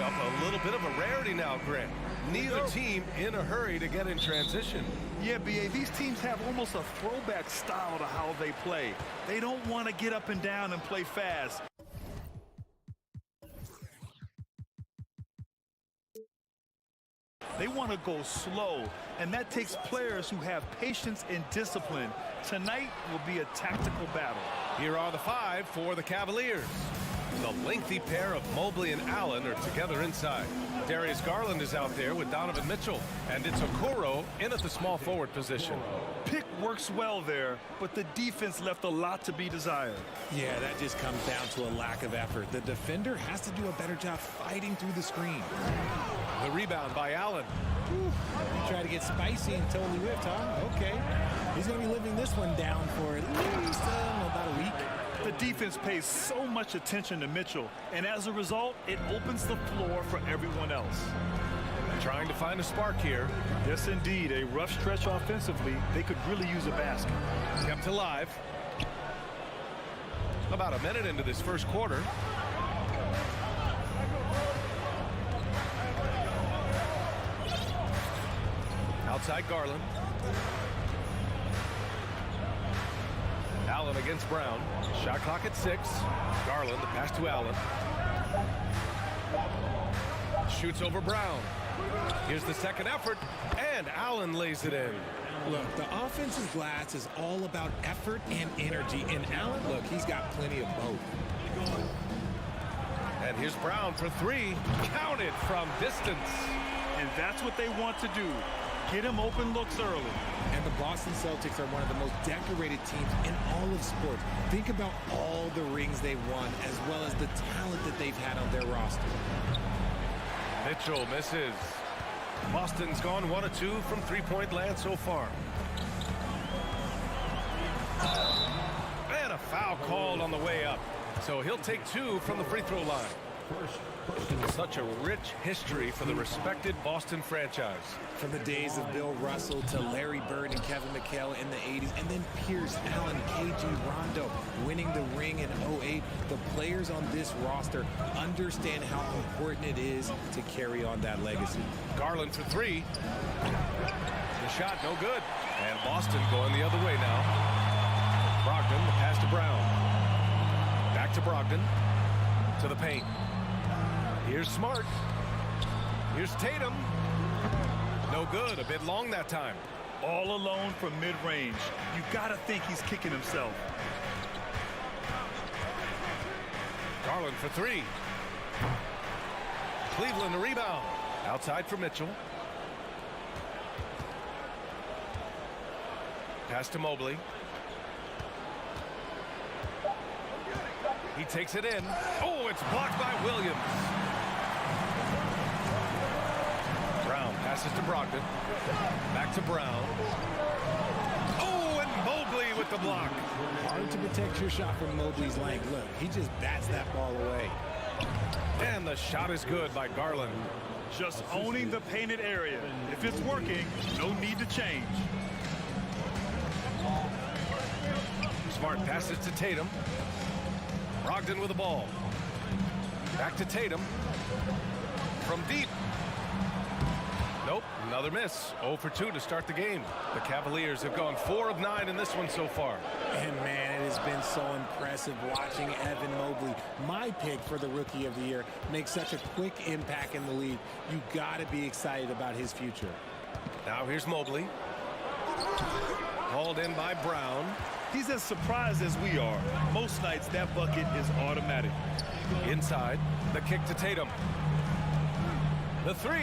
matchup a little bit of a rarity now, Grant. Neither team in a hurry to get in transition. Yeah, B.A., these teams have almost a throwback style to how they play. They don't want to get up and down and play fast. They want to go slow, and that takes players who have patience and discipline. Tonight will be a tactical battle. Here are the 5 for the Cavaliers. The lengthy pair of Mobley and Allen are together inside. Darius Garland is out there with Donovan Mitchell, and it's Okoro in at the small forward position. Pick works well there, but the defense left a lot to be desired. Yeah, that just comes down to a lack of effort. The defender has to do a better job fighting through the screen. The rebound by Allen. Try to get spicy and totally whipped, huh? Okay. He's going to be living this one down for at least about a week. The defense pays so much attention to Mitchell, and as a result, it opens the floor for everyone else. Trying to find a spark here. Yes, indeed. A rough stretch offensively. They could really use a basket. Kept alive. About a minute into this first quarter. Outside Garland. Allen against Brown. Shot clock at 6. Garland, the pass to Allen. Shoots over Brown. Here's the second effort, and Allen lays it in. Look, the offensive glass is all about effort and energy, and Allen, look, he's got plenty of both. And here's Brown for 3. Counted from distance. And that's what they want to do. Get him open looks early. And the Boston Celtics are one of the most decorated teams in all of sports. Think about all the rings they've won, as well as the talent that they've had on their roster. Mitchell misses. Boston's gone 1 of 2 from three-point land so far. And a foul called on the way up. So he'll take 2 from the free throw line. Such a rich history for the respected Boston franchise. From the days of Bill Russell to Larry Bird and Kevin McHale in the 80s, and then Pierce, Allen, KG, Rondo winning the ring in 08. The players on this roster understand how important it is to carry on that legacy. Garland for 3. The shot no good. And Boston going the other way now. Brogdon, the pass to Brown. Back to Brogdon. To the paint. Here's Smart. Here's Tatum. No good. A bit long that time. All alone from mid-range. You got to think he's kicking himself. Garland for 3. Cleveland the rebound. Outside for Mitchell. Pass to Mobley. He takes it in. Oh, it's blocked by Williams. Brown passes to Brogdon. Back to Brown. Oh, and Mobley with the block. Hard to protect your shot from Mobley's length. Look, he just bats that ball away. And the shot is good by Garland. Just owning the painted area. If it's working, no need to change. Smart passes to Tatum. Brogdon with the ball. Back to Tatum. From deep. Nope, another miss. 0 for 2 to start the game. The Cavaliers have gone 4 of 9 in this one so far. And man, it has been so impressive watching Evan Mobley, my pick for the Rookie of the Year, make such a quick impact in the league. You got to be excited about his future. Now here's Mobley. Hauled in by Brown. He's as surprised as we are. Most nights, that bucket is automatic. Inside, the kick to Tatum. The 3.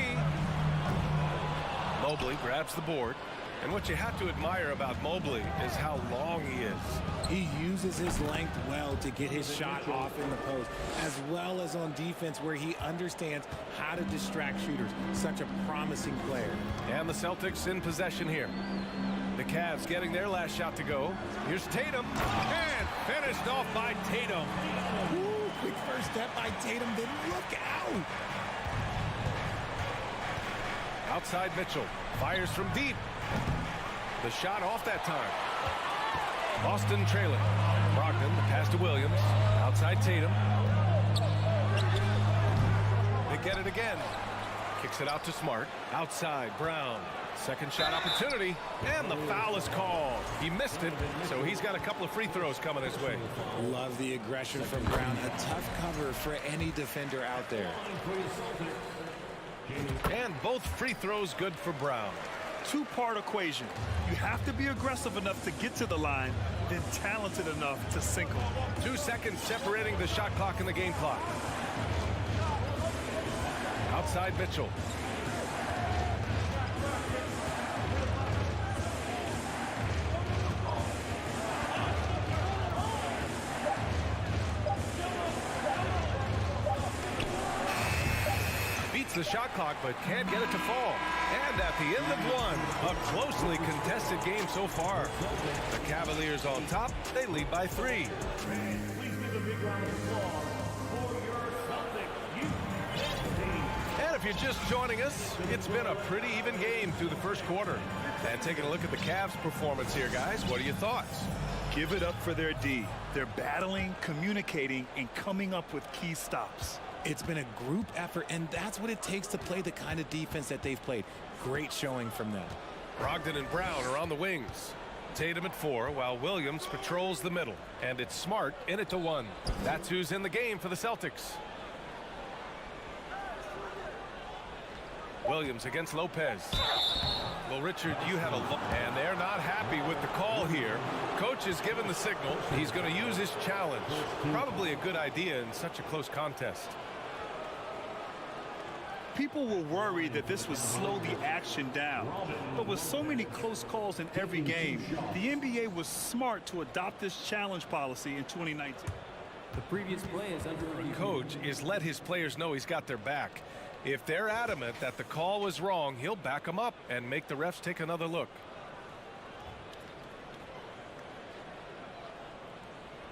Mobley grabs the board. And what you have to admire about Mobley is how long he is. He uses his length well to get his shot off in the post, as well as on defense where he understands how to distract shooters. Such a promising player. And the Celtics in possession here. The Cavs getting their last shot to go. Here's Tatum. And finished off by Tatum. Ooh, quick first step by Tatum, then look out. Outside Mitchell. Fires from deep. The shot off that time. Boston trailing. Brogdon, the pass to Williams. Outside Tatum. The might get it again. Kicks it out to Smart. Outside, Brown. Second shot opportunity, and the foul is called. He missed it, so he's got a couple of free throws coming his way. Love the aggression from Brown. A tough cover for any defender out there. And both free throws good for Brown. Two-part equation. You have to be aggressive enough to get to the line, then talented enough to sink them. 2 seconds separating the shot clock and the game clock. Outside Mitchell. Beats the shot clock, but can't get it to fall. And at the end of one, a closely contested game so far. The Cavaliers on top. They lead by 3. And if you're just joining us, it's been a pretty even game through the first quarter. And taking a look at the Cavs' performance here, guys, what are your thoughts? Give it up for their D. They're battling, communicating, and coming up with key stops. It's been a group effort, and that's what it takes to play the kind of defense that they've played. Great showing from them. Brogdon and Brown are on the wings. Tatum at 4, while Williams patrols the middle. And it's Smart in it to 1. That's who's in the game for the Celtics. Williams against Lopez. Well, Richard, you had a look, and they're not happy with the call here. Coach has given the signal. He's going to use his challenge. Probably a good idea in such a close contest. People were worried that this would slow the action down. But with so many close calls in every game, the NBA was smart to adopt this challenge policy in 2019. The previous play is under review. Coach is let his players know he's got their back. If they're adamant that the call was wrong, he'll back them up and make the refs take another look.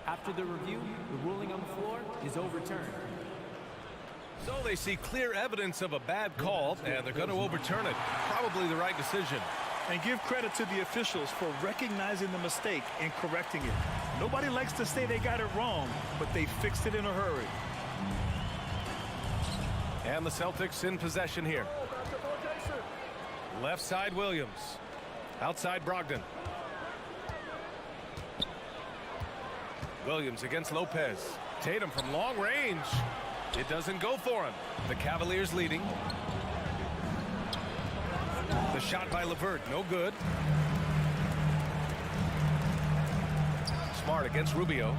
After the review, the ruling on the floor is overturned. So they see clear evidence of a bad call, and they're going to overturn it. Probably the right decision. And give credit to the officials for recognizing the mistake and correcting it. Nobody likes to say they got it wrong, but they fixed it in a hurry. And the Celtics in possession here. Left side Williams. Outside Brogdon. Williams against Lopez. Tatum from long range. It doesn't go for him. The Cavaliers leading. The shot by LeVert, no good. Smart against Rubio.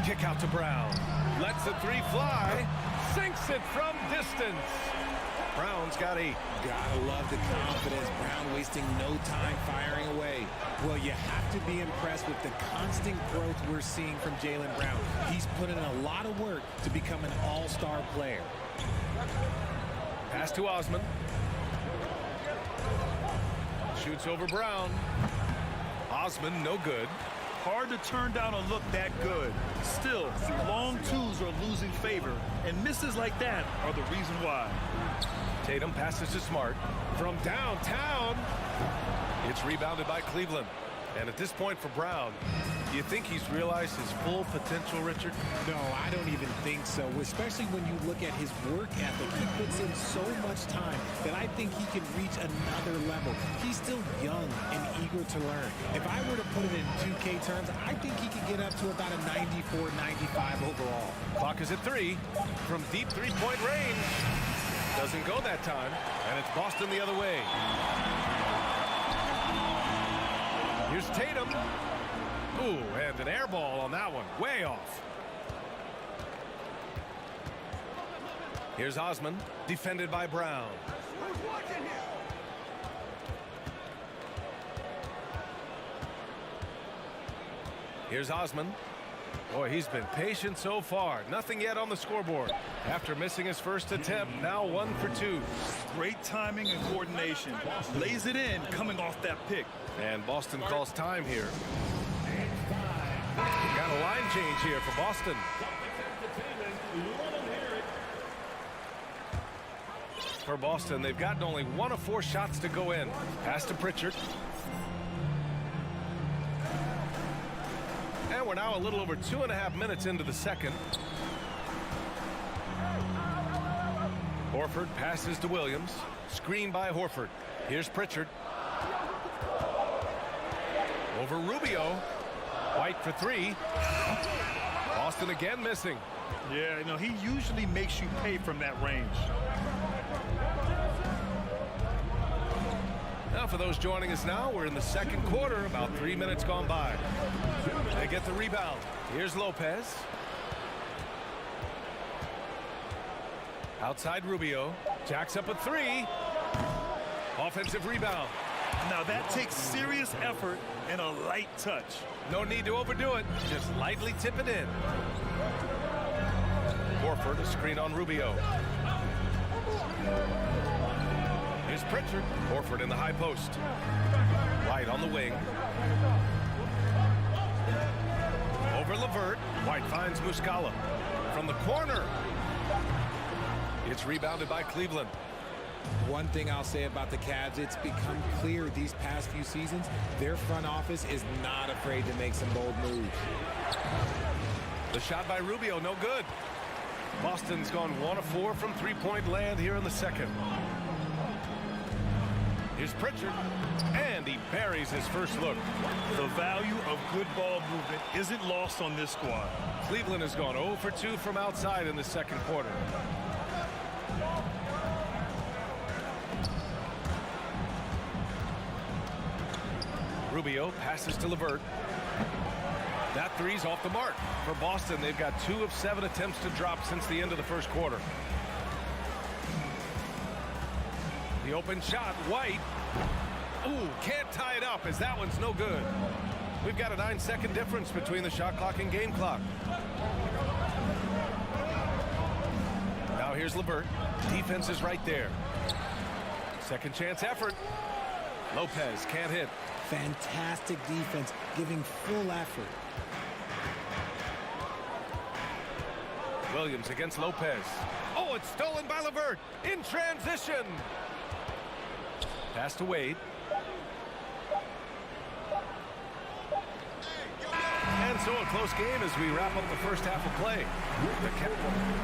Kick out to Brown. Lets the 3 fly. Sinks it from distance. Brown's got 8. Gotta love the confidence. Brown wasting no time firing away. Well, you have to be impressed with the constant growth we're seeing from Jaylen Brown. He's put in a lot of work to become an all-star player. Pass to Osman. Shoots over Brown. Osman, no good. Hard to turn down a look that good. Still, long twos are losing favor, and misses like that are the reason why. Tatum passes to Smart from downtown. It's rebounded by Cleveland. And at this point for Brown, do you think he's realized his full potential, Richard? No, I don't even think so, especially when you look at his work ethic. He puts in so much time that I think he can reach another level. He's still young and eager to learn. If I were to put it in 2K terms, I think he could get up to about a 94, 95 overall. Clock is at 3 from deep three-point range. Doesn't go that time, and it's Boston the other way. Here's Tatum. Ooh, and an air ball on that one. Way off. Here's Osman, defended by Brown. Here's Osman. Boy, he's been patient so far. Nothing yet on the scoreboard. After missing his first attempt, now 1 for 2. Great timing and coordination. Lays it in coming off that pick. And Boston calls time here. Got a line change here for Boston. For Boston, they've gotten only 1 of 4 shots to go in. Pass to Pritchard. And we're now a little over 2.5 minutes into the second. Horford passes to Williams. Screen by Horford. Here's Pritchard. Over Rubio. White for three. Boston again missing. Yeah, you know, he usually makes you pay from that range. Now for those joining us now, we're in the second quarter, about 3 minutes gone by. They get the rebound. Here's Lopez. Outside Rubio. Jacks up a three. Offensive rebound. Now that takes serious effort and a light touch. No need to overdo it. Just lightly tip it in. Horford, a screen on Rubio. Here's Pritchard. Horford in the high post. White on the wing. Over LeVert. White finds Muscala. From the corner. It's rebounded by Cleveland. One thing I'll say about the Cavs, it's become clear these past few seasons, their front office is not afraid to make some bold moves. The shot by Rubio, no good. Boston's gone 1 of 4 from three-point land here in the second. Here's Pritchard, and he buries his first look. The value of good ball movement isn't lost on this squad. Cleveland has gone 0 for 2 from outside in the second quarter. Rubio passes to LeVert. That three's off the mark. For Boston, they've got 2 of 7 attempts to drop since the end of the first quarter. The open shot, White. Ooh, can't tie it up as that one's no good. We've got a 9-second difference between the shot clock and game clock. Now here's LeVert. Defense is right there. Second chance effort. Lopez can't hit. Fantastic defense, giving full effort. Williams against Lopez. Oh, it's stolen by LeVert in transition. Pass to Wade. And so a close game as we wrap up the first half of play. The Cavaliers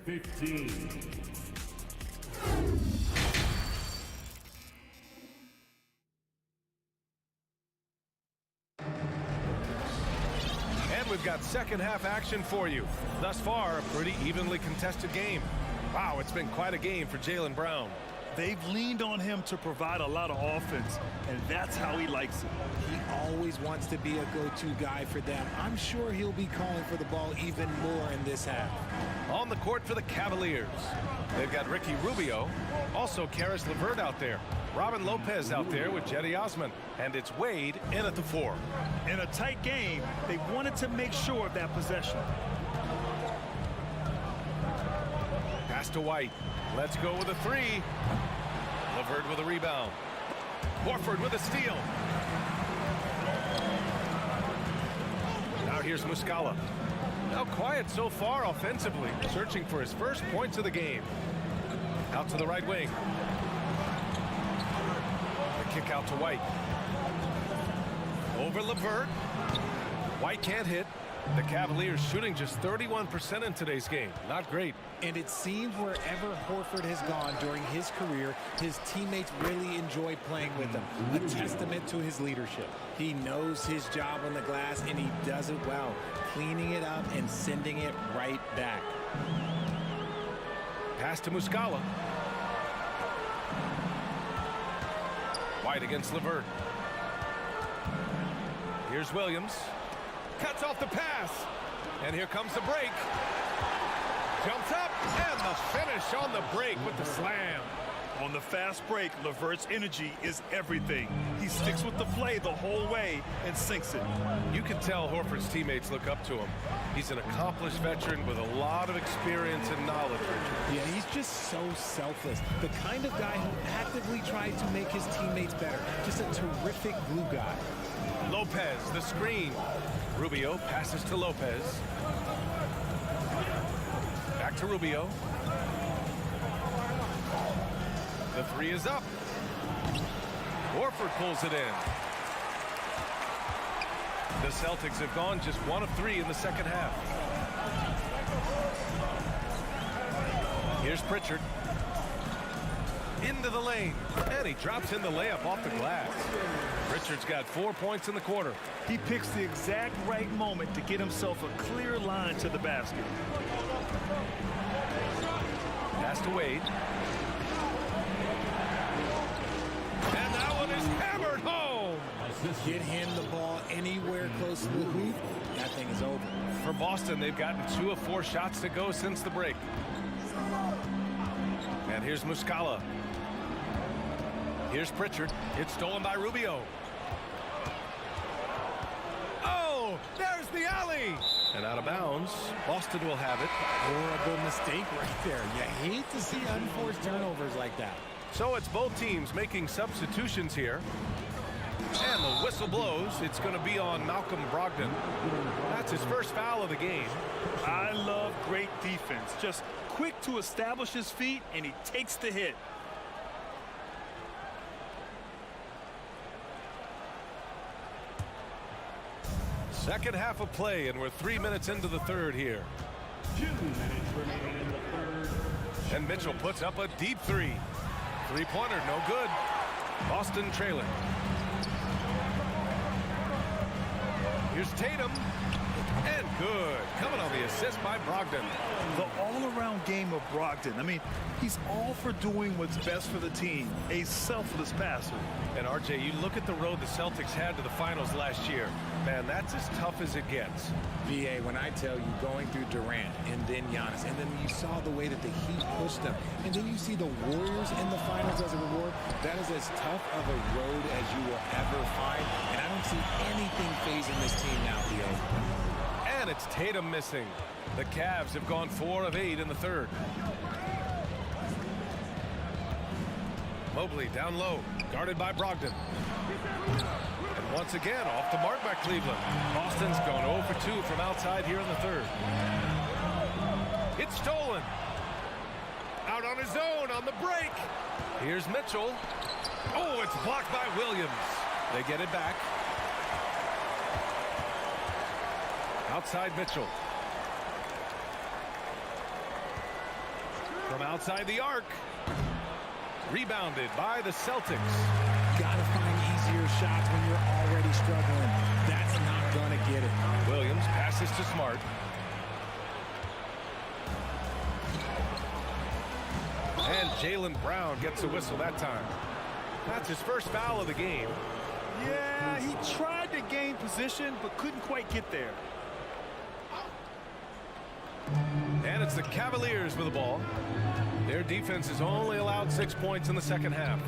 15. And we've got second half action for you. Thus far, a pretty evenly contested game. Wow, it's been quite a game for Jaylen Brown. They've leaned on him to provide a lot of offense, and that's how he likes it. He always wants to be a go-to guy for them. I'm sure he'll be calling for the ball even more in this half. On the court for the Cavaliers, they've got Ricky Rubio, also Karis LeVert out there. Robin Lopez out there with Jetty Osman, and it's Wade in at the 4. In a tight game, they wanted to make sure of that possession. Pass to White. Let's go with a 3. LeVert with a rebound. Horford with a steal. Now here's Muscala. Now quiet so far offensively, searching for his first points of the game. Out to the right wing. The kick out to White. Over LeVert. White can't hit. The Cavaliers shooting just 31% in today's game. Not great. And it seems wherever Horford has gone during his career, his teammates really enjoy playing with him. A testament to his leadership. He knows his job on the glass, and he does it well, cleaning it up and sending it right back. Pass to Muscala. White against LeVert. Here's Williams. Cuts off the pass. And here comes the break. Jumps up, and the finish on the break with the slam. On the fast break, LeVert's energy is everything. He sticks with the play the whole way and sinks it. You can tell Horford's teammates look up to him. He's an accomplished veteran with a lot of experience and knowledge. Yeah, he's just so selfless. The kind of guy who actively tries to make his teammates better. Just a terrific glue guy. Lopez, the screen. Rubio passes to Lopez. Back to Rubio. The 3 is up. Horford pulls it in. The Celtics have gone just 1 of 3 in the second half. Here's Pritchard. Into the lane. And he drops in the layup off the glass. Pritchard's got 4 points in the quarter. He picks the exact right moment to get himself a clear line to the basket. Pass to Wade. And that one is hammered home. Get him the ball anywhere close to the hoop, that thing is over. For Boston, they've gotten 2 of 4 shots to go since the break. And here's Muscala. Here's Pritchard. It's stolen by Rubio. Oh, there's the alley. And out of bounds. Boston will have it. Horrible mistake right there. You hate to see unforced turnovers like that. So it's both teams making substitutions here. And the whistle blows. It's going to be on Malcolm Brogdon. That's his first foul of the game. I love great defense. Just quick to establish his feet, and he takes the hit. Second half of play, and we're 3 minutes into the third here. 2 minutes remaining in the third. And Mitchell puts up a deep three. Three-pointer, no good. Boston trailing. Here's Tatum. And good. Coming on the assist by Brogdon. The all-around game of Brogdon. I mean, he's all for doing what's best for the team. A selfless passer. And RJ, you look at the road the Celtics had to the finals last year. Man, that's as tough as it gets. VA, when I tell you going through Durant and then Giannis, and then you saw the way that the Heat pushed them, and then you see the Warriors in the finals as a reward, that is as tough of a road as you will ever find. And I don't see anything phasing this team now, VA. And it's Tatum missing. The Cavs have gone 4 of 8 in the third. Mobley down low, guarded by Brogdon. And once again, off the mark by Cleveland. Boston's gone 0 for 2 from outside here in the third. It's stolen. Out on his own on the break. Here's Mitchell. Oh, it's blocked by Williams. They get it back. Outside Mitchell. From outside the arc. Rebounded by the Celtics. Gotta find easier shots when you're already struggling. That's not gonna get it. Williams passes to Smart. And Jaylen Brown gets a whistle that time. That's his first foul of the game. Yeah, he tried to gain position, but couldn't quite get there. And it's the Cavaliers with the ball. Their defense has only allowed 6 points in the second half.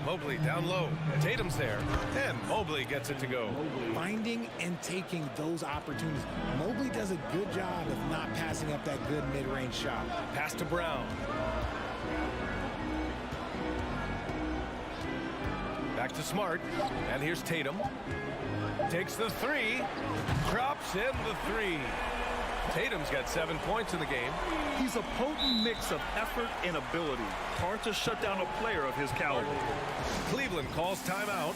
Mobley down low. Tatum's there. And Mobley gets it to go. Finding and taking those opportunities. Mobley does a good job of not passing up that good mid-range shot. Pass to Brown. Back to Smart. And here's Tatum. Takes the three. Drops in the three. Tatum's got 7 points in the game. He's a potent mix of effort and ability. Hard to shut down a player of his caliber. Cleveland calls timeout.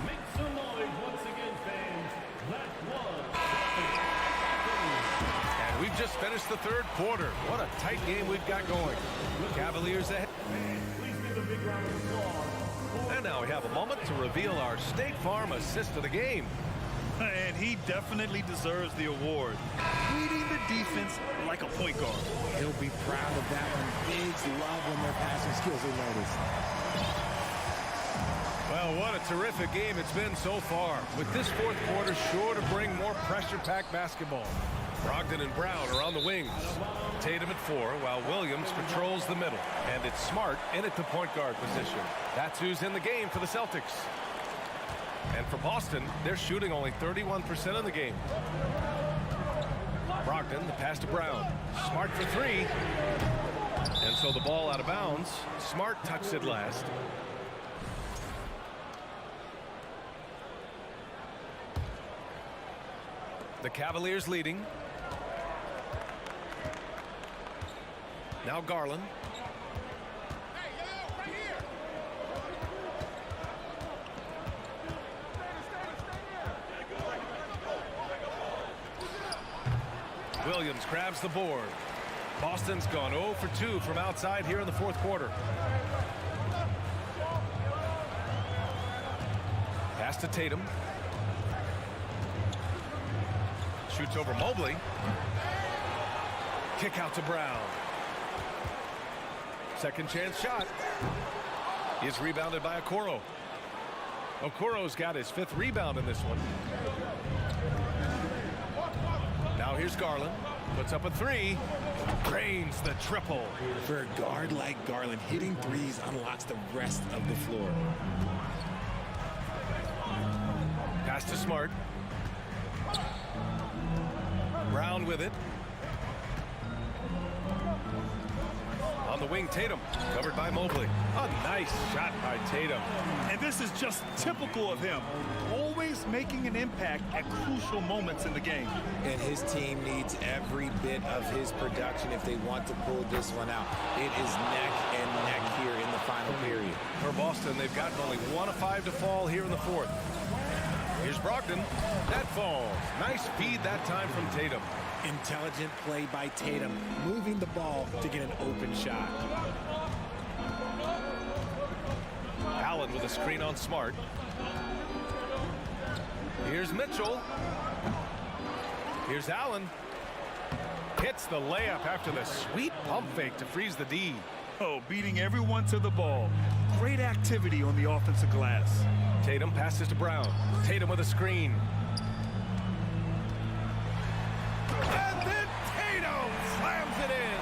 Make some noise once again, fans. That was. And we've just finished the third quarter. What a tight game we've got going. Cavaliers ahead. Please give a big round of applause. And now we have a moment to reveal our State Farm assist of the game. And he definitely deserves the award. Leading the defense like a point guard. He'll be proud of that one. Bigs love when their passing skills are noticed. Well, what a terrific game it's been so far. With this fourth quarter sure to bring more pressure-packed basketball. Brogdon and Brown are on the wings. Tatum at 4, while Williams patrols the middle. And it's Smart in at the point guard position. That's who's in the game for the Celtics. And for Boston, they're shooting only 31% of the game. Brogdon, the pass to Brown. Smart for 3. And so the ball out of bounds. Smart touched it last. The Cavaliers leading. Now Garland. Williams grabs the board. Boston's gone 0 for 2 from outside here in the fourth quarter. Pass to Tatum. Shoots over Mobley. Kick out to Brown. Second chance shot. Is rebounded by Okoro. Okoro's got his 5th rebound in this one. Now here's Garland. Puts up a 3. Drains the triple. For a guard like Garland, hitting threes unlocks the rest of the floor. Pass to Smart. Brown with it. On the wing, Tatum, covered by Mobley. A nice shot by Tatum. And this is just typical of him. Always making an impact at crucial moments in the game. And his team needs every bit of his production if they want to pull this one out. It is neck and neck here in the final period. For Boston, they've gotten only 1 of 5 to fall here in the fourth. Here's Brogdon. That falls. Nice feed that time from Tatum. Intelligent play by Tatum, moving the ball to get an open shot. Allen with a screen on Smart. Here's Mitchell. Here's Allen. Hits the layup after the sweet pump fake to freeze the D. Oh, beating everyone to the ball. Great activity on the offensive glass. Tatum passes to Brown. Tatum with a screen. And then Tatum slams it in.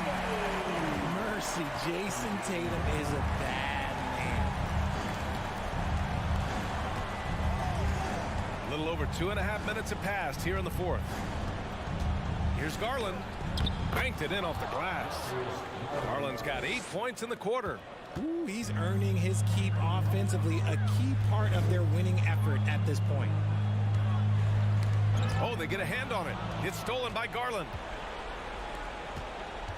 Mercy, Jason Tatum is a bad man. A little over 2.5 minutes have passed here in the fourth. Here's Garland. Banked it in off the glass. Garland's got 8 points in the quarter. Ooh, he's earning his keep offensively, a key part of their winning effort at this point. Oh, they get a hand on it. It's stolen by Garland.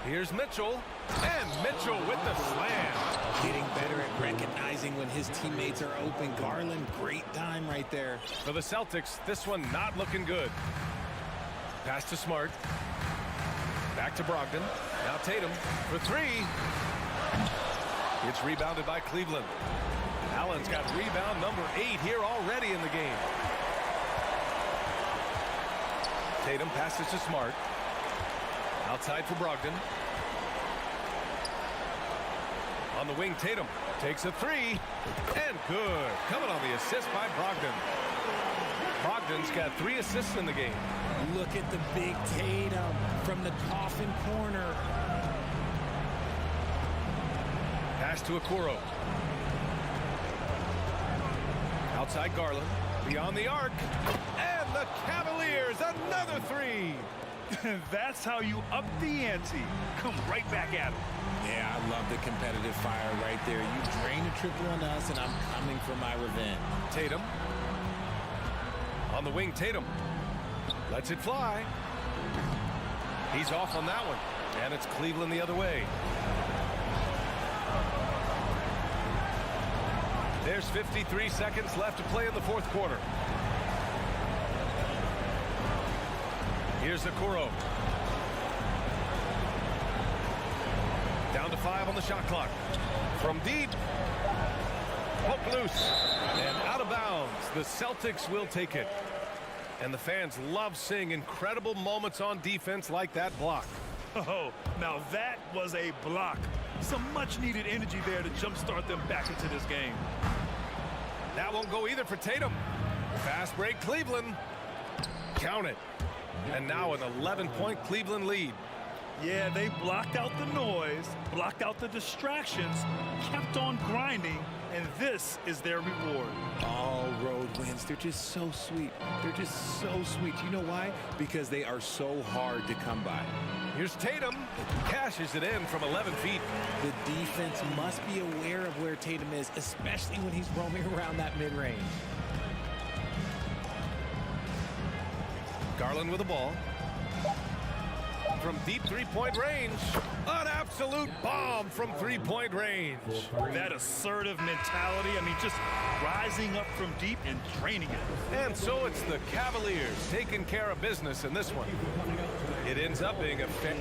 Here's Mitchell. And Mitchell with the slam. Getting better at recognizing when his teammates are open. Garland, great time right there. For the Celtics, this one not looking good. Pass to Smart. Back to Brogdon. Now Tatum for 3. It's rebounded by Cleveland. Allen's got rebound number 8 here already in the game. Tatum passes to Smart. Outside for Brogdon. On the wing, Tatum takes a 3. And good. Coming on the assist by Brogdon. Brogdon's got 3 assists in the game. Look at the big Tatum from the coffin corner. Pass to Okoro. Outside Garland. Beyond the arc. And the Cavaliers, another 3. That's how you up the ante. Come right back at him. Yeah, I love the competitive fire right there. You drain a triple on us, and I'm coming for my revenge. Tatum. On the wing, Tatum. Lets it fly. He's off on that one. And it's Cleveland the other way. There's 53 seconds left to play in the fourth quarter. Here's Okoro. Down to 5 on the shot clock. From deep. Poke loose. And out of bounds. The Celtics will take it. And the fans love seeing incredible moments on defense like that block. Oh, now that was a block. Some much-needed energy there to jumpstart them back into this game. That won't go either for Tatum. Fast break, Cleveland. Count it. And now an 11-point Cleveland lead. Yeah, they blocked out the noise, blocked out the distractions, kept on grinding, and this is their reward. All road wins. They're just so sweet. They're just so sweet. You know why? Because they are so hard to come by. Here's Tatum. Cashes it in from 11 feet. The defense must be aware of where Tatum is, especially when he's roaming around that mid-range. Garland with the ball. from deep three-point range. An absolute bomb from three-point range. That assertive mentality, I mean, just rising up from deep and draining it. And so it's the Cavaliers taking care of business in this one. It ends up being a fair...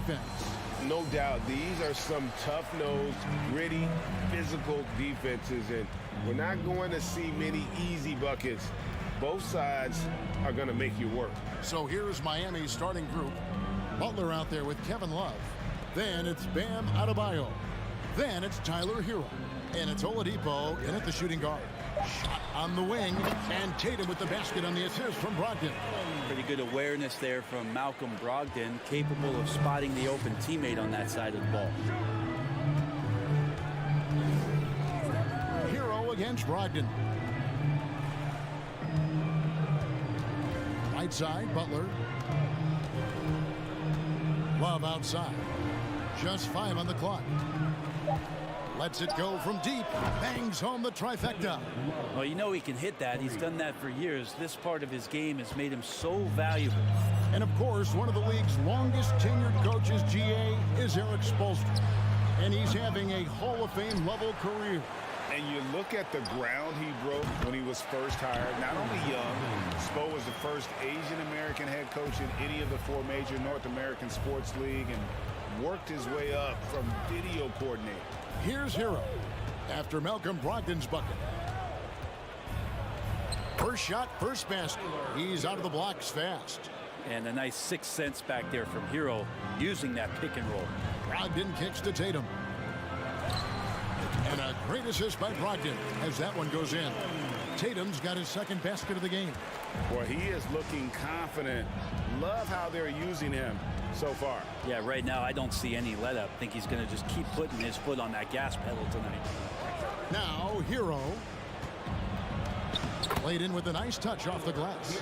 defense. No doubt, these are some tough-nosed, gritty, physical defenses, and we're not going to see many easy buckets. Both sides are going to make you work. So here's Miami's starting group. Butler out there with Kevin Love. Then it's Bam Adebayo. Then it's Tyler Hero. And it's Oladipo in at the shooting guard. Shot on the wing, and Tatum with the basket on the assist from Brogdon. Pretty good awareness there from Malcolm Brogdon, capable of spotting the open teammate on that side of the ball. Hero against Brogdon. Right side, Butler. Love outside. Just 5 on the clock. Lets it go from deep. Bangs home the trifecta. Well, you know he can hit that. He's done that for years. This part of his game has made him so valuable. And of course, one of the league's longest tenured coaches, GA, is Eric Spoelstra. And he's having a Hall of Fame level career. And you look at the ground he broke when he was first hired. Not only young, Spo was the first Asian-American head coach in any of the 4 major North American sports league and worked his way up from video coordinator. Here's Hero after Malcolm Brogdon's bucket. First shot, first basket. He's out of the blocks fast. And a nice 6 cents back there from Hero using that pick and roll. Brogdon kicks to Tatum. And a great assist by Brogdon as that one goes in. Tatum's got his second basket of the game. Boy, he is looking confident. Love how they're using him so far. Yeah, right now I don't see any let up. I think he's going to just keep putting his foot on that gas pedal tonight. Now Hero. Played in with a nice touch off the glass.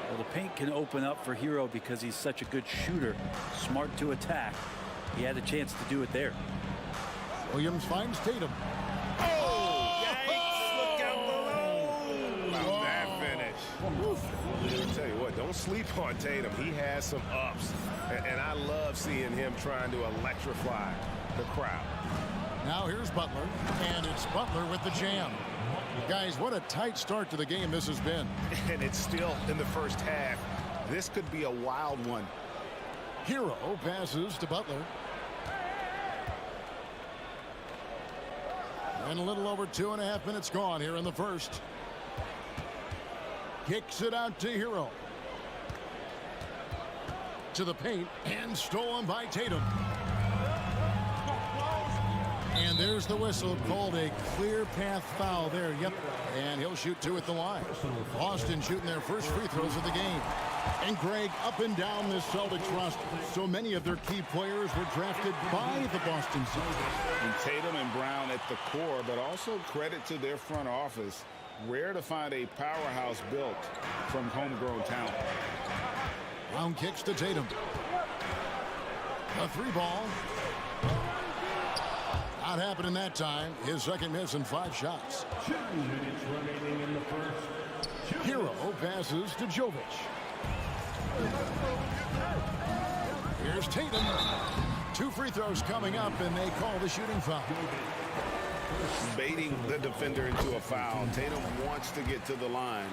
Well, the paint can open up for Hero because he's such a good shooter. Smart to attack. He had a chance to do it there. Williams finds Tatum. Look out below. Wow, that finish. I'll tell you what, don't sleep on Tatum. He has some ups. And I love seeing him trying to electrify the crowd. Now here's Butler. And it's Butler with the jam. Guys, what a tight start to the game this has been. And it's still in the first half. This could be a wild one. Hero passes to Butler. And a little over 2.5 minutes gone here in the first. Kicks it out to Hero. To the paint and stolen by Tatum. And there's the whistle, called a clear path foul there. Yep. And he'll shoot 2 at the line. Boston shooting their first free throws of the game. And Greg, up and down this Celtics roster, so many of their key players were drafted by the Boston Celtics. And Tatum and Brown at the core, but also credit to their front office. Rare to find a powerhouse built from homegrown talent. Brown kicks to Tatum. A 3-ball. Not happening that time. His second miss in 5 shots. 2 minutes remaining in the first. Hero passes to Jovic. Here's Tatum. 2 free throws coming up, and they call the shooting foul. Baiting the defender into a foul. Tatum wants to get to the line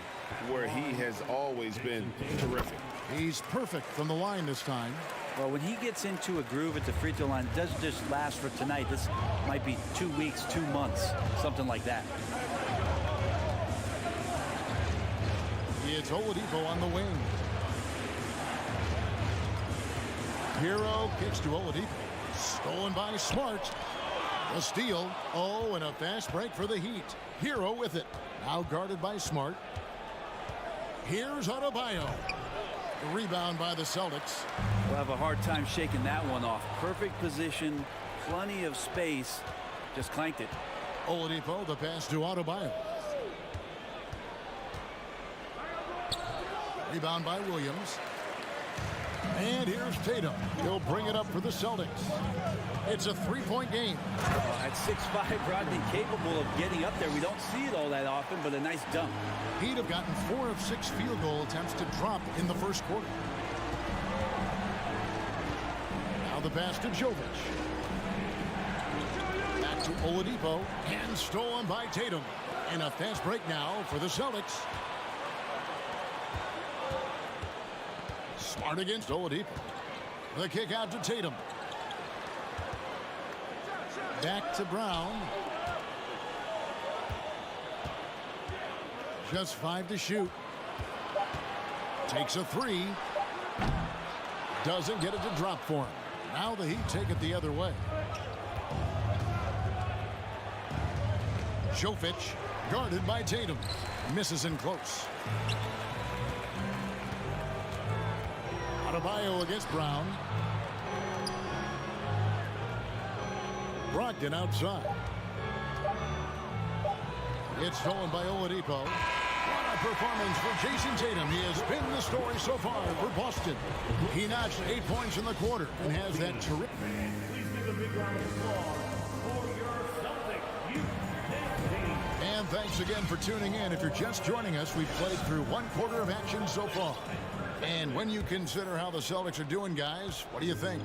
where he has always been terrific. He's perfect from the line this time. Well, when he gets into a groove at the free throw line, it doesn't just last for tonight. This might be 2 weeks, 2 months, something like that. It's Oladipo on the wing. Hero kicks to Oladipo. Stolen by Smart. A steal. Oh, and a fast break for the Heat. Hero with it. Now guarded by Smart. Here's Adebayo. The rebound by the Celtics. We'll have a hard time shaking that one off. Perfect position, plenty of space. Just clanked it. Oladipo, the pass to Adebayo. Rebound by Williams. And here's Tatum. He'll bring it up for the Celtics. It's a 3-point game. At 6'5", Rodney capable of getting up there. We don't see it all that often, but a nice dunk. He'd have gotten 4 of 6 field goal attempts to drop in the first quarter. Now the pass to Jovic. Back to Oladipo. And stolen by Tatum. And a fast break now for the Celtics. Smart against Oladipo. The kick out to Tatum. Back to Brown. Just 5 to shoot. Takes a 3. Doesn't get it to drop for him. Now the Heat take it the other way. Jovic guarded by Tatum. Misses in close. Adebayo against Brown. Brogdon outside. It's stolen by Oladipo. What a performance for Jason Tatum. He has been the story so far for Boston. He notched 8 points in the quarter and has that terrific. Please give a big round of applause for your Celtics youth team. And thanks again for tuning in. If you're just joining us, we've played through 1 quarter of action so far. And when you consider how the Celtics are doing, guys, what do you think?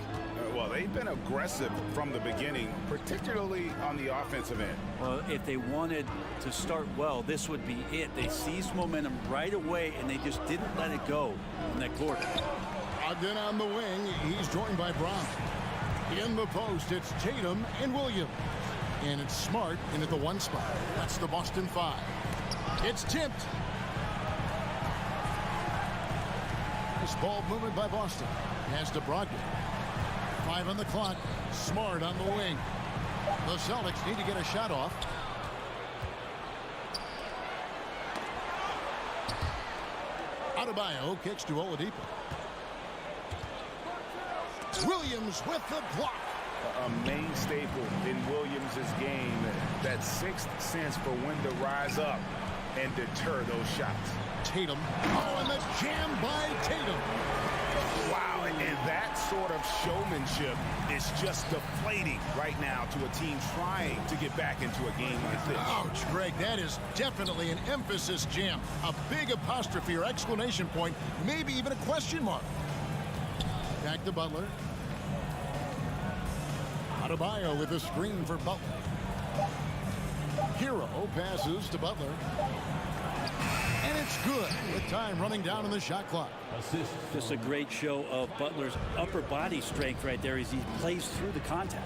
Well, they've been aggressive from the beginning, particularly on the offensive end. Well, if they wanted to start well, this would be it. They seized momentum right away, and they just didn't let it go in that quarter. Ogden on the wing. He's joined by Brown. In the post, it's Tatum and Williams. And it's Smart into the 1 spot. That's the Boston 5. It's tipped. Nice ball movement by Boston. Pass to Brogdon. 5 on the clock. Smart on the wing. The Celtics need to get a shot off. Adebayo kicks to Oladipo. Williams with the block. A main staple in Williams' game, that 6th sense for when to rise up and deter those shots. Tatum. Oh, and the jam by Tatum. Wow, and that sort of showmanship is just deflating right now to a team trying to get back into a game like this. Ouch, Greg, that is definitely an emphasis jam. A big apostrophe or exclamation point, maybe even a question mark. Back to Butler. Adebayo with a screen for Butler. Hero passes to Butler. And it's good with time running down on the shot clock. Just a great show of Butler's upper body strength right there as he plays through the contact.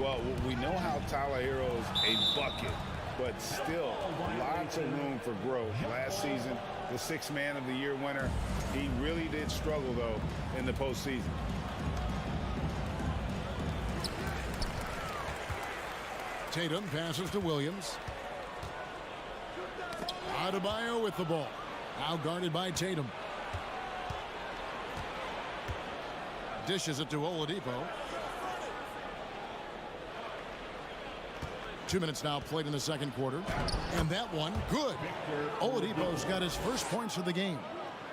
Well, we know how Tyler Hero's a bucket, but still lots of room for growth. Last season, the 6th Man of the Year winner, he really did struggle, though, in the postseason. Tatum passes to Williams. Adebayo with the ball. Now guarded by Tatum. Dishes it to Oladipo. 2 minutes now played in the second quarter. And that one, good. Oladipo's got his first points of the game.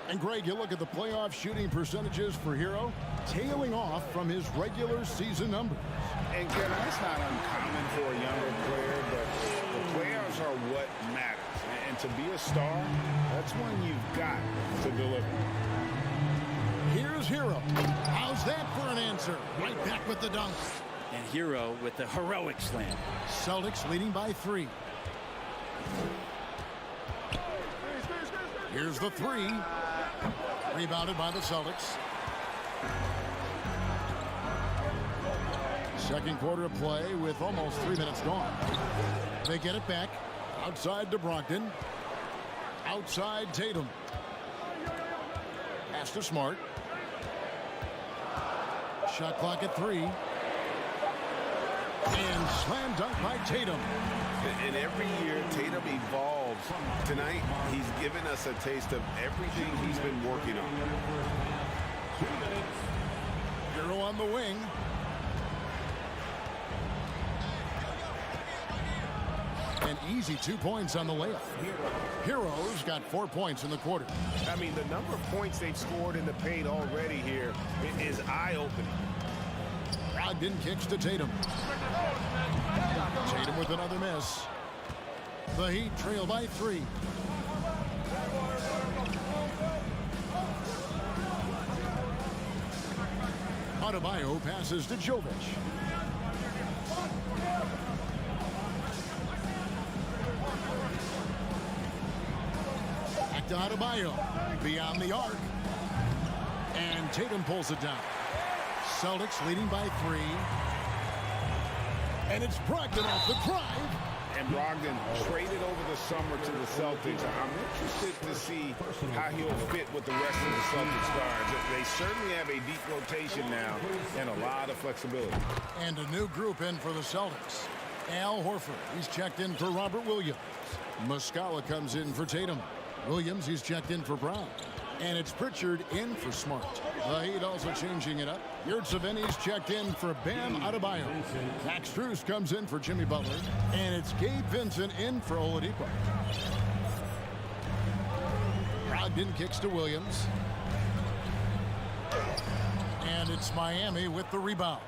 And Greg, you look at the playoff shooting percentages for Hero, tailing off from his regular season numbers. And Kevin, that's not uncommon for a younger player, but the playoffs are what matters. And to be a star, that's when you've got to deliver. Here's Hero. How's that for an answer? Right back with the dunk. And Hero with the heroic slam. Celtics leading by 3. Here's the 3. Rebounded by the Celtics. Second quarter of play with almost 3 minutes gone. They get it back. Outside to Brogdon. Outside Tatum. Pass to Smart. Shot clock at 3. And slam dunk by Tatum. And every year, Tatum evolves. Tonight, he's given us a taste of everything he's been working on. Hero on the wing. An easy 2 points on the layup. Hero's got 4 points in the quarter. I mean, the number of points they've scored in the paint already here is eye-opening. Brogdon kicks to Tatum. Tatum with another miss. The Heat trail by 3. Adebayo passes to Jovic. Back to Adebayo. Beyond the arc. And Tatum pulls it down. Celtics leading by 3. And it's Brogdon off the drive. And Brogdon traded over the summer to the Celtics. I'm interested to see how he'll fit with the rest of the Celtics guards. They certainly have a deep rotation now and a lot of flexibility. And a new group in for the Celtics. Al Horford, he's checked in for Robert Williams. Muscala comes in for Tatum. Williams, he's checked in for Brown. And it's Pritchard in for Smart. The Heat also changing it up. Yurtseven's checked in for Bam Adebayo. Max Strus comes in for Jimmy Butler. And it's Gabe Vincent in for Oladipo. Brogdon kicks to Williams. And it's Miami with the rebound.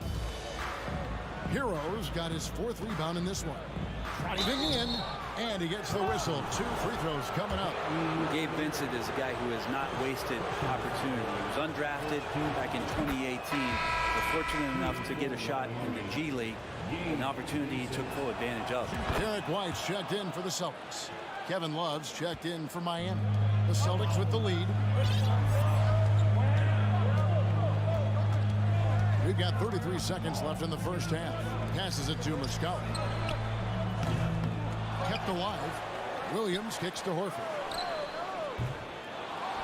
Heroes got his 4th rebound in this one. Driving in, and he gets the whistle. 2 free throws coming up. Gabe Vincent is a guy who has not wasted opportunity. He was undrafted back in 2018. Was fortunate enough to get a shot in the G League, an opportunity he took full advantage of. Derek White's checked in for the Celtics. Kevin Love's checked in for Miami. The Celtics with the lead. We've got 33 seconds left in the first half. Passes it to Muscala. Kept alive. Williams kicks to Horford.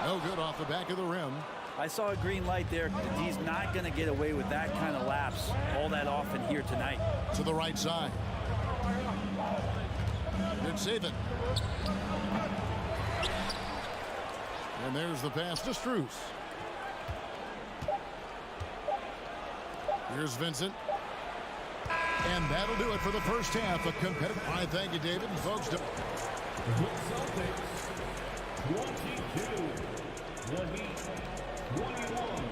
No good off the back of the rim. I saw a green light there. He's not going to get away with that kind of lapse all that often here tonight. To the right side. Good save it. And there's the pass to Strus. Here's Vincent. And that'll do it for the first half. A competitive. All right, thank you, David. And folks, Celtics 22. The Heat 21.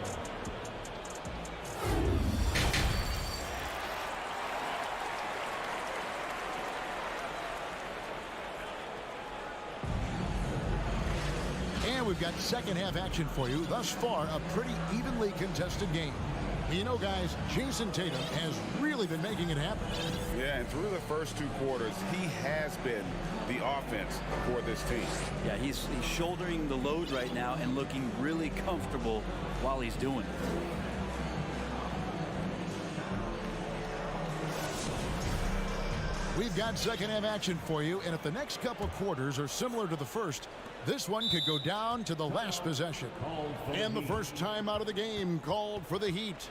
And we've got second half action for you. Thus far, a pretty evenly contested game. You know, guys, Jason Tatum has really been making it happen. Yeah, and through the first 2 quarters, he has been the offense for this team. Yeah, he's shouldering the load right now and looking really comfortable while he's doing it. We've got second half action for you, and if the next couple quarters are similar to the first, this one could go down to the last possession. And the first time out of the game called for the Heat.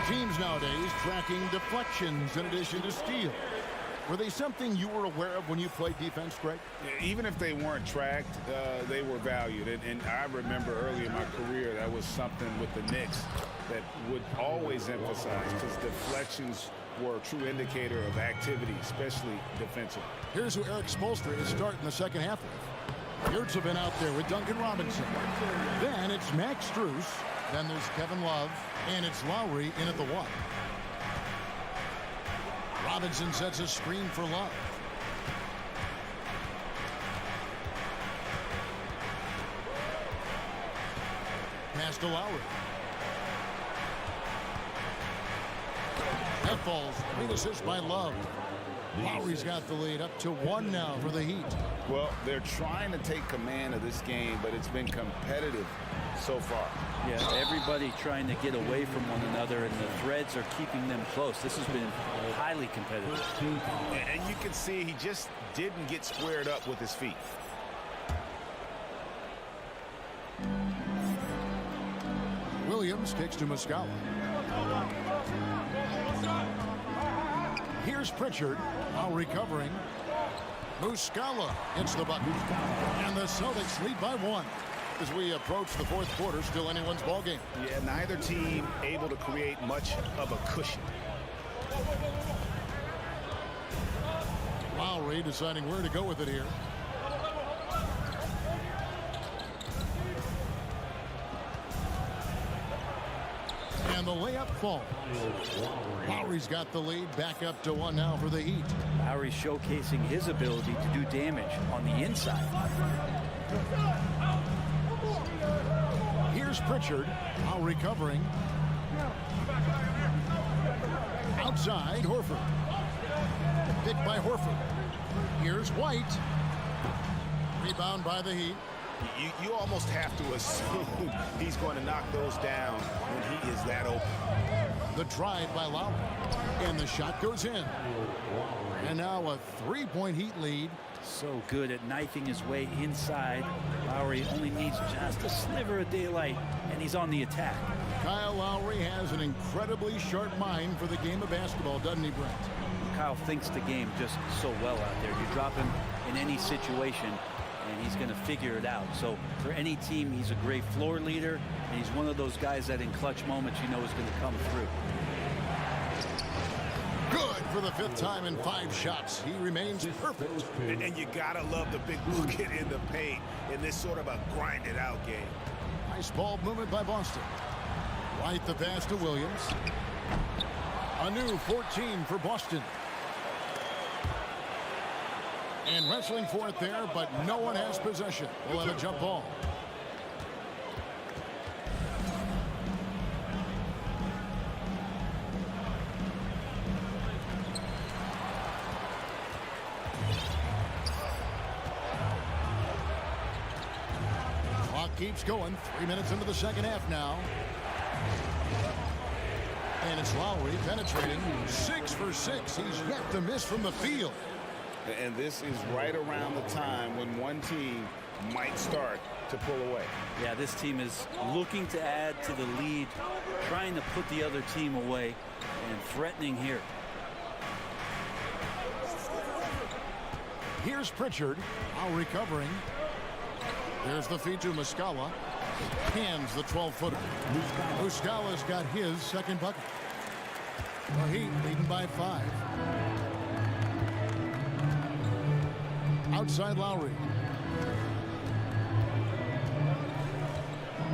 Teams nowadays tracking deflections in addition to steals. Were they something you were aware of when you played defense, Greg? Even if they weren't tracked, they were valued. And I remember early in my career, that was something with the Knicks that would always emphasize, because deflections were a true indicator of activity, especially defensive. Here's who Eric Spoelstra is starting the second half with. Yurtseven out there with Duncan Robinson. Then it's Max Strus. Then there's Kevin Love. And it's Lowry in at the 1. Robinson sets a screen for Love. Pass to Lowry. That falls. Great assist by Love. Lowry's got the lead up to 1 now for the Heat. Well, they're trying to take command of this game, but it's been competitive so far. Yeah, everybody trying to get away from one another, and the threads are keeping them close. This has been highly competitive. And you can see he just didn't get squared up with his feet. Williams kicks to Muscala. Here's Pritchard, now recovering. Muscala hits the bucket. And the Celtics lead by 1. As we approach the 4th quarter, still anyone's ball game. Yeah, neither team able to create much of a cushion. Lowry deciding where to go with it here. And the layup falls. Lowry's got the lead, back up to 1 now for the Heat. Lowry showcasing his ability to do damage on the inside. Here's Pritchard, now recovering. Outside, Horford. Picked by Horford. Here's White. Rebound by the Heat. You almost have to assume he's going to knock those down when he is that open. The drive by Lowry. And the shot goes in. And now a 3-point Heat lead. So good at knifing his way inside. Lowry only needs just a sliver of daylight, and he's on the attack. Kyle Lowry has an incredibly sharp mind for the game of basketball, doesn't he, Brent? Kyle thinks the game just so well out there. You drop him in any situation, and he's going to figure it out. So for any team, he's a great floor leader, and he's one of those guys that in clutch moments you know is going to come through. Good for the 5th time in 5 shots. He remains perfect. And you got to love the big bucket in the paint in this sort of a grinded-out game. Nice ball movement by Boston. Right the pass to Williams. A new 14 for Boston. And wrestling for it there, but no one has possession. We'll have a jump ball. Clock keeps going. 3 minutes into the second half now. And it's Lowry penetrating. 6 for 6. He's yet to miss from the field. And this is right around the time when one team might start to pull away. Yeah, this team is looking to add to the lead, trying to put the other team away, and threatening here. Here's Pritchard. Now recovering. There's the feed to Muscala. Hands the 12-footer. Muscala's got his second bucket. The Heat leading by 5. Outside Lowry.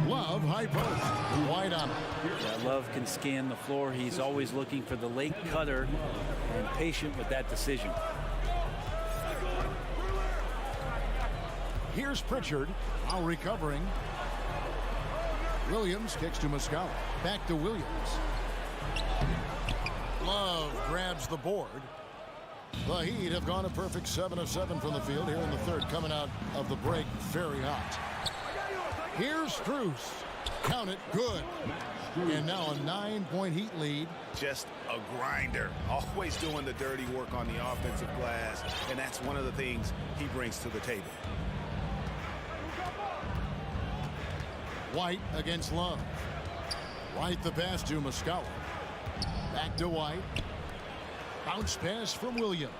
Love high post. White on it. Yeah, Love can scan the floor. He's always looking for the late cutter and patient with that decision. Here's Pritchard. Now recovering. Williams kicks to Muscala. Back to Williams. Love grabs the board. The Heat have gone a perfect 7 of 7 from the field here in the third, coming out of the break very hot. Here's Strus. Count it, good. And now a 9-point Heat lead. Just a grinder, always doing the dirty work on the offensive glass, and that's one of the things he brings to the table. White against Love. White the pass to Muscala. Back to White. Bounce pass from Williams.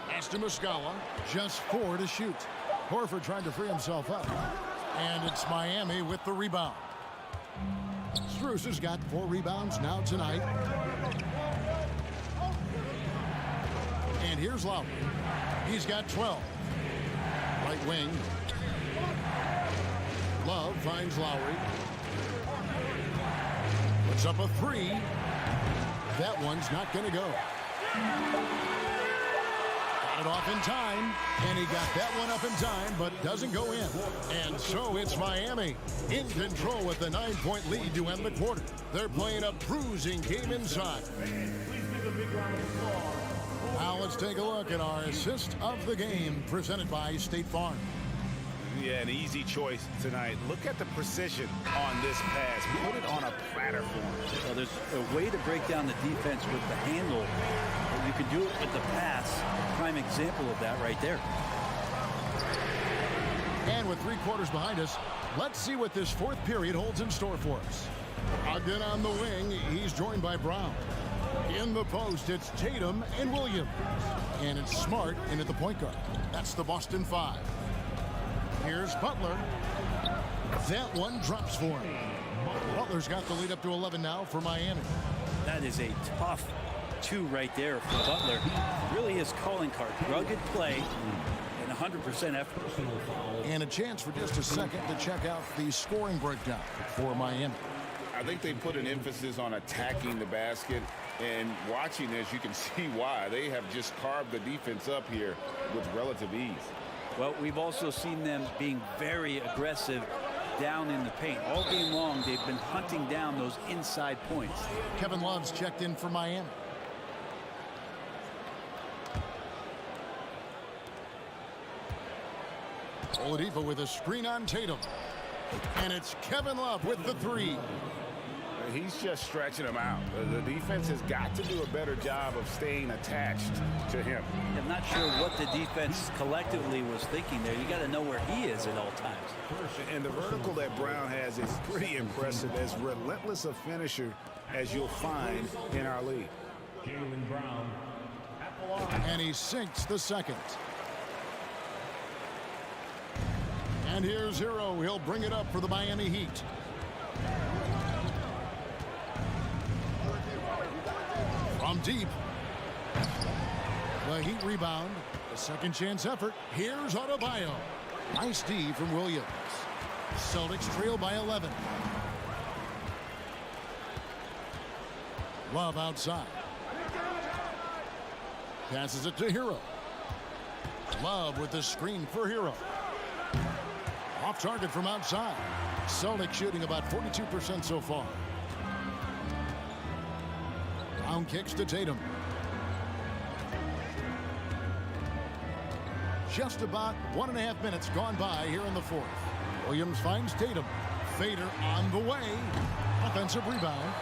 Pass to Muscala. Just 4 to shoot. Horford trying to free himself up. And it's Miami with the rebound. Strus has got 4 rebounds now tonight. And here's Lowry. He's got 12. Right wing. Love finds Lowry. Puts up a 3. That one's not going to go. Got it off in time, and he got that one up in time, but doesn't go in. And so it's Miami in control with the 9-point lead to end the quarter. They're playing a bruising game inside. Now let's take a look at our assist of the game presented by State Farm. Yeah, an easy choice tonight. Look at the precision on this pass. Put it on a platter for him. Well, there's a way to break down the defense with the handle. But you can do it with the pass. Prime example of that right there. And with 3 quarters behind us, let's see what this 4th period holds in store for us. Again on the wing, he's joined by Brown. In the post, it's Tatum and Williams. And it's Smart in at the point guard. That's the Boston 5. Here's Butler. That one drops for him. Butler's got the lead up to 11 now for Miami. That is a tough 2 right there for Butler. Really his calling card. Rugged play and 100% effort. And a chance for just a second to check out the scoring breakdown for Miami. I think they put an emphasis on attacking the basket, and watching this, you can see why. They have just carved the defense up here with relative ease. Well, we've also seen them being very aggressive down in the paint. All game long, they've been hunting down those inside points. Kevin Love's checked in for Miami. Oladipo with a screen on Tatum. And it's Kevin Love with the three. He's just stretching him out. The defense has got to do a better job of staying attached to him. I'm not sure what the defense collectively was thinking there. You got to know where he is at all times. And the vertical that Brown has is pretty impressive, as relentless a finisher as you'll find in our league. Jaylen Brown at the line. And he sinks the second. And here's Hero. He'll bring it up for the Miami Heat. From deep. The Heat rebound. A second chance effort. Here's Adebayo. Nice D from Williams. Celtics trail by 11. Love outside. Passes it to Hero. Love with the screen for Hero. Off target from outside. Celtics shooting about 42% so far. Brown kicks to Tatum. Just about 1.5 minutes gone by here in the fourth. Williams finds Tatum. Fader on the way. Offensive rebound.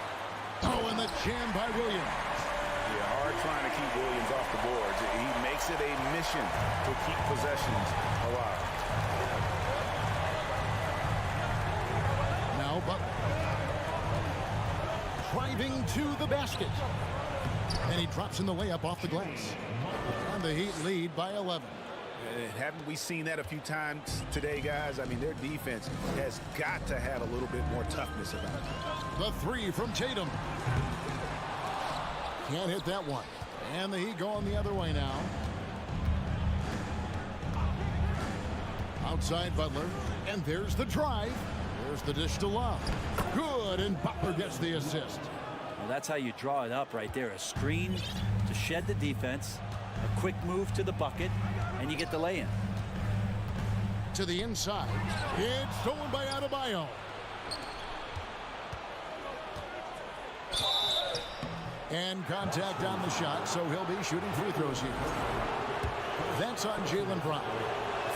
Oh, and the jam by Williams. Yeah, hard trying to keep Williams off the boards. He makes it a mission to keep possessions alive. Now Butler. Driving to the basket. And he drops in the layup off the glass. And the Heat lead by 11. Haven't we seen that a few times today, guys? I mean, their defense has got to have a little bit more toughness about it. The three from Tatum. Can't hit that one. And the Heat going the other way now. Outside Butler. And there's the drive. There's the dish to Love. Good, and Butler gets the assist. Well, that's how you draw it up right there. A screen to shed the defense, a quick move to the bucket, and you get the lay-in. To the inside. It's stolen by Adebayo. And contact on the shot, so he'll be shooting free throws here. That's on Jaylen Brown.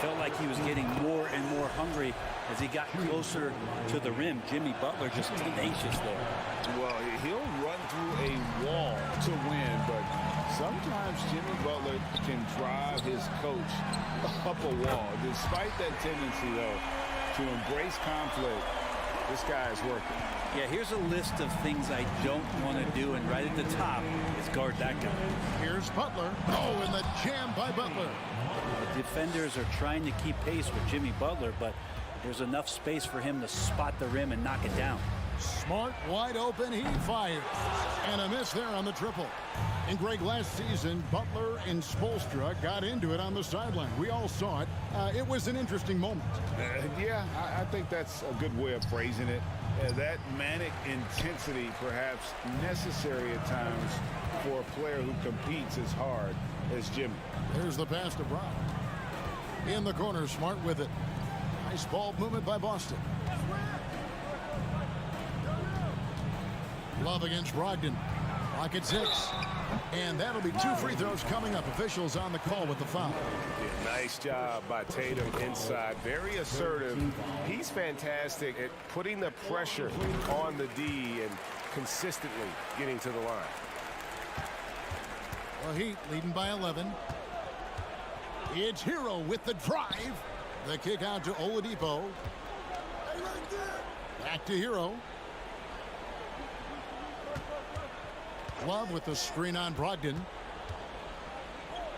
Felt like he was getting more and more hungry as he got closer to the rim. Jimmy Butler just tenacious there. Well, he'll run through a wall to win, but sometimes Jimmy Butler can drive his coach up a wall. Despite that tendency, though, to embrace conflict, this guy is working. Yeah, here's a list of things I don't want to do, and right at the top is guard that guy. Here's Butler. Oh, and the jam by Butler. The defenders are trying to keep pace with Jimmy Butler, but there's enough space for him to spot the rim and knock it down. Smart, wide open, he fires. And a miss there on the triple. And Greg, last season, Butler and Spoelstra got into it on the sideline. We all saw it. It was an interesting moment. Yeah, I think that's a good way of phrasing it. That manic intensity perhaps necessary at times for a player who competes as hard as Jimmy. There's the pass to Brown. In the corner, Smart with it. Nice ball movement by Boston. Love against Brogdon. Clock at 6. And that'll be 2 free throws coming up. Officials on the call with the foul. Yeah, nice job by Tatum inside. Very assertive. He's fantastic at putting the pressure on the D and consistently getting to the line. The Heat leading by 11. It's Hero with the drive. The kick out to Oladipo. Back to Hero. Love with the screen on Brogdon.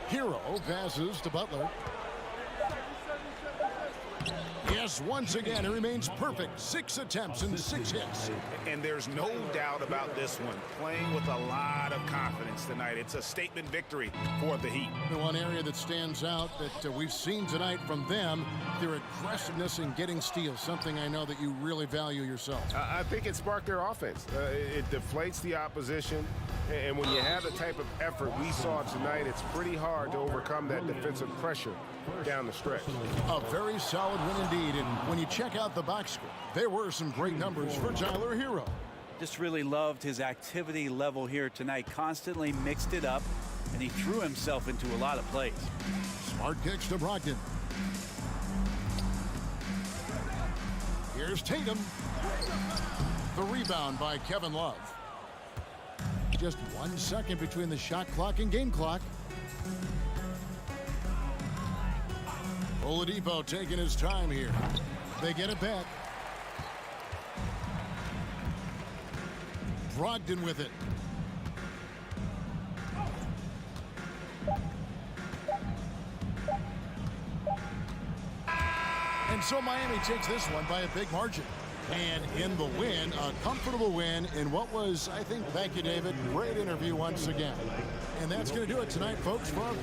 Hero passes to Butler. Yes, once again, it remains perfect. 6 attempts and 6 hits. And there's no doubt about this one. Playing with a lot of confidence tonight. It's a statement victory for the Heat. The one area that stands out that we've seen tonight from them, their aggressiveness in getting steals, something I know that you really value yourself. I think it sparked their offense. It deflates the opposition. And when you have the type of effort we saw tonight, it's pretty hard to overcome that defensive pressure down the stretch. A very solid win indeed. And when you check out the box score, there were some great numbers for Tyler Hero. Just really loved his activity level here tonight. Constantly mixed it up, and he threw himself into a lot of plays. Smart kicks to Brogdon. Here's Tatum. The rebound by Kevin Love. Just 1 second between the shot clock and game clock. Oladipo taking his time here. They get it back. Brogdon with it. And so Miami takes this one by a big margin. And in the win, a comfortable win in what was, I think, thank you, David, great interview once again. And that's going to do it tonight, folks, for our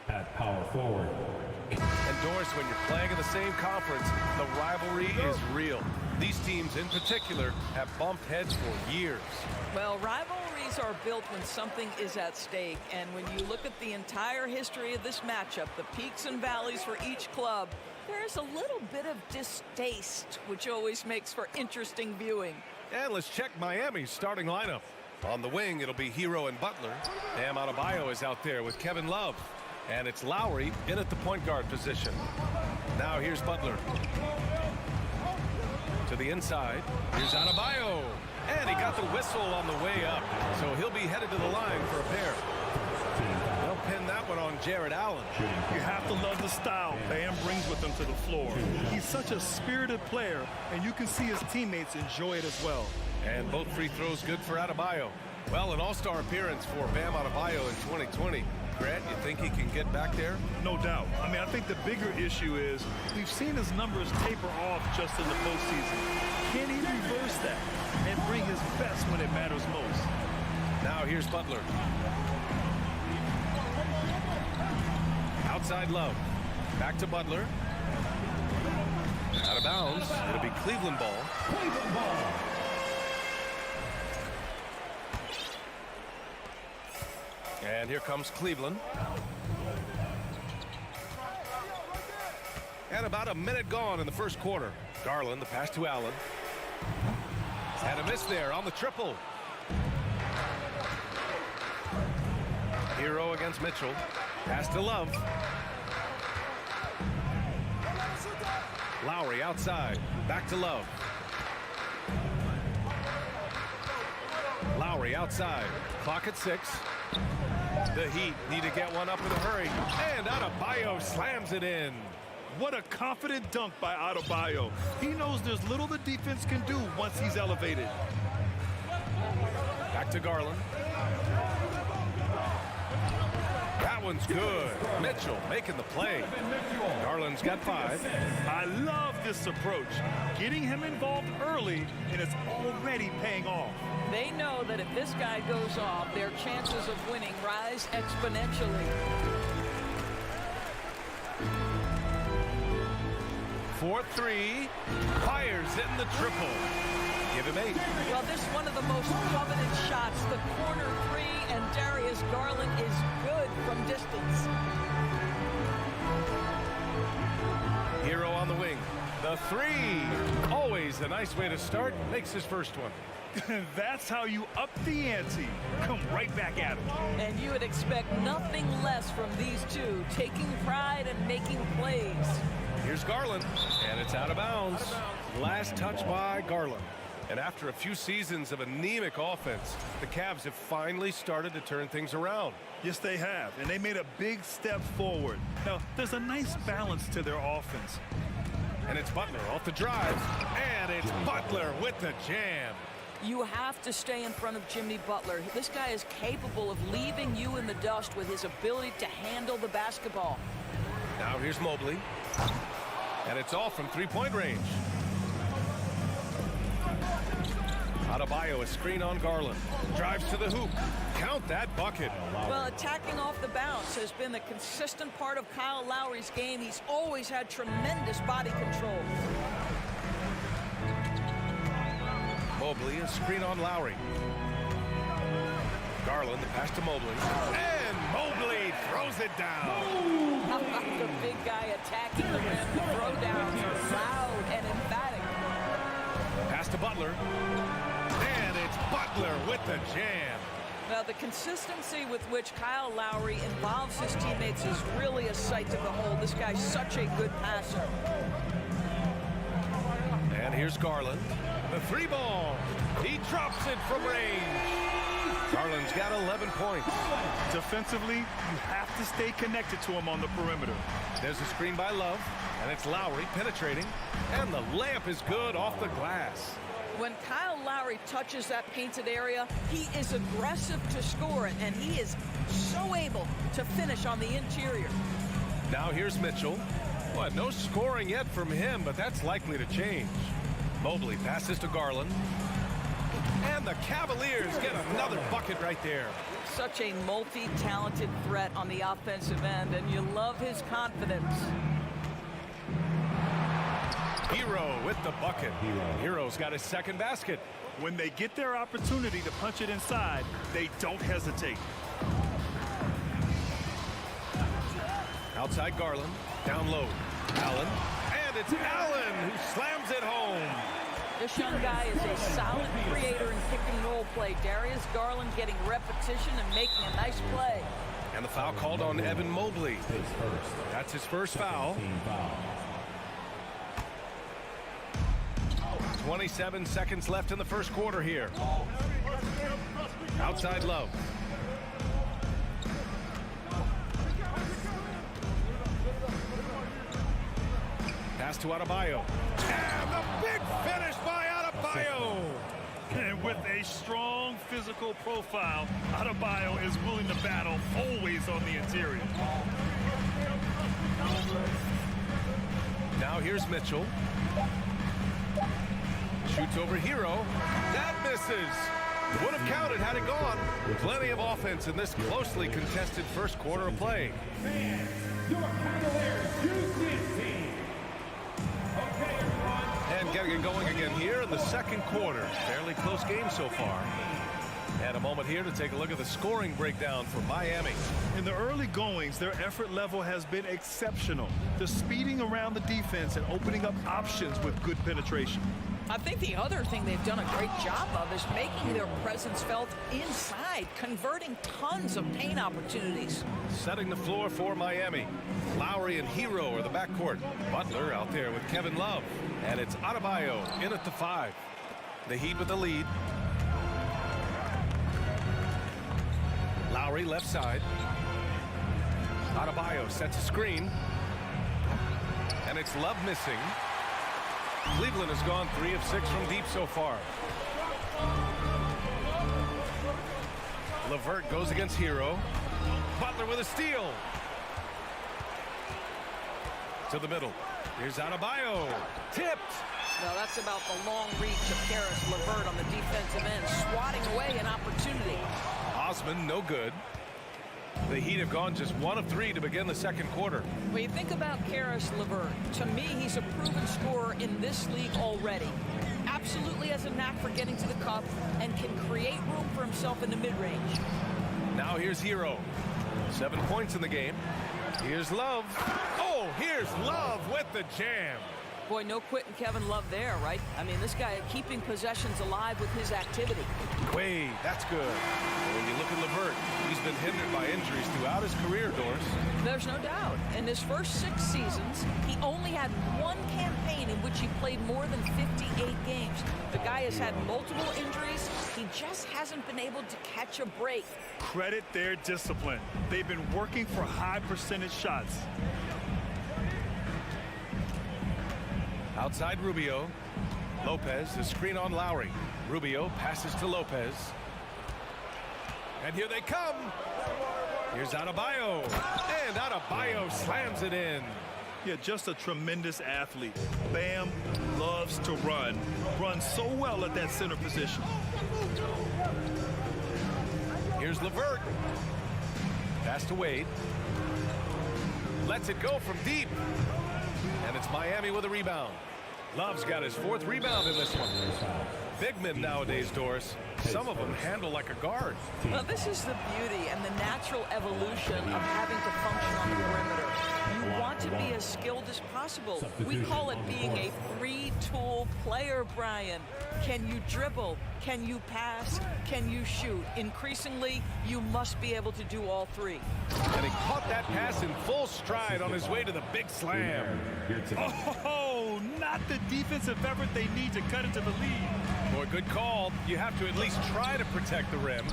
at power forward. And Doris, when you're playing in the same conference, the rivalry is real. These teams in particular have bumped heads for years. Well, rivalries are built when something is at stake. And when you look at the entire history of this matchup, the peaks and valleys for each club, there's a little bit of distaste, which always makes for interesting viewing. And let's check Miami's starting lineup. On the wing, it'll be Hero and Butler. Bam Adebayo is out there with Kevin Love. And it's Lowry in at the point guard position. Now here's Butler. To the inside. Here's Adebayo. And he got the whistle on the way up. So he'll be headed to the line for a pair. They'll pin that one on Jared Allen. You have to love the style Bam brings with him to the floor. He's such a spirited player, and you can see his teammates enjoy it as well. And both free throws good for Adebayo. Well, an all-star appearance for Bam Adebayo in 2020. Grant, you think he can get back there? No doubt. I mean, I think the bigger issue is we've seen his numbers taper off just in the postseason. Can he reverse that and bring his best when it matters most? Now here's Butler. Outside Love. Back to Butler. Out of bounds. It'll be Cleveland ball. Cleveland ball. And here comes Cleveland. And about a minute gone in the first quarter. Garland, the pass to Allen. Had a miss there on the triple. Hero against Mitchell. Pass to Love. Lowry outside. Back to Love. Lowry outside. Clock at 6. The Heat need to get one up in a hurry. And Adebayo slams it in. What a confident dunk by Adebayo. He knows there's little the defense can do once he's elevated. Back to Garland. That one's good. Mitchell making the play. Garland's got 5. I love this approach. Getting him involved early, and it's already paying off. They know that if this guy goes off, their chances of winning rise exponentially. 4-3. Fires in the triple. Give him 8. Well, this is one of the most coveted shots. The corner 3, and Darius Garland is good from distance. Hero on the wing. The 3. Always a nice way to start. Makes his first one. That's how you up the ante. Come right back at him. And you would expect nothing less from these two, taking pride and making plays. Here's Garland, and it's out of bounds. Last touch by Garland. And after a few seasons of anemic offense, the Cavs have finally started to turn things around. Yes, they have, and they made a big step forward. Now, there's a nice balance to their offense. And it's Butler off the drive, and it's Butler with the jam. You have to stay in front of Jimmy Butler. This guy is capable of leaving you in the dust with his ability to handle the basketball. Now here's Mobley. And it's all from three-point range. Adebayo, a screen on Garland. Drives to the hoop. Count that bucket. Well, attacking off the bounce has been a consistent part of Kyle Lowry's game. He's always had tremendous body control. Mobley, a screen on Lowry. Garland, the pass to Mobley. And Mobley throws it down. The big guy attacking the rim. The throwdowns are loud and emphatic. Pass to Butler. And it's Butler with the jam. Now, the consistency with which Kyle Lowry involves his teammates is really a sight to behold. This guy's such a good passer. And here's Garland. The 3 ball. He drops it from range. Garland's got 11 points. Defensively, you have to stay connected to him on the perimeter. There's a screen by Love, and it's Lowry penetrating. And the layup is good off the glass. When Kyle Lowry touches that painted area, he is aggressive to score it, and he is so able to finish on the interior. Now here's Mitchell. Well, no scoring yet from him, but that's likely to change. Mobley passes to Garland. And the Cavaliers get another bucket right there. Such a multi-talented threat on the offensive end, and you love his confidence. Hero with the bucket. Hero's got his second basket. When they get their opportunity to punch it inside, they don't hesitate. Outside Garland, down low. Allen, and it's Allen who slams it home. This young guy is a solid creator in pick and roll play. Darius Garland getting repetition and making a nice play. And the foul called on Evan Mobley. That's his first foul. 27 seconds left in the first quarter here. Outside Love. Pass to Adebayo. And the big finish by Adebayo. And with a strong physical profile, Adebayo is willing to battle, always on the interior. Now here's Mitchell. Shoots over Hero. That misses. Would have counted had it gone. Plenty of offense in this closely contested first quarter of play. Fans, your Cavaliers use this team. Okay, everyone. And getting it going again here in the second quarter. Fairly close game so far. And a moment here to take a look at the scoring breakdown for Miami. In the early goings, their effort level has been exceptional. They're speeding around the defense and opening up options with good penetration. I think the other thing they've done a great job of is making their presence felt inside, converting tons of paint opportunities. Setting the floor for Miami. Lowry and Hero are the backcourt. Butler out there with Kevin Love. And it's Adebayo in at the 5. The Heat with the lead. Lowry left side. Adebayo sets a screen. And it's Love missing. Cleveland has gone 3 of 6 from deep so far. LeVert goes against Hero. Butler with a steal. To the middle. Here's Adebayo. Tipped. Well, that's about the long reach of Karis LeVert on the defensive end, swatting away an opportunity. Osman, no good. The Heat have gone just 1 of 3 to begin the second quarter. When you think about Karis LeVert, to me, he's a proven scorer in this league already. Absolutely has a knack for getting to the cup and can create room for himself in the mid-range. Now here's Hero. 7 points in the game. Here's Love. Oh, here's Love with the jam. Boy, no quitting Kevin Love there, right? I mean, this guy keeping possessions alive with his activity. Wade, that's good. And when you look at LeVert, he's been hindered by injuries throughout his career, Doris. There's no doubt. In his first 6 seasons, he only had 1 campaign in which he played more than 58 games. The guy has had multiple injuries. He just hasn't been able to catch a break. Credit their discipline. They've been working for high percentage shots. Outside Rubio. Lopez, the screen on Lowry. Rubio passes to Lopez. And here they come. Here's Adebayo. And Adebayo slams it in. Yeah, just a tremendous athlete. Bam loves to run. Runs so well at that center position. Here's LeVert. Pass to Wade. Lets it go from deep. And it's Miami with a rebound. Love's got his 4th rebound in this one. Big men nowadays, Doris. Some of them handle like a guard. Well, this is the beauty and the natural evolution of having to function on the perimeter. You want to be as skilled as possible. We call it being a 3-tool player, Brian. Can you dribble? Can you pass? Can you shoot? Increasingly, you must be able to do all 3. And he caught that pass in full stride on his way to the big slam. Oh, not the defensive effort they need to cut into the lead. Boy, good call. You have to at least try to protect the rim.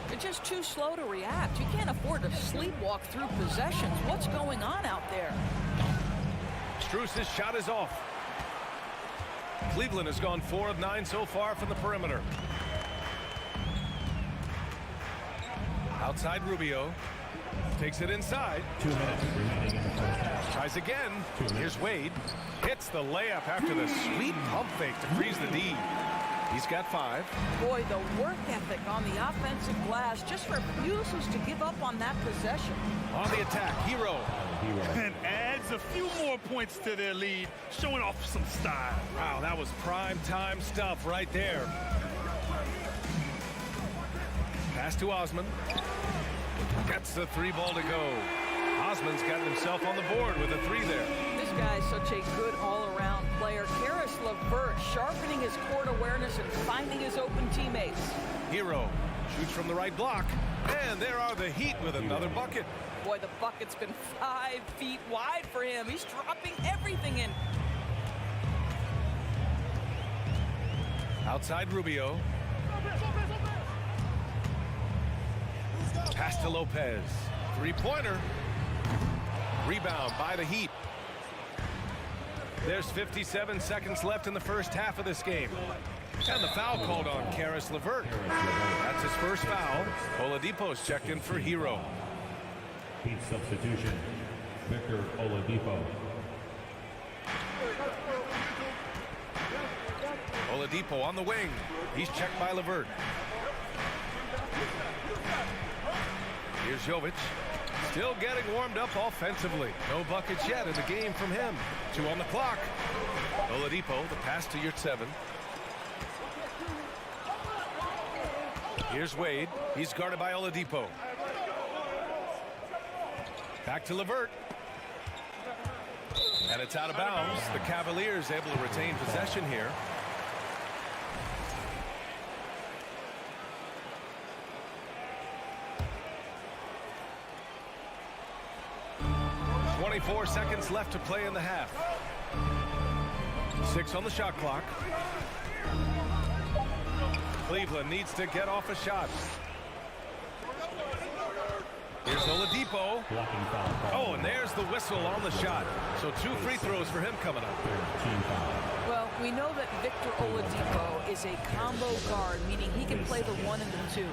They're just too slow to react. You can't afford to sleepwalk through possessions. What's going on out there? Strus's shot is off. Cleveland has gone 4 of 9 so far from the perimeter. Outside Rubio. Takes it inside. 2 minutes remaining in the first half. Tries again. Here's Wade. Hits the layup after the sweet pump fake to freeze the D. He's got 5. Boy, the work ethic on the offensive glass just refuses to give up on that possession. On the attack, Hero. And adds a few more points to their lead, showing off some style. Wow, that was prime time stuff right there. Pass to Osman. Gets the 3 ball to go. Osman's got himself on the board with a 3 there. This guy's such a good all-around player. Karis LeVert sharpening his court awareness and finding his open teammates. Hero shoots from the right block. And there are the Heat with another bucket. Boy, the bucket's been 5 feet wide for him. He's dropping everything in. Outside Rubio. Pass to Lopez. 3-pointer. Rebound by the Heat. There's 57 seconds left in the first half of this game. And the foul called on Caris LeVert. That's his first foul. Oladipo's checked in for Hero. Heat substitution, Victor Oladipo. Oladipo on the wing. He's checked by LeVert. Here's Jovic. Still getting warmed up offensively. No buckets yet in the game from him. 2 on the clock. Oladipo, the pass to Yurtseven. Here's Wade. He's guarded by Oladipo. Back to LeVert. And it's out of bounds. The Cavaliers able to retain possession here. .24 seconds left to play in the half. 6 on the shot clock. Cleveland needs to get off a shot. Here's Oladipo. Oh, and there's the whistle on the shot. So 2 free throws for him coming up. Well, we know that Victor Oladipo is a combo guard, meaning he can play the 1 and the 2.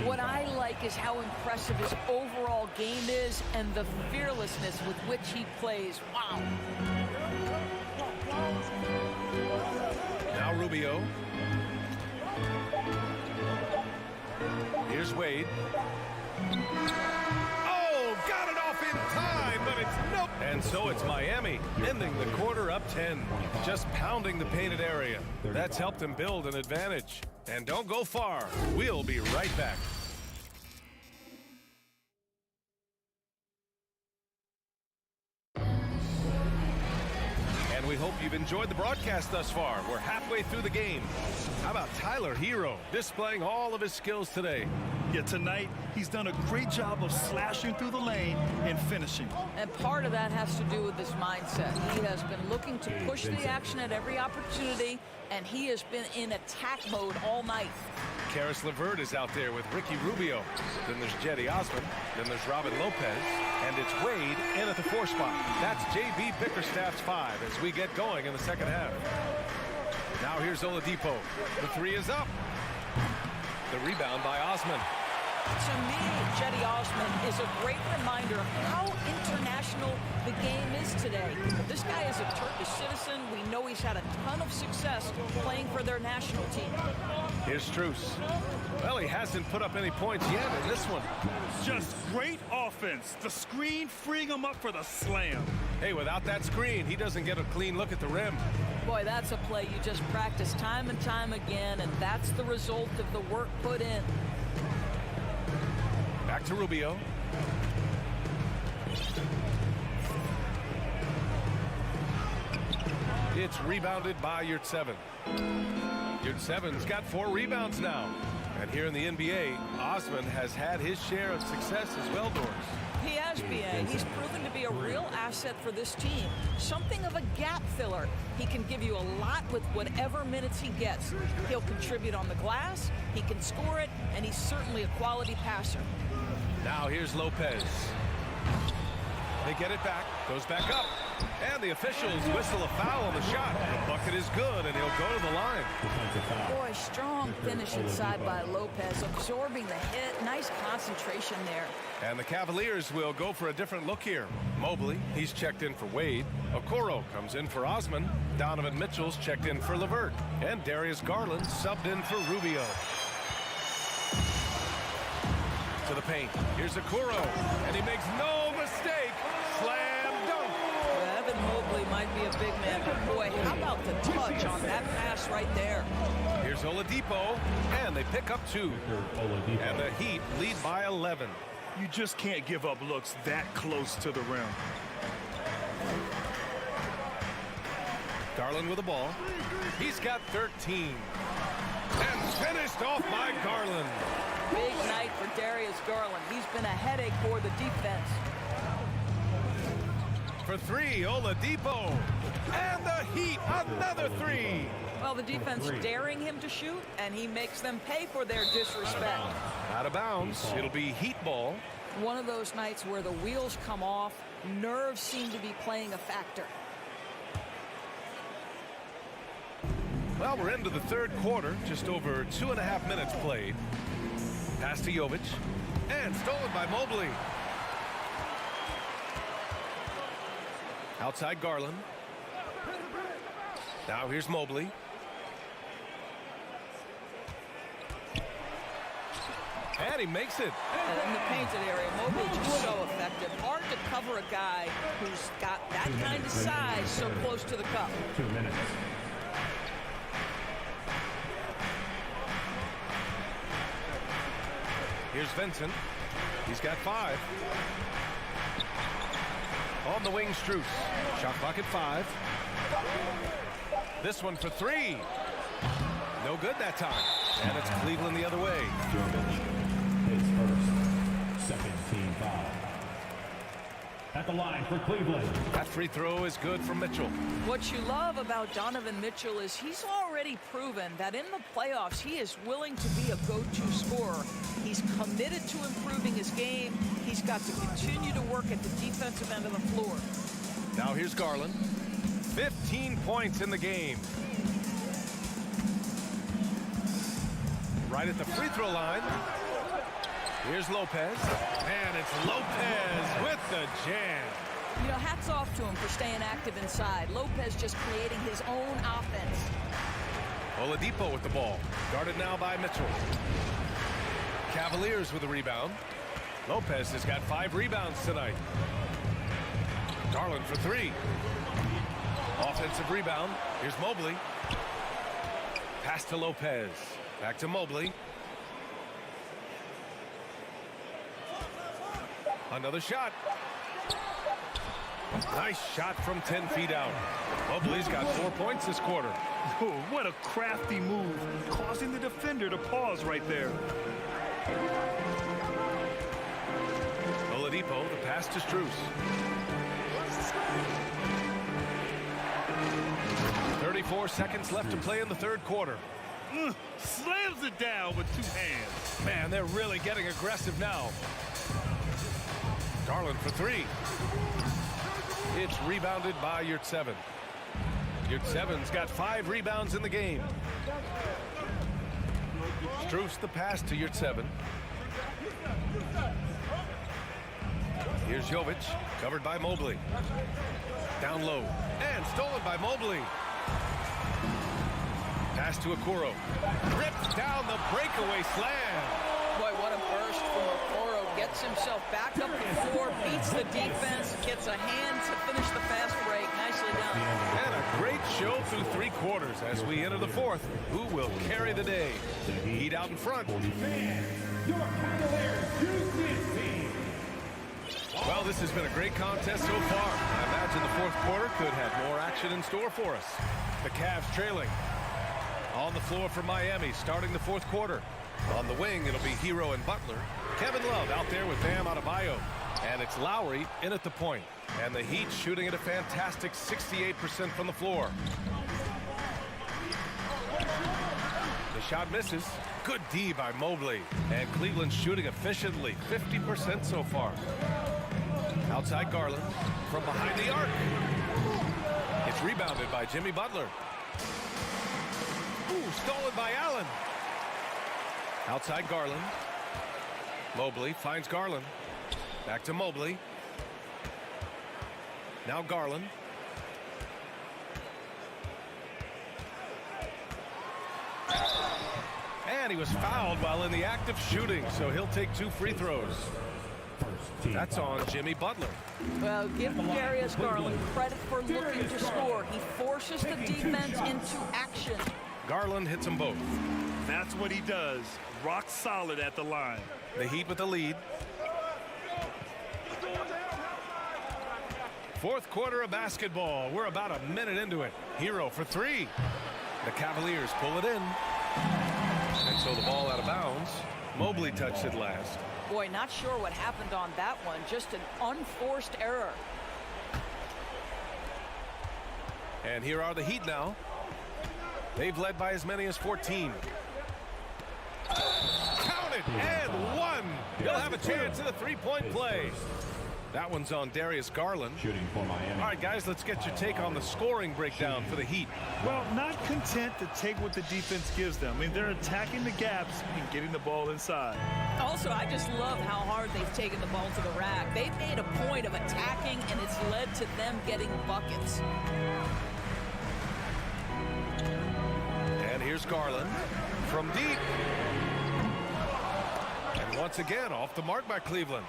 What I like is how impressive his overall game is and the fearlessness with which he plays. Wow. Now Rubio. Here's Wade. Oh, got it off in time, but it's nope. And so it's Miami, ending the quarter up 10. Just pounding the painted area. That's helped them build an advantage. And don't go far. We'll be right back. We hope you've enjoyed the broadcast thus far. We're halfway through the game. How about Tyler Hero displaying all of his skills today? Yeah, tonight he's done a great job of slashing through the lane and finishing. And part of that has to do with his mindset. He has been looking to push the action at every opportunity, and he has been in attack mode all night. Caris LeVert is out there with Ricky Rubio. Then there's Jetty Osman. Then there's Robin Lopez. And it's Wade in at the 4 spot. That's J.B. Bickerstaff's 5 as we get going in the second half. Now here's Oladipo. The 3 is up. The rebound by Osman. To me, Jetty Osman is a great reminder of how international the game is today. This guy is a Turkish citizen. We know he's had a ton of success playing for their national team. Here's Strus. Well, he hasn't put up any points yet in this one. Just great offense. The screen freeing him up for the slam. Hey, without that screen, he doesn't get a clean look at the rim. Boy, that's a play you just practice time and time again, and that's the result of the work put in. Back to Rubio. It's rebounded by Yurtseven. Yurtseven's got 4 rebounds now. And here in the NBA, Osman has had his share of success as well, Doris. He has been. He's proven to be a real asset for this team. Something of a gap filler. He can give you a lot with whatever minutes he gets. He'll contribute on the glass, he can score it, and he's certainly a quality passer. Now here's Lopez. They get it back, goes back up, and the officials whistle a foul on the shot. The bucket is good, and he'll go to the line. Boy, strong finish inside by Lopez, absorbing the hit. Nice concentration there. And the Cavaliers will go for a different look here. Mobley, he's checked in for Wade. Okoro comes in for Osman. Donovan Mitchell's checked in for LeVert. And Darius Garland subbed in for Rubio. To the paint. Here's Okoro, and he makes no mistake. Slam dunk. Evan Mobley might be a big man, but boy, how about the touch on that pass right there? Here's Oladipo, and they pick up 2. And the Heat lead by 11. You just can't give up looks that close to the rim. Garland with the ball. He's got 13. And finished off by Garland. Big night for Darius Garland. He's been a headache for the defense. For 3, Oladipo. And the Heat, another 3. Well, the defense daring him to shoot, and he makes them pay for their disrespect. Out of bounds. It'll be Heat ball. One of those nights where the wheels come off, nerves seem to be playing a factor. Well, we're into the third quarter, just over 2.5 minutes played. Pass to Jovic, and stolen by Mobley. Outside Garland. Now here's Mobley. And he makes it. In the painted area, Mobley just so effective. Hard to cover a guy who's got that kind of size so close to the cup. 2 minutes. Here's Vincent. He's got 5. On the wing, Strus. Shot clock at 5. This one for 3. No good that time. And it's Cleveland the other way. His first, second team foul. At the line for Cleveland. That free throw is good for Mitchell. What you love about Donovan Mitchell is he's already proven that in the playoffs he is willing to be a go-to scorer. He's committed to improving his game. He's got to continue to work at the defensive end of the floor. Now here's Garland. 15 points in the game. Right at the free throw line. Here's Lopez. And it's Lopez with the jam. You know, hats off to him for staying active inside. Lopez just creating his own offense. Oladipo with the ball. Guarded now by Mitchell. Cavaliers with a rebound. Lopez has got 5 rebounds tonight. Garland for 3. Offensive rebound. Here's Mobley. Pass to Lopez. Back to Mobley. Another shot. Nice shot from 10 feet out. Mobley's got 4 points this quarter. Oh, what a crafty move, causing the defender to pause right there. Oladipo, the pass to Strus. 34 seconds left to play in the third quarter. Slams it down with 2 hands. Man, they're really getting aggressive now. Garland for 3. It's rebounded by Yurtseven. Yurtseven's got 5 rebounds in the game. Strus the pass to Yurtseven. Here's Jovic, covered by Mobley. Down low, and stolen by Mobley. Pass to Okoro. Rips down the breakaway slam. Boy, what a burst from Okoro. Gets himself back up the floor, beats the defense, gets a hand to finish the fast break. Nicely done. And a great show through 3 quarters as we enter the 4th. Who will carry the day? Heat out in front. Your Cavaliers use team. Well, this has been a great contest so far. I imagine the 4th quarter could have more action in store for us. The Cavs trailing. On the floor for Miami, starting the 4th quarter. On the wing, it'll be Hero and Butler. Kevin Love out there with Bam Adebayo. And it's Lowry in at the point. And the Heat shooting at a fantastic 68% from the floor. The shot misses. Good D by Mobley. And Cleveland shooting efficiently, 50% so far. Outside Garland from behind the arc. It's rebounded by Jimmy Butler. Ooh, stolen by Allen. Outside Garland. Mobley finds Garland. Back to Mobley. Now Garland. And he was fouled while in the act of shooting, so he'll take 2 free throws. That's on Jimmy Butler. Well, give Darius Garland credit for looking to score. He forces the defense into action. Garland hits them both. That's what he does. Rock solid at the line. The Heat with the lead. 4th quarter of basketball. We're about a minute into it. Hero for 3. The Cavaliers pull it in. And so the ball out of bounds. Mobley touched it last. Boy, not sure what happened on that one. Just an unforced error. And here are the Heat now. They've led by as many as 14. Counted and 1. He'll have a chance at a 3-point play. That one's on Darius Garland. Shooting for Miami. All right, guys, let's get your take on the scoring breakdown for the Heat. Well, not content to take what the defense gives them. I mean, they're attacking the gaps and getting the ball inside. Also, I just love how hard they've taken the ball to the rack. They've made a point of attacking, and it's led to them getting buckets. And here's Garland from deep. And once again, off the mark by Cleveland.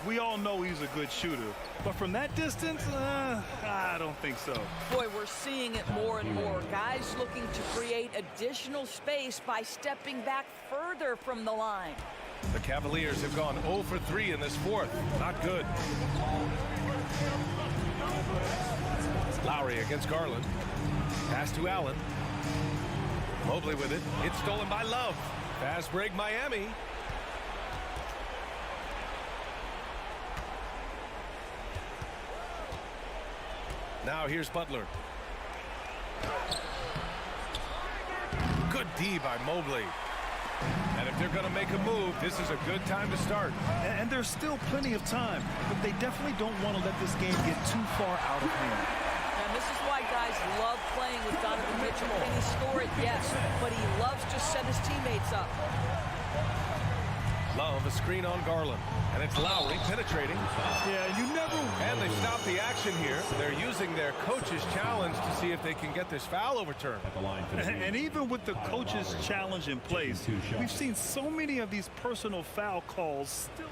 We all know he's a good shooter, but from that distance, I don't think so. Boy, we're seeing it more and more. Guys looking to create additional space by stepping back further from the line. The Cavaliers have gone 0 for 3 in this fourth. Not good. Lowry against Garland. Pass to Allen. Mobley with it. It's stolen by Love. Fast break Miami. Now here's Butler. Good D by Mobley. And if they're going to make a move, this is a good time to start. And there's still plenty of time, but they definitely don't want to let this game get too far out of hand. And this is why guys love playing with Donovan Mitchell. Can he score it? Yes, but he loves to set his teammates up. Love a screen on Garland. And it's Lowry penetrating. Yeah, you never... And they stop the action here. They're using their coach's challenge to see if they can get this foul overturned. At the line for the And even with the coach's challenge in place, we've seen so many of these personal foul calls still...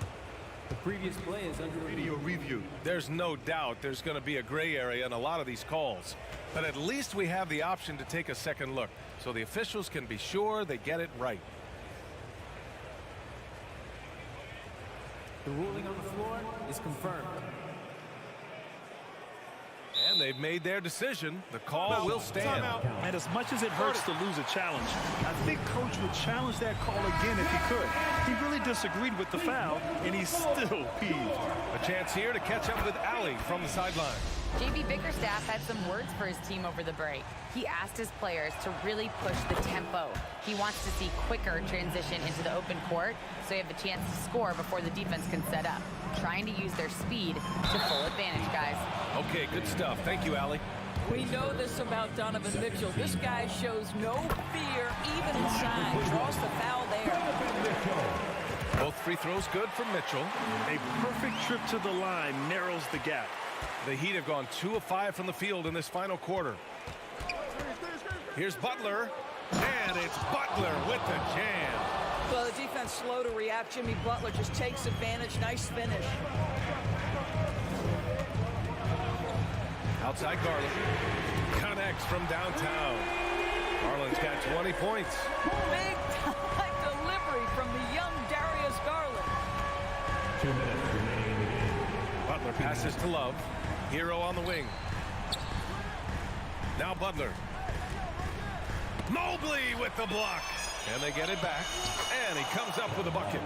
The previous play is under Video review. There's no doubt there's going to be a gray area in a lot of these calls. But at least we have the option to take a second look, so the officials can be sure they get it right. The ruling on the floor is confirmed. And they've made their decision. The call will stand. And as much as it hurts to lose a challenge, I think Coach would challenge that call again if he could. He really disagreed with the foul, and he's still peeved. A chance here to catch up with Allie from the sideline. JB Bickerstaff had some words for his team over the break. He asked his players to really push the tempo. He wants to see quicker transition into the open court so they have the chance to score before the defense can set up. Trying to use their speed to full advantage, guys. Okay, good stuff. Thank you, Allie. We know this about Donovan Mitchell. This guy shows no fear, even inside. Draws the foul there. Both free throws good from Mitchell. A perfect trip to the line narrows the gap. The Heat have gone 2 of 5 from the field in this final quarter. Here's Butler, and it's Butler with the jam. Well, the defense slow to react. Jimmy Butler just takes advantage. Nice finish. Outside Garland. Connects from downtown. Garland's got 20 points. Big time delivery from the young Darius Garland. 2 minutes remaining in the game. Butler passes to Love. Hero on the wing. Now Butler. Mobley with the block. And they get it back. And he comes up with a bucket.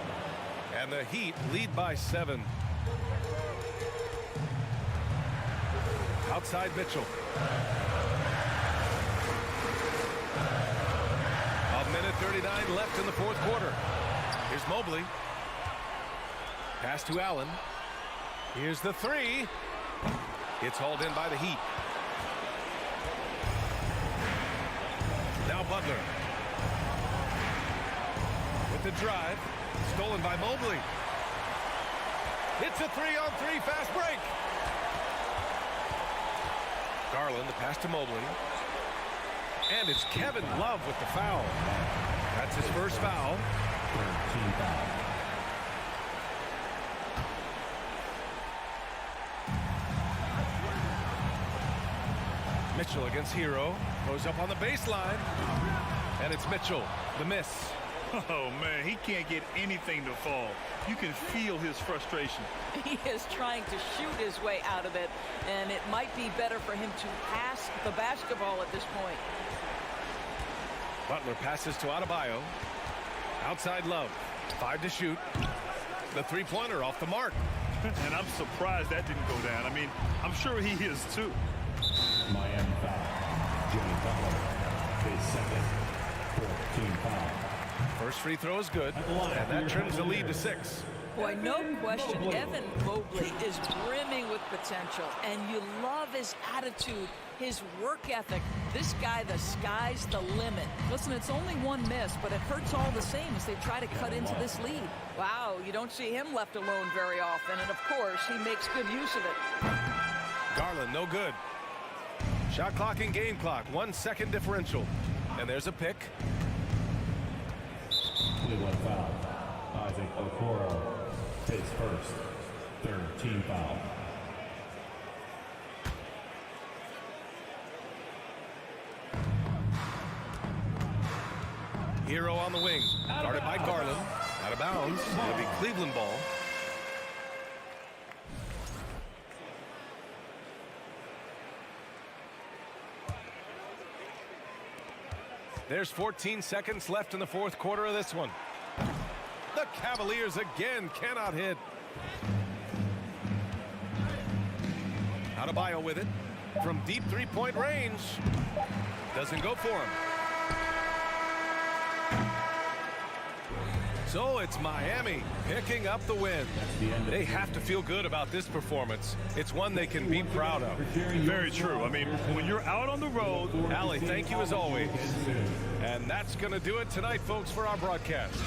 And the Heat lead by 7. Outside Mitchell. A minute 39 left in the fourth quarter. Here's Mobley. Pass to Allen. Here's the three. It's hauled in by the Heat. Now Butler. With the drive. Stolen by Mobley. It's a 3-on-3 fast break. Garland, the pass to Mobley. And it's Kevin Love with the foul. That's his first foul. 13 foul. Mitchell against Hero. Goes up on the baseline. And it's Mitchell. The miss. Oh, man, he can't get anything to fall. You can feel his frustration. He is trying to shoot his way out of it, and it might be better for him to pass the basketball at this point. Butler passes to Adebayo. Outside Love. 5 to shoot. The three-pointer off the mark. And I'm surprised that didn't go down. I mean, I'm sure he is too. Miami foul. Jimmy Butler. His second. 14 foul. First free throw is good, and that trims the lead to 6. Boy, no question, Evan Mobley is brimming with potential, and you love his attitude, his work ethic. This guy, the sky's the limit. Listen, it's only one miss, but it hurts all the same as they try to cut into this lead. Wow, you don't see him left alone very often, and of course, he makes good use of it. Garland, no good. Shot clock and game clock, 1 second differential. And there's a pick. Cleveland foul. Isaac Okoro, his first, third team foul. Hero on the wing, guarded by Garland. Out of bounds, it'll be Cleveland ball. There's 14 seconds left in the fourth quarter of this one. The Cavaliers again cannot hit. Adebayo with it from deep three-point range. Doesn't go for him. So it's Miami picking up the win. They have to feel good about this performance. It's one they can be proud of. Very true. I mean, when you're out on the road. Allie, thank you as always. And that's going to do it tonight, folks, for our broadcast.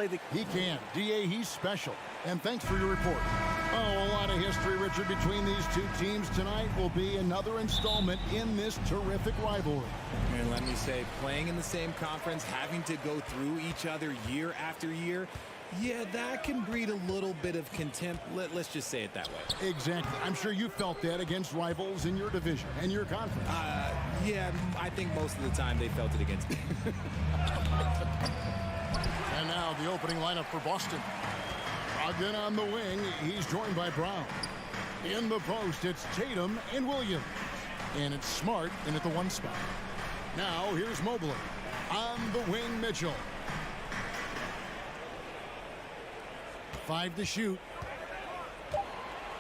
play the... He can. D.A., he's special. And thanks for your report. Oh, a lot of history, Richard, between these two teams tonight will be another installment in this terrific rivalry. And let me say, playing in the same conference, having to go through each other year after year, yeah, that can breed a little bit of contempt. Let's just say it that way. Exactly. I'm sure you felt that against rivals in your division and your conference. Yeah, I think most of the time they felt it against me. And now the opening lineup for Boston. Brogdon on the wing. He's joined by Brown. In the post, it's Tatum and Williams. And it's Smart in at the 1 spot. Now here's Mobley. On the wing, Mitchell. 5 to shoot.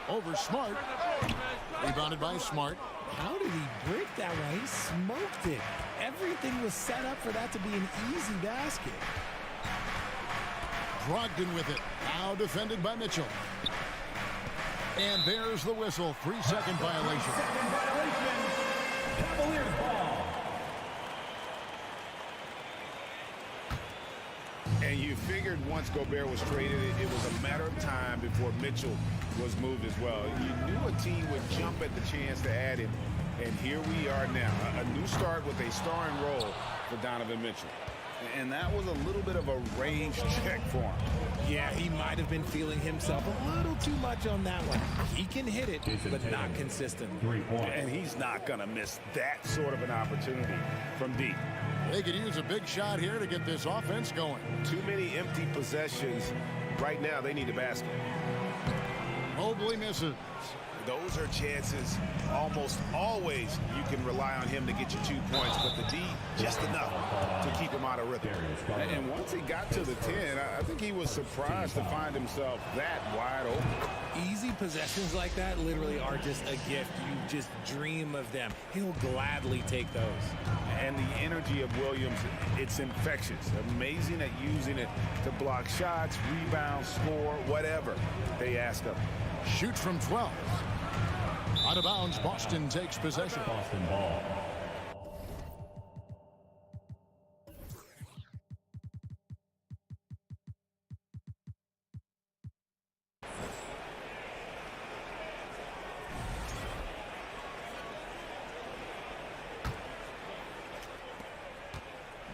Over Smart. Rebounded by Smart. How did he break that one? He smoked it. Everything was set up for that to be an easy basket. Brogdon with it. Now defended by Mitchell. And there's the whistle. 3-second violation. 3-second violation. Cavaliers ball. And you figured once Gobert was traded, it was a matter of time before Mitchell was moved as well. You knew a team would jump at the chance to add him, and here we are now. A new start with a starring role for Donovan Mitchell. And that was a little bit of a range check for him. Yeah, he might have been feeling himself a little too much on that one. He can hit it, but not consistently. And he's not going to miss that sort of an opportunity from deep. They could use a big shot here to get this offense going. Too many empty possessions. Right now, they need a basket. Mobley misses. Those are chances almost always you can rely on him to get you 2 points, but the D just enough to keep him out of rhythm. And once he got to the 10, I think he was surprised to find himself that wide open. Easy possessions like that literally are just a gift. You just dream of them. He'll gladly take those. And the energy of Williams, it's infectious. Amazing at using it to block shots, rebound, score, whatever they ask of him. Shoots from 12. Out of bounds, Boston takes possession. Boston ball.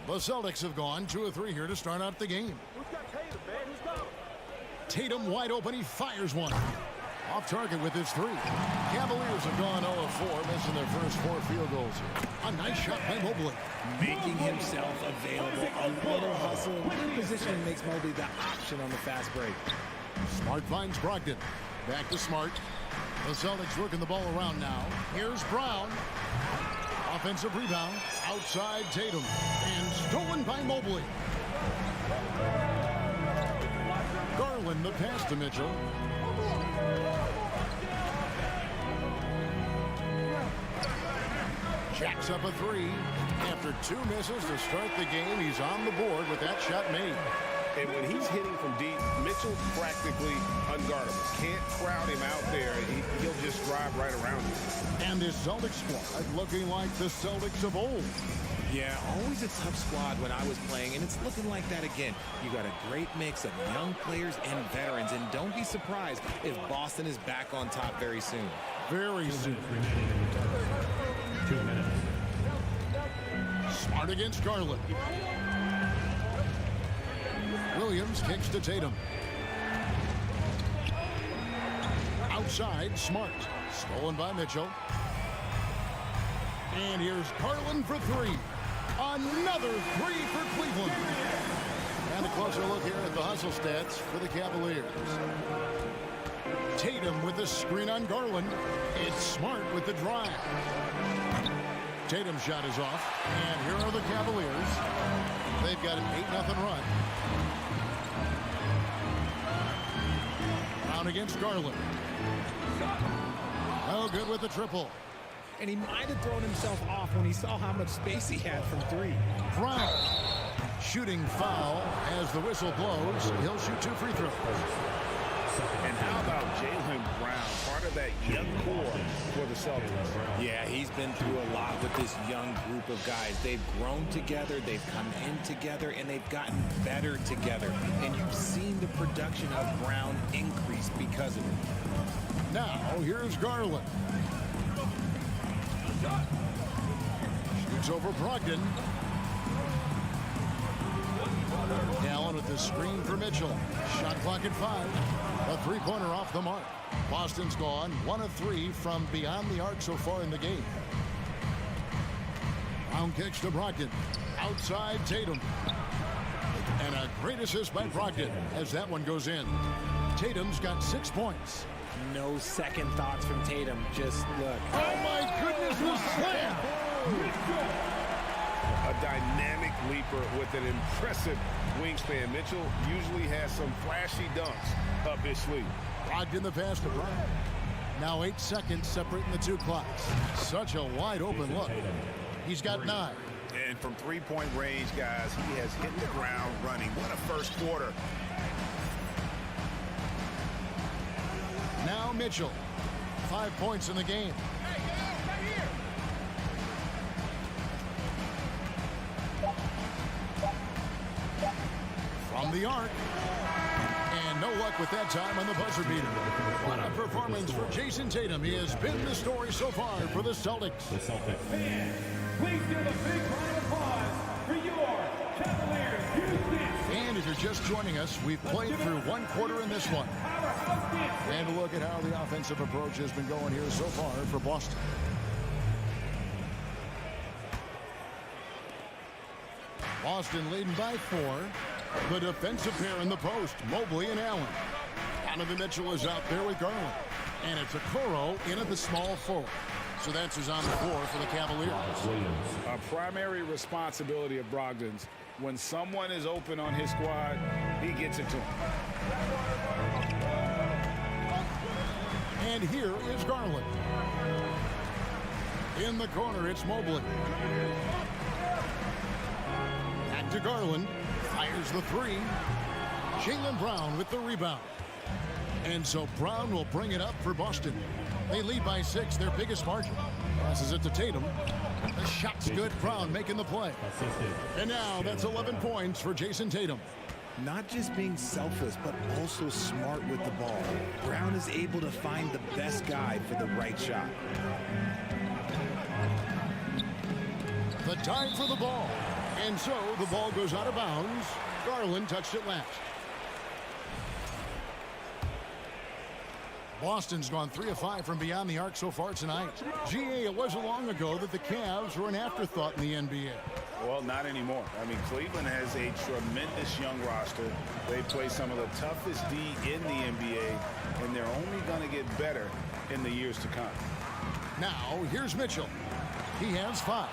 The Celtics have gone 2 of 3 here to start out the game. Who's got Tatum, man? Who's got him? Tatum wide open. He fires one. Off target with his 3. Cavaliers have gone 0 of 4, missing their first 4 field goals here. A nice shot by Mobley. Making himself available. A little hustle. Good positioning makes Mobley the option on the fast break. Smart finds Brogdon. Back to Smart. The Celtics working the ball around now. Here's Brown. Offensive rebound. Outside Tatum. And stolen by Mobley. Garland the pass to Mitchell. Jacks up a 3. After 2 misses to start the game, he's on the board with that shot made. And when he's hitting from deep, Mitchell's practically unguardable. Can't crowd him out there. He'll just drive right around him. And this Celtics squad looking like the Celtics of old. Yeah, always a tough squad when I was playing, and it's looking like that again. You got a great mix of young players and veterans, and don't be surprised if Boston is back on top very soon. Very soon. 2 minutes. Smart against Garland. Williams kicks to Tatum. Outside, Smart. Stolen by Mitchell. And here's Garland for 3. Another 3 for Cleveland. And a closer look here at the hustle stats for the Cavaliers. Tatum with the screen on Garland. It's Smart with the drive. Tatum's shot is off. And here are the Cavaliers. They've got an 8-0 run. Brown against Garland. Oh, good with the triple. And he might have thrown himself off when he saw how much space he had from 3. Brown. Shooting foul as the whistle blows. He'll shoot 2 free throws. And how about Jaylen Brown, part of that young core for the Celtics. Yeah, he's been through a lot with this young group of guys. They've grown together, they've come in together, and they've gotten better together. And you've seen the production of Brown increase because of it. Now, here's Garland. Shoots over Brogdon. Allen with the screen for Mitchell. Shot clock at 5. A three-pointer off the mark. Boston's gone 1 of 3 from beyond the arc so far in the game. Brown kicks to Brogdon. Outside Tatum. And a great assist by Brogdon as that one goes in. Tatum's got 6 points. No second thoughts from Tatum. Just look. Oh my goodness, the slam! A dynamic leaper with an impressive wingspan. Mitchell usually has some flashy dunks up his sleeve. Brogdon the pass to Brown. Now 8 seconds separating the two clocks. Such a wide open look. He's got 9. And from three-point range, guys, he has hit the ground running. What a first quarter. Now Mitchell. 5 points in the game. From the arc. And no luck with that time on the buzzer beater. What a performance for Jason Tatum. He has been the story so far for the Celtics. Fans, please give a big round of applause for your Cavaliers. And if you're just joining us, we've played through 1 quarter in this one. And a look at how the offensive approach has been going here so far for Boston. Boston leading by 4. The defensive pair in the post, Mobley and Allen. Donovan Mitchell is out there with Garland. And it's Okoro in at the small forward. So that's who's on the floor for the Cavaliers. A primary responsibility of Brogdon's. When someone is open on his squad, he gets it to him. And here is Garland. In the corner, it's Mobley. Back to Garland. Fires the 3. Jaylen Brown with the rebound. And so Brown will bring it up for Boston. They lead by 6, their biggest margin. Passes it to Tatum. The shot's good. Brown making the play. And now that's 11 points for Jason Tatum. Not just being selfless, but also smart with the ball. Brown is able to find the best guy for the right shot. The time for the ball. And so the ball goes out of bounds. Garland touched it last. Boston's gone 3 of 5 from beyond the arc so far tonight. GA, it wasn't long ago that the Cavs were an afterthought in the NBA. Well, not anymore. I mean, Cleveland has a tremendous young roster. They play some of the toughest D in the NBA, and they're only going to get better in the years to come. Now, here's Mitchell. He has 5.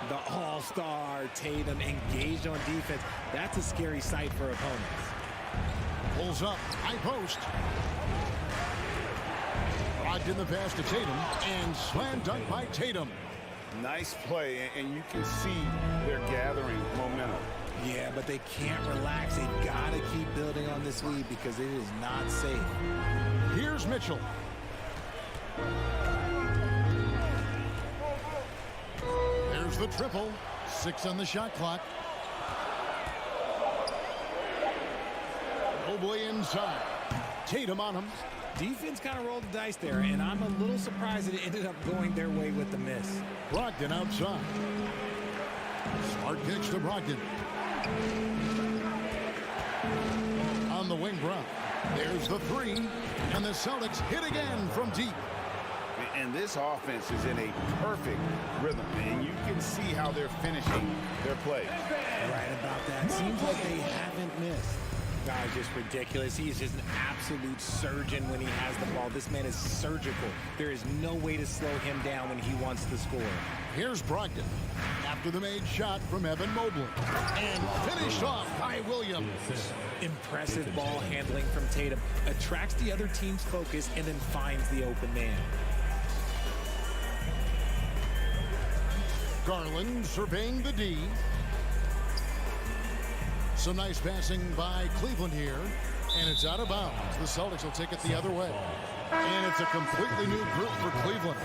The all-star Tatum engaged on defense. That's a scary sight for opponents. Pulls up, high post. Blocked in the pass to Tatum, and slam dunk by Tatum. Nice play, and you can see they're gathering momentum. Yeah, but they can't relax. They've got to keep building on this lead because it is not safe. Here's Mitchell. There's the triple. 6 on the shot clock. Mobley inside. Tatum on him. Defense kind of rolled the dice there, and I'm a little surprised that it ended up going their way with the miss. Brogdon outside. Smart kicks to Brogdon. On the wing, Brown. There's the 3, and the Celtics hit again from deep. And this offense is in a perfect rhythm, and you can see how they're finishing their play. Right about that. Seems like they haven't missed. Guy's just ridiculous. He's just an absolute surgeon when he has the ball. This man is surgical. There is no way to slow him down when he wants to score. Here's Brogdon after the made shot from Evan Mobley. And finished off by Williams. Impressive ball handling from Tatum. Attracts the other team's focus and then finds the open man. Garland surveying the D. Some nice passing by Cleveland here. And it's out of bounds. The Celtics will take it the other way. And it's a completely new group for Cleveland.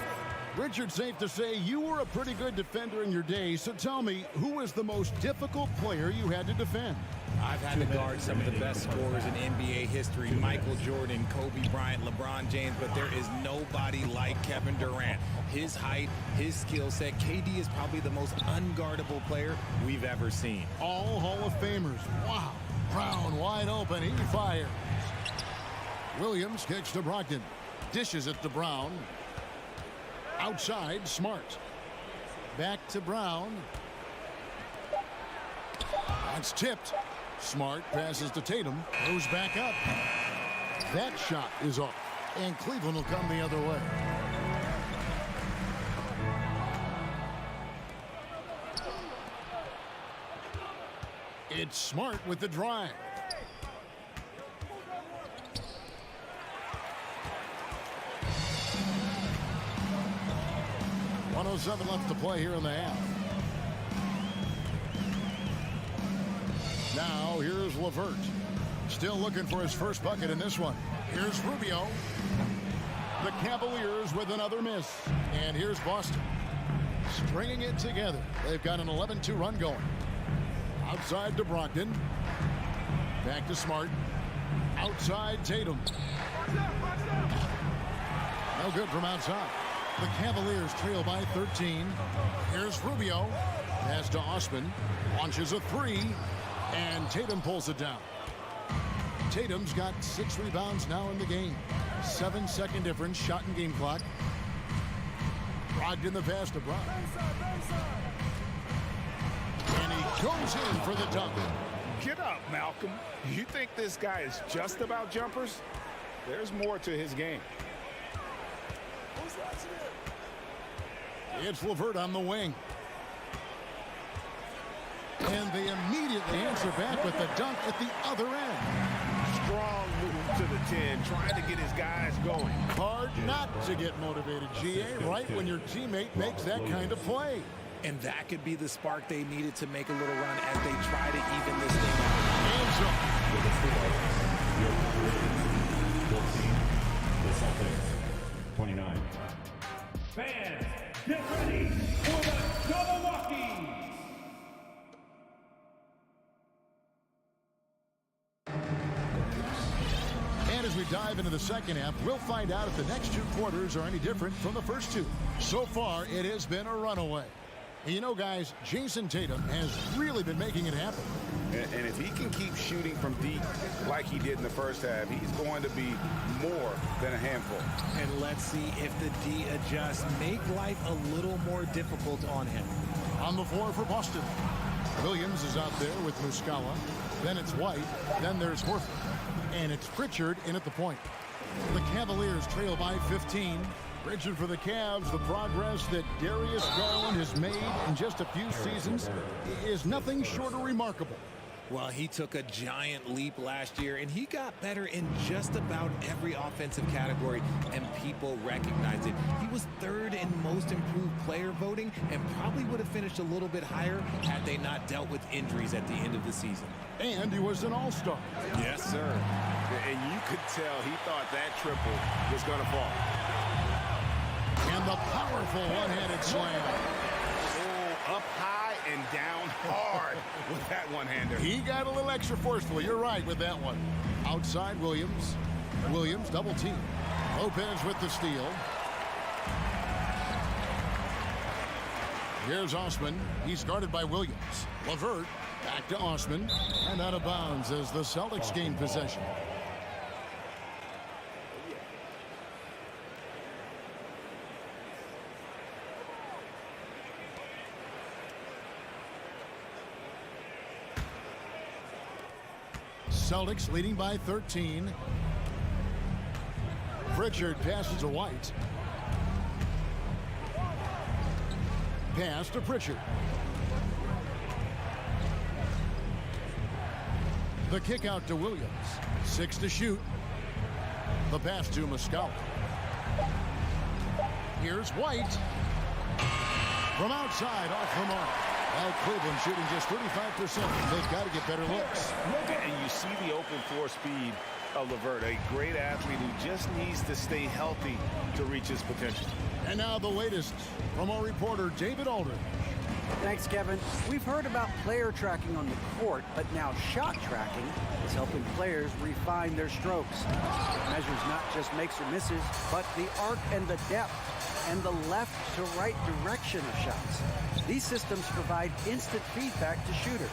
Richard, safe to say you were a pretty good defender in your day. So tell me, who was the most difficult player you had to defend? I've had to guard some of the best scorers in NBA history. Michael Jordan, Kobe Bryant, LeBron James. But there is nobody like Kevin Durant. His height, his skill set. KD is probably the most unguardable player we've ever seen. All Hall of Famers. Wow. Brown wide open. He fires. Williams kicks to Brogdon. Dishes it to Brown. Outside, Smart. Back to Brown. That's tipped. Smart passes to Tatum. Goes back up. That shot is off. And Cleveland will come the other way. It's Smart with the drive. .107 left to play here in the half. Now here's LeVert. Still looking for his first bucket in this one. Here's Rubio. The Cavaliers with another miss. And here's Boston. Stringing it together. They've got an 11-2 run going. Outside to Brogdon. Back to Smart. Outside Tatum. No good from outside. The Cavaliers trail by 13. Here's Rubio. Pass to Osman. Launches a three. And Tatum pulls it down. Tatum's got 6 rebounds now in the game. 7-second difference. Shot and game clock. Brogdon the pass to Brown. And he goes in for the dunk. Get up, Malcolm. You think this guy is just about jumpers? There's more to his game. It's LeVert on the wing. And they immediately answer back with the dunk at the other end. Strong move to the 10, trying to get his guys going. Hard not to get motivated, GA, right when your teammate makes that kind of play. And that could be the spark they needed to make a little run as they try to even this thing out. Hands up. The Celtics, 29. Fans, get ready for the double walkies. And as we dive into the second half, we'll find out if the next 2 quarters are any different from the first 2. So far, it has been a runaway. And you know, guys, Jason Tatum has really been making it happen. And if he can keep shooting from deep like he did in the first half, he's going to be more than a handful. And let's see if the D adjusts. Make life a little more difficult on him. On the floor for Boston. Williams is out there with Muscala. Then it's White. Then there's Horford. And it's Pritchard in at the point. The Cavaliers trail by 15. Pritchard for the Cavs. The progress that Darius Garland has made in just a few seasons is nothing short of remarkable. Well, he took a giant leap last year, and he got better in just about every offensive category, and people recognized it. He was 3rd in most improved player voting and probably would have finished a little bit higher had they not dealt with injuries at the end of the season. And he was an all-star. Yes, sir. And you could tell he thought that triple was going to fall. And the powerful one-handed slam. Oh, up high and down hard with that one-hander. He got a little extra forceful. You're right with that one. Outside Williams. Williams double team. Lopez with the steal. Here's Osman. He's guarded by Williams. LeVert back to Osman. And out of bounds as the Celtics gain possession. Celtics leading by 13. Pritchard passes to White. Pass to Pritchard. The kick out to Williams. 6 to shoot. The pass to Muscala. Here's White. From outside, off the mark. Well, Cleveland shooting just 35%. They've got to get better looks. And you see the open floor speed of LeVert, a great athlete who just needs to stay healthy to reach his potential. And now the latest from our reporter, David Aldridge. Thanks, Kevin. We've heard about player tracking on the court, but now shot tracking is helping players refine their strokes. It measures not just makes or misses, but the arc and the depth and the left to right direction of shots. These systems provide instant feedback to shooters,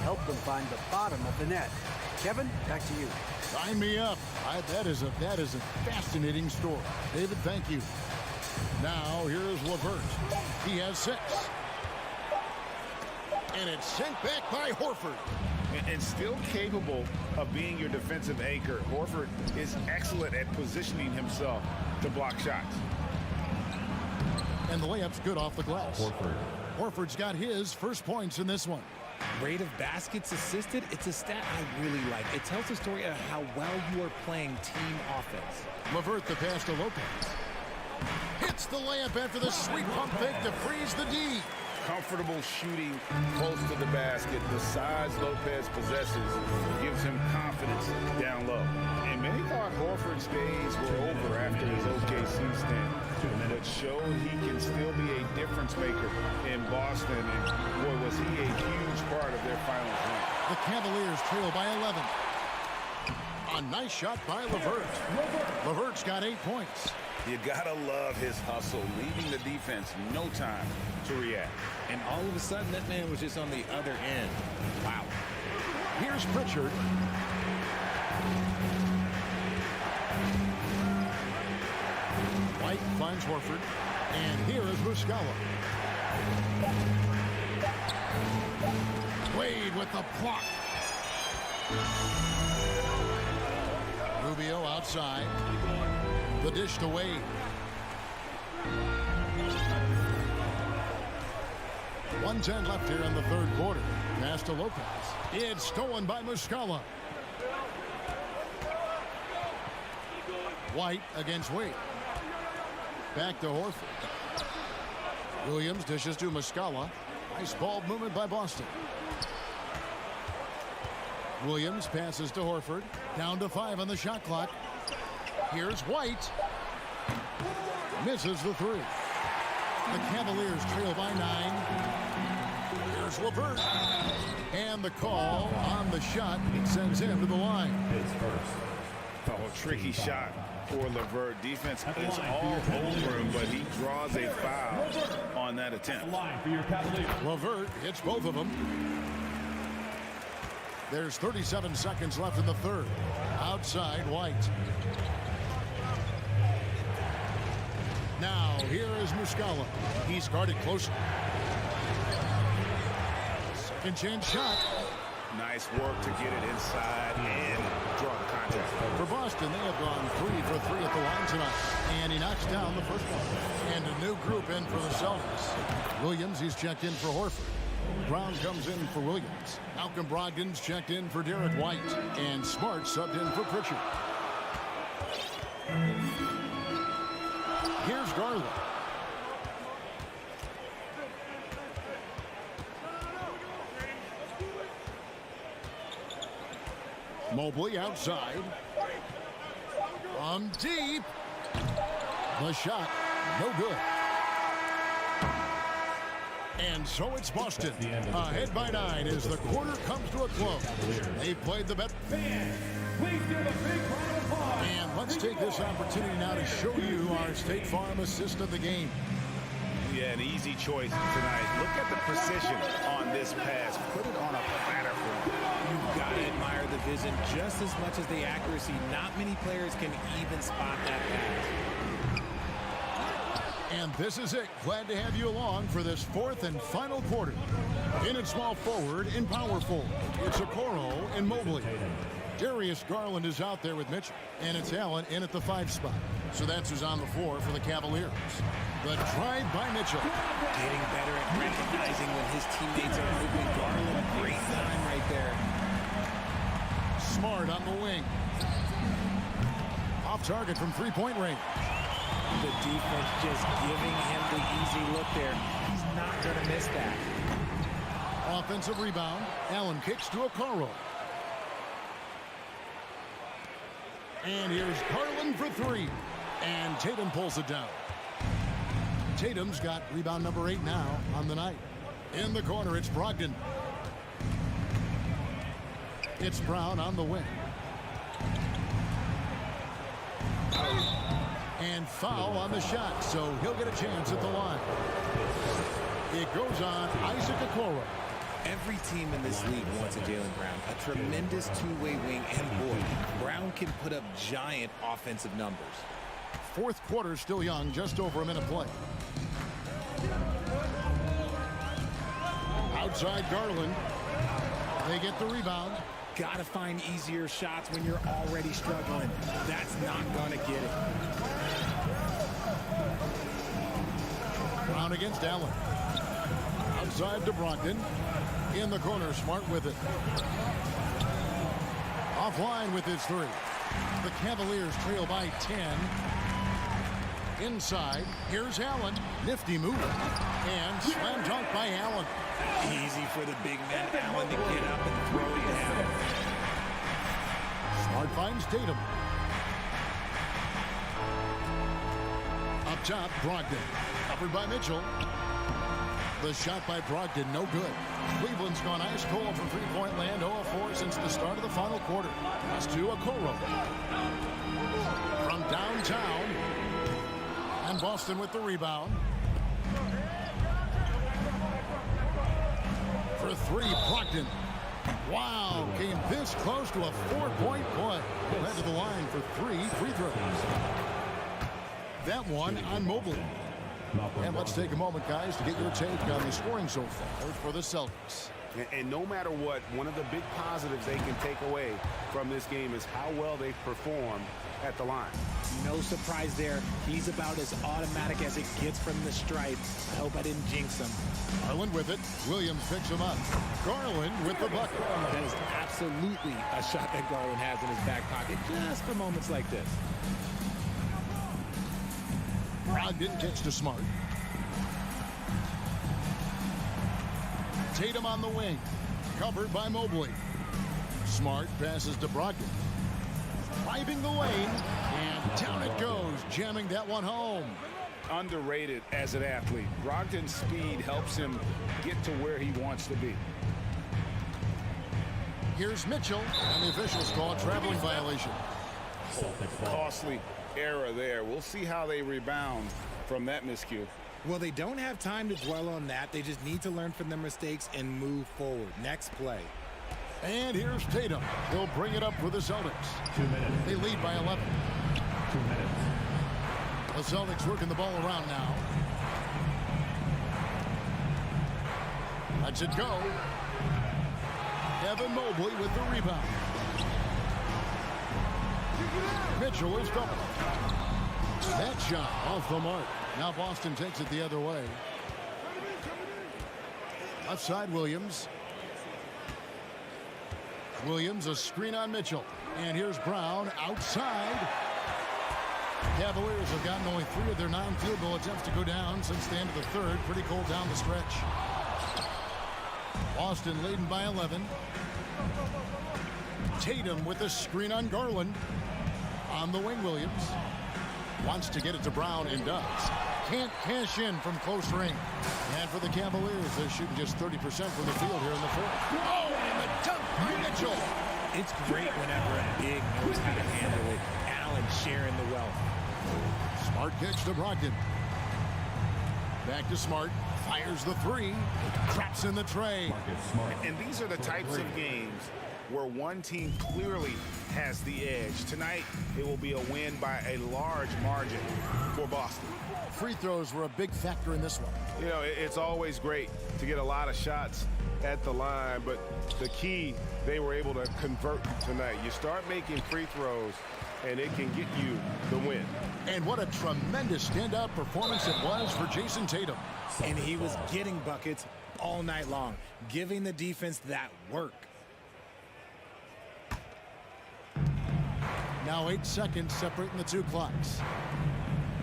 help them find the bottom of the net. Kevin, back to you. Sign me up. That is a fascinating story. David, thank you. Now here's LeVert. He has 6. And it's sent back by Horford. And still capable of being your defensive anchor, Horford is excellent at positioning himself to block shots. And the layup's good off the glass. Horford's got his first points in this one. Rate of baskets assisted, it's a stat I really like. It tells a story of how well you are playing team offense. LeVert the pass to Lopez. Hits the layup after the sweet pump fake to freeze the D. Comfortable shooting close to the basket. The size Lopez possesses gives him confidence down low. And many thought Horford's days were over after his OKC stint, but showed he can still be a difference maker in Boston. And boy, was he a huge part of their finals run. The Cavaliers trail by 11. A nice shot by LeVert. LeVert's got 8 points. You gotta love his hustle, leaving the defense no time to react. And all of a sudden, that man was just on the other end. Wow. Here's Pritchard. White finds Horford. And here is Muscala. Wade with the block. Rubio outside. The dish to Wade. .110 left here in the third quarter. Pass to Lopez. It's stolen by Muscala. White against Wade. Back to Horford. Williams dishes to Muscala. Nice ball movement by Boston. Williams passes to Horford. Down to 5 on the shot clock. Here's White. Misses the 3. The Cavaliers trail by 9. Here's LeVert. And the call on the shot sends him to the line. Oh, tricky shot for LeVert. Defense is all over him, but he draws a foul on that attempt. LeVert hits both of them. There's 37 seconds left in the third. Outside, White. Now, here is Muscala. He's guarded closely. Second chance shot. Nice work to get it inside and draw the contact. For Boston, they have gone 3 for 3 at the line tonight. And he knocks down the first one. And a new group in for the Celtics. Williams, he's checked in for Horford. Brown comes in for Williams. Malcolm Brogdon's checked in for Derek White. And Smart subbed in for Pritchard. Here's Garland. Mobley outside. From deep. The shot, no good. And so it's Boston. Ahead by 9 as the quarter comes to a close. They've played the bet. And let's take this opportunity now to show you our State Farm assist of the game. Yeah, an easy choice tonight. Look at the precision on this pass. Put it on a platter for him. You've got to admire the vision just as much as the accuracy. Not many players can even spot that pass. And this is it. Glad to have you along for this fourth and final quarter. In at small forward and power forward, it's Okoro and Mobley. Darius Garland is out there with Mitchell, and it's Allen in at the 5 spot. So that's who's on the floor for the Cavaliers. The drive by Mitchell. Getting better at recognizing when his teammates are moving. Garland, great time right there. Smart on the wing. Off target from three-point range. The defense just giving him the easy look there. He's not going to miss that. Offensive rebound. Allen kicks to Okoro. And here's Garland for three. And Tatum pulls it down. Tatum's got rebound number 8 now on the night. In the corner, it's Brogdon. It's Brown on the wing. And foul on the shot, so he'll get a chance at the line. It goes on Isaac Okoro. Every team in this league wants a Jaylen Brown, a tremendous two-way wing, and boy, Brown can put up giant offensive numbers. Fourth quarter still young, just over a minute play. Outside Garland. They get the rebound. Gotta find easier shots when you're already struggling. That's not gonna get it. Brown against Allen. Outside to Brogdon. In the corner, Smart with it. Offline with his three. The Cavaliers trail by 10. Inside, here's Allen. Nifty move. And slam dunk by Allen. Easy for the big man Allen to get up and throw it down. Smart finds Tatum. Up top, Brogdon. Covered by Mitchell. The shot by Brogdon, no good. Cleveland's gone ice cold from three-point land, 0-4 since the start of the final quarter. Pass to Okoro. From downtown. And Boston with the rebound. For three, Brogdon. Wow, came this close to a 4-point play. Led to the line for 3 free throws. That one on Mobley. And let's take a moment, guys, to get your take on the scoring so far for the Celtics. And no matter what, one of the big positives they can take away from this game is how well they performed at the line. No surprise there. He's about as automatic as it gets from the stripe. I hope I didn't jinx him. Garland with it. Williams picks him up. Garland with the bucket. That is absolutely a shot that Garland has in his back pocket just for moments like this. Brogdon gets to Smart. Tatum on the wing. Covered by Mobley. Smart passes to Brogdon. Driving the lane. And down it goes. Jamming that one home. Underrated as an athlete. Brogdon's speed helps him get to where he wants to be. Here's Mitchell. And the officials call a traveling violation. Costly error there. We'll see how they rebound from that miscue. Well, they don't have time to dwell on that. They just need to learn from their mistakes and move forward. Next play. And here's Tatum. He'll bring it up for the Celtics. 2 minutes. They lead by 11. 2 minutes. The Celtics working the ball around now. Lets it go. Evan Mobley with the rebound. Mitchell is double. That shot off the mark. Now Boston takes it the other way. Left side, Williams. Williams, a screen on Mitchell. And here's Brown outside. Cavaliers have gotten only 3 of their 9 field goal attempts to go down since the end of the third. Pretty cold down the stretch. Boston leading by 11. Tatum with a screen on Garland. On the wing, Williams. Wants to get it to Brown and does. Can't cash in from close range. And for the Cavaliers, they're shooting just 30% from the field here in the fourth. Oh, and the dunk by Mitchell. It's great whenever a big knows how to handle it. Allen sharing the wealth. Smart pitch to Brogdon. Back to Smart. Fires the 3. Traps in the tray. And these are the types of games where one team clearly has the edge. Tonight, it will be a win by a large margin for Boston. Free throws were a big factor in this one. You know, it's always great to get a lot of shots at the line, but the key, they were able to convert tonight. You start making free throws, and it can get you the win. And what a tremendous standout performance it was for Jason Tatum. And he was getting buckets all night long, giving the defense that work. Now 8 seconds separating the 2 clocks.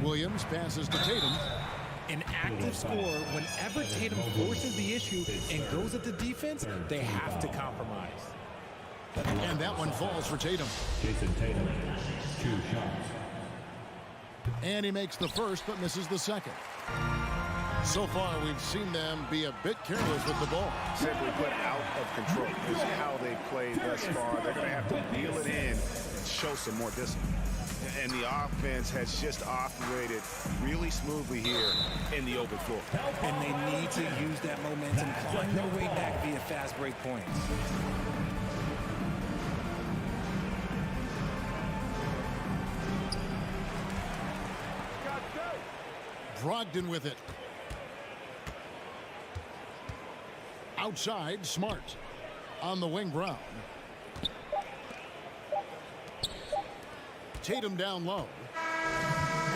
Williams passes to Tatum. An active scorer, whenever Tatum forces the issue and goes at the defense, they have to compromise. And that one falls for Tatum. Jason Tatum. And he makes the first but misses the second. So far, we've seen them be a bit careless with the ball. Simply put, out of control is how they played thus far. They're going to have to reel it in and show some more discipline. And the offense has just operated really smoothly here in the open floor. And they need to use that momentum, climb their way back via fast break points. Brogdon with it. Outside, Smart. On the wing, Brown. Tatum down low.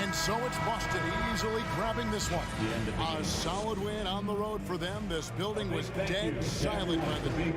And so it's Boston easily grabbing this one. A solid win on the road for them. This building was dead silent by the...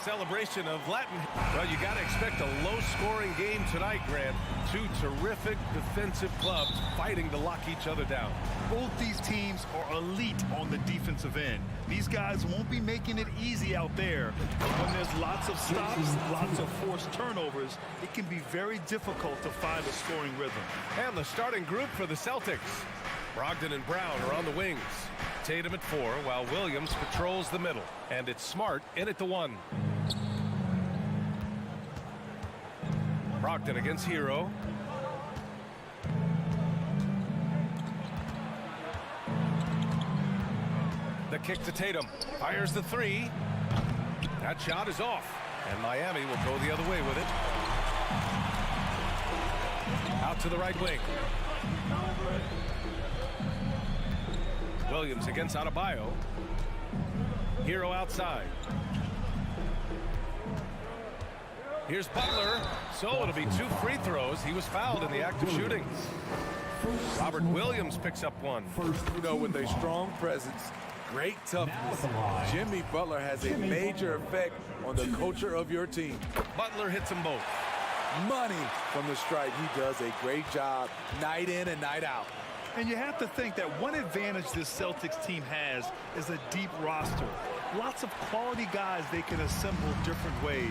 celebration of Latin. Well, you got to expect a low-scoring game tonight, Grant. Two terrific defensive clubs fighting to lock each other down. Both these teams are elite on the defensive end. These guys won't be making it easy out there. But when there's lots of stops, lots of forced turnovers, it can be very difficult to find a scoring rhythm. And the starting group for the Celtics. Brogdon and Brown are on the wings. Tatum at 4, while Williams patrols the middle. And it's Smart in at the 1. Brogdon against Hero. The kick to Tatum. Fires the 3. That shot is off. And Miami will go the other way with it. Out to the right wing. Williams against Adebayo. Hero outside. Here's Butler. So it'll be 2 free throws. He was fouled in the act of shooting. Robert Williams picks up 1. You know, with a strong presence, great toughness, Jimmy Butler has a major effect on the culture of your team. Butler hits them both. Money from the stripe. He does a great job night in and night out. And you have to think that one advantage this Celtics team has is a deep roster. Lots of quality guys they can assemble different ways.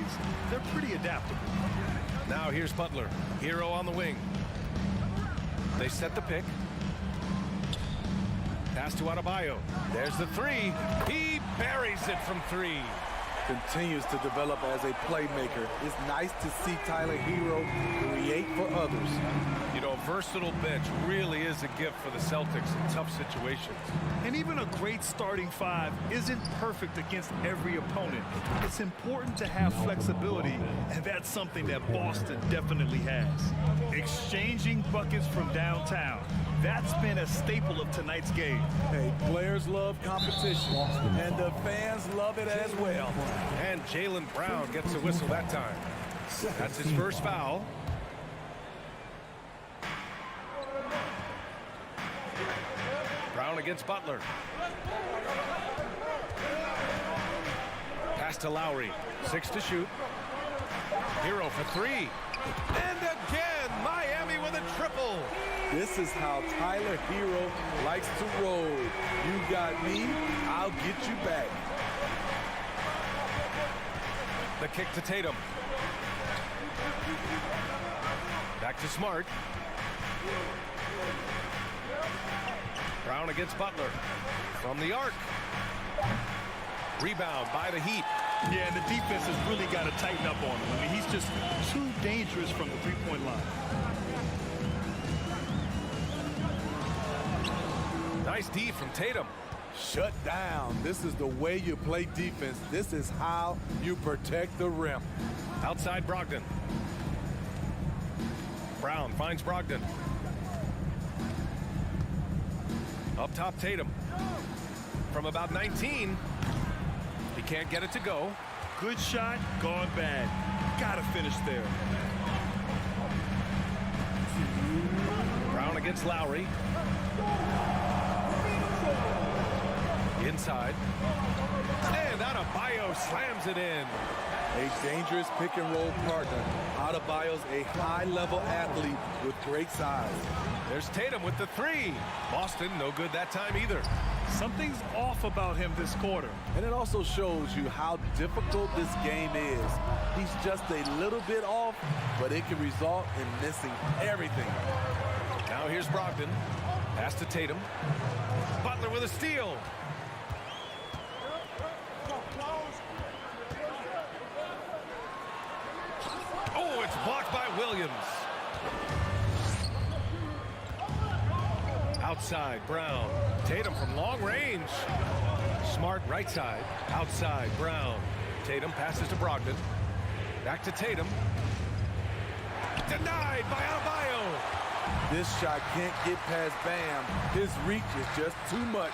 They're pretty adaptable. Now here's Butler. Hero on the wing. They set the pick. Pass to Adebayo. There's the 3. He buries it from 3. Continues to develop as a playmaker. It's nice to see Tyler Hero create for others. You know, a versatile bench really is a gift for the Celtics in tough situations. And even a great starting 5 isn't perfect against every opponent. It's important to have flexibility, and that's something that Boston definitely has. Exchanging buckets from downtown. That's been a staple of tonight's game. Hey, players love competition, and the fans love it as well. And Jaylen Brown gets a whistle that time. That's his first foul. Brown against Butler. Pass to Lowry. 6 to shoot. Hero for 3. And again, Miami with a triple. This is how Tyler Hero likes to roll. You got me, I'll get you back. The kick to Tatum. Back to Smart. Brown against Butler. From the arc. Rebound by the Heat. Yeah, and the defense has really got to tighten up on him. I mean, he's just too dangerous from the three-point line. Nice D from Tatum. Shut down. This is the way you play defense. This is how you protect the rim. Outside Brogdon. Brown finds Brogdon. Up top Tatum. From about 19. He can't get it to go. Good shot, gone bad. Gotta finish there. Brown against Lowry. Inside. And Adebayo slams it in. A dangerous pick and roll partner. Adebayo's a high-level athlete with great size. There's Tatum with the 3. Boston no good that time either. Something's off about him this quarter. And it also shows you how difficult this game is. He's just a little bit off, but it can result in missing everything. Now here's Brogdon. Pass to Tatum. Butler with a steal. Oh, it's blocked by Williams. Outside, Brown. Tatum from long range. Smart right side. Outside, Brown. Tatum passes to Brogdon. Back to Tatum. Denied by Adebayo. This shot can't get past Bam. His reach is just too much.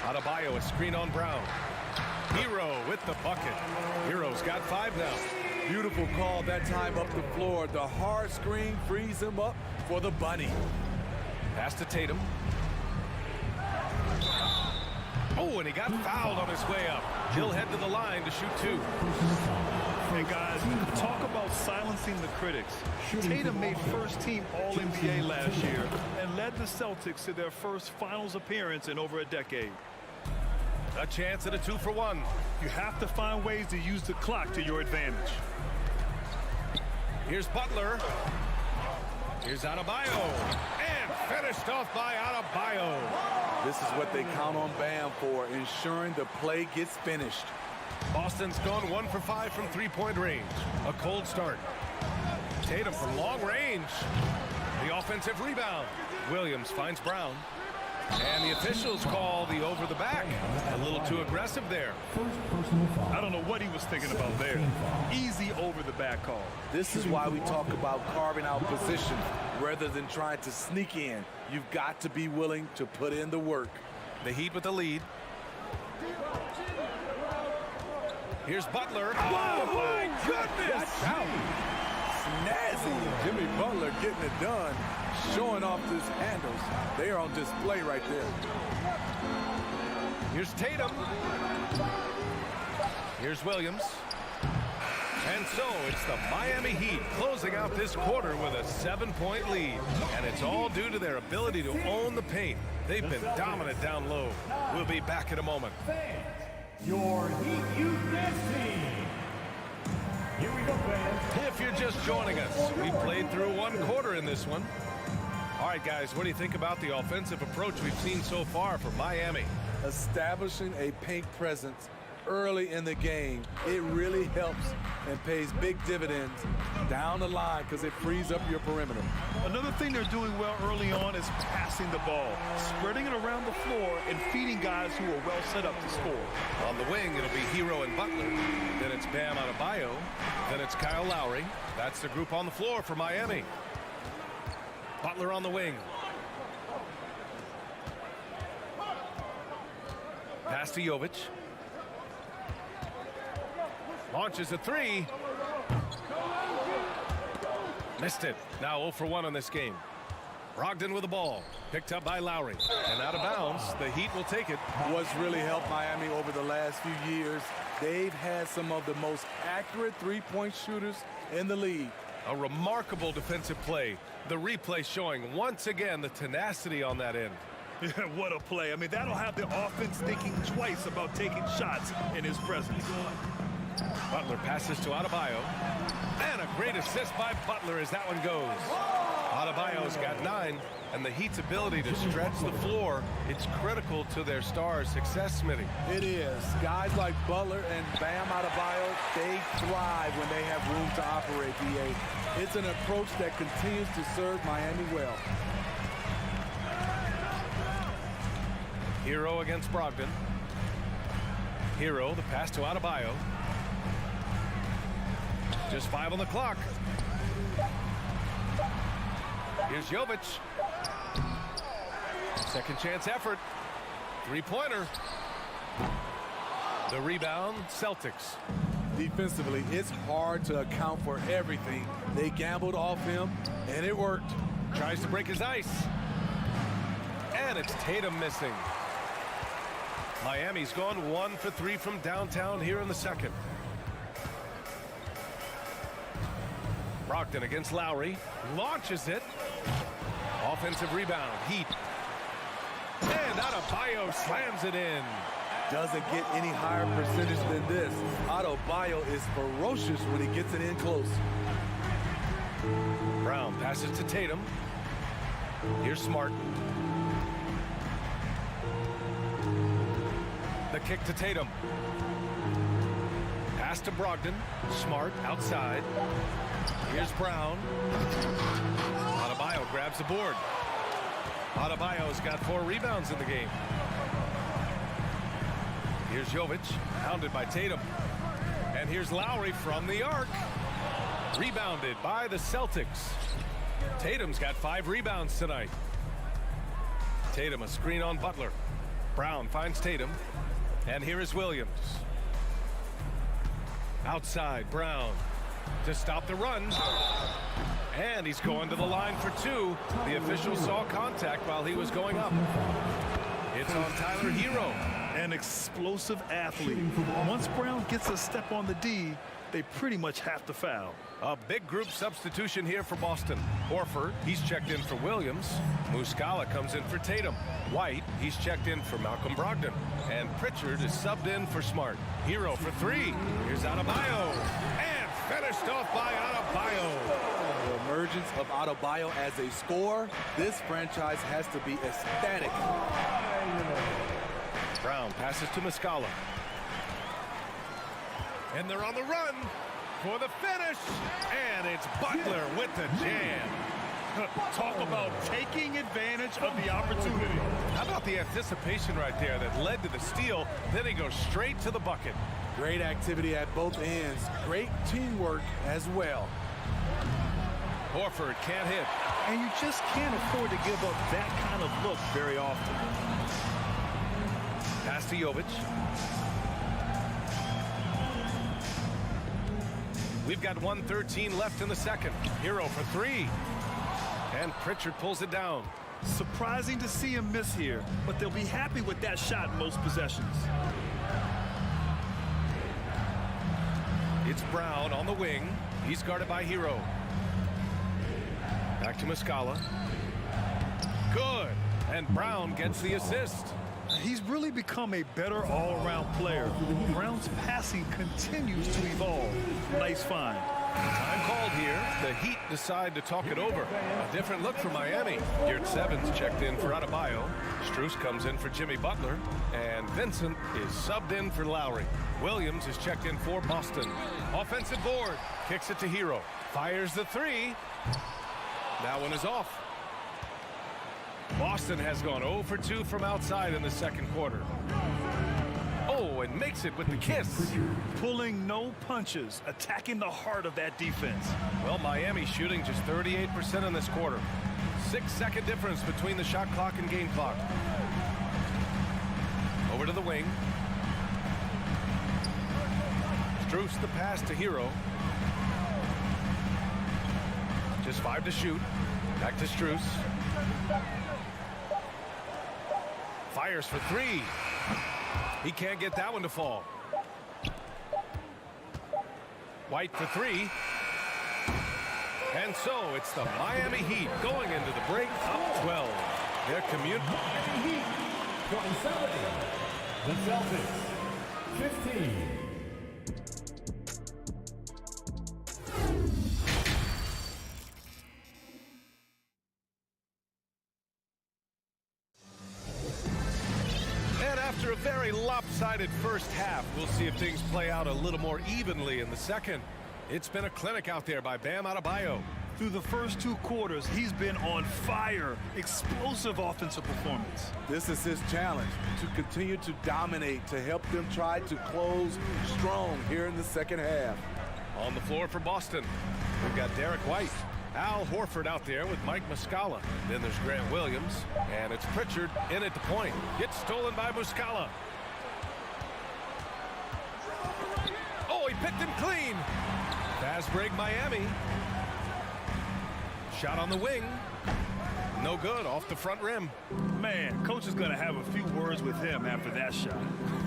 Adebayo, a screen on Brown. Hero with the bucket. Hero's got 5 now. Beautiful call that time up the floor. The hard screen frees him up for the bunny. Pass to Tatum. Oh, and he got fouled on his way up. He'll head to the line to shoot 2. Hey, guys, talk about silencing the critics. Tatum made first-team All-NBA last year and led the Celtics to their first finals appearance in over a decade. A chance at a 2-for-1. You have to find ways to use the clock to your advantage. Here's Butler. Here's Adebayo. And finished off by Adebayo. This is what they count on Bam for, ensuring the play gets finished. Boston's gone 1 for 5 from three-point range. A cold start. Tatum from long range. The offensive rebound. Williams finds Brown. And the officials call the over the back. A little too aggressive there. I don't know what he was thinking about there. Easy over the back call. This is why we talk about carving out position rather than trying to sneak in. You've got to be willing to put in the work. The Heat with the lead. Here's Butler. Oh, my goodness! Snazzy. Jimmy Butler getting it done, showing off his handles. They are on display right there. Here's Tatum. Here's Williams. And so it's the Miami Heat closing out this quarter with a 7-point lead. And it's all due to their ability to own the paint. They've been dominant down low. We'll be back in a moment. Your Heat Youth Dance Team. Here we go, fans. If you're just joining us, we played through 1 quarter in this one. All right, guys, what do you think about the offensive approach we've seen so far for Miami? Establishing a paint presence early in the game, it really helps and pays big dividends down the line because it frees up your perimeter. Another thing they're doing well early on is passing the ball, spreading it around the floor and feeding guys who are well set up to score. On the wing, it'll be Hero and Butler. Then it's Bam Adebayo. Then it's Kyle Lowry. That's the group on the floor for Miami. Butler on the wing. Pass to Jovic. Launches a 3. Missed it. Now 0 for 1 on this game. Brogdon with the ball. Picked up by Lowry. And out of bounds. The Heat will take it. What's really helped Miami over the last few years, they've had some of the most accurate three-point shooters in the league. A remarkable defensive play. The replay showing once again the tenacity on that end. Yeah, what a play. I mean, that'll have the offense thinking twice about taking shots in his presence. Butler passes to Adebayo. And a great assist by Butler as that one goes. Adebayo's got 9, and the Heat's ability to stretch the floor, it's critical to their stars' success, Smitty. It is. Guys like Butler and Bam Adebayo, they thrive when they have room to operate, B.A. It's an approach that continues to serve Miami well. Hero against Brogdon. Hero, the pass to Adebayo. Just 5 on the clock. Here's Jovic. Second chance effort. 3-pointer. The rebound, Celtics. Defensively, it's hard to account for everything. They gambled off him, and it worked. Tries to break his ice. And it's Tatum missing. Miami's gone 1 for 3 from downtown here in the second. Brogdon against Lowry. Launches it. Offensive rebound. Heat. And Adebayo slams it in. Doesn't get any higher percentage than this. Adebayo is ferocious when he gets it in close. Brown passes to Tatum. Here's Smart. The kick to Tatum. Pass to Brogdon. Smart outside. Here's Brown. Adebayo grabs the board. Adebayo's got 4 rebounds in the game. Here's Jovic, pounded by Tatum. And here's Lowry from the arc. Rebounded by the Celtics. Tatum's got 5 rebounds tonight. Tatum a screen on Butler. Brown finds Tatum. And here is Williams. Outside, Brown to stop the run. And he's going to the line for 2. The official saw contact while he was going up. It's on Tyler Hero. An explosive athlete. Once Brown gets a step on the D, they pretty much have to foul. A big group substitution here for Boston. Horford, he's checked in for Williams. Muscala comes in for Tatum. White, he's checked in for Malcolm Brogdon. And Pritchard is subbed in for Smart. Hero for three. Here's Adebayo. And finished off by Adebayo. The emergence of Adebayo as a scorer, this franchise has to be ecstatic. Brown passes to Muscala. And they're on the run for the finish. And it's Butler with the jam. Talk about taking advantage of the opportunity. How about the anticipation right there that led to the steal? Then he goes straight to the bucket. Great activity at both ends. Great teamwork as well. Horford can't hit. And you just can't afford to give up that kind of look very often. Pass to Jovic. We've got 1:13 left in the second. Hero for three. And Pritchard pulls it down. Surprising to see him miss here, but they'll be happy with that shot in most possessions. It's Brown on the wing. He's guarded by Hero. Back to Muscala. Good. And Brown gets the assist. He's really become a better all-around player. Brown's passing continues to evolve. Nice find. Time called here. The Heat decide to talk it over. A different look for Miami. Garrett Sevens checked in for Adebayo. Strus comes in for Jimmy Butler. And Vincent is subbed in for Lowry. Williams is checked in for Boston. Offensive board. Kicks it to Hero. Fires the three. That one is off. Boston has gone 0 for 2 from outside in the second quarter. Oh, and makes it with the kiss. Pulling no punches, attacking the heart of that defense. Well, Miami shooting just 38% in this quarter. 6-second difference between the shot clock and game clock. Over to the wing. Strus the pass to Hero. Just 5 to shoot. Back to Strus. Fires for three. He can't get that one to fall. White for three. And so it's the Miami Heat going into the break up 12. Their commute. Heat 27. The Celtics 15. After a very lopsided first half, we'll see if things play out a little more evenly in the second. It's been a clinic out there by Bam Adebayo. Through the first 2 quarters, he's been on fire. Explosive offensive performance. This is his challenge, to continue to dominate, to help them try to close strong here in the second half. On the floor for Boston, we've got Derek White. Al Horford out there with Mike Muscala. Then there's Grant Williams, and it's Pritchard in at the point. Gets stolen by Muscala. Oh, he picked him clean. Fast break Miami. Shot on the wing. No good, off the front rim. Man, coach is going to have a few words with him after that shot.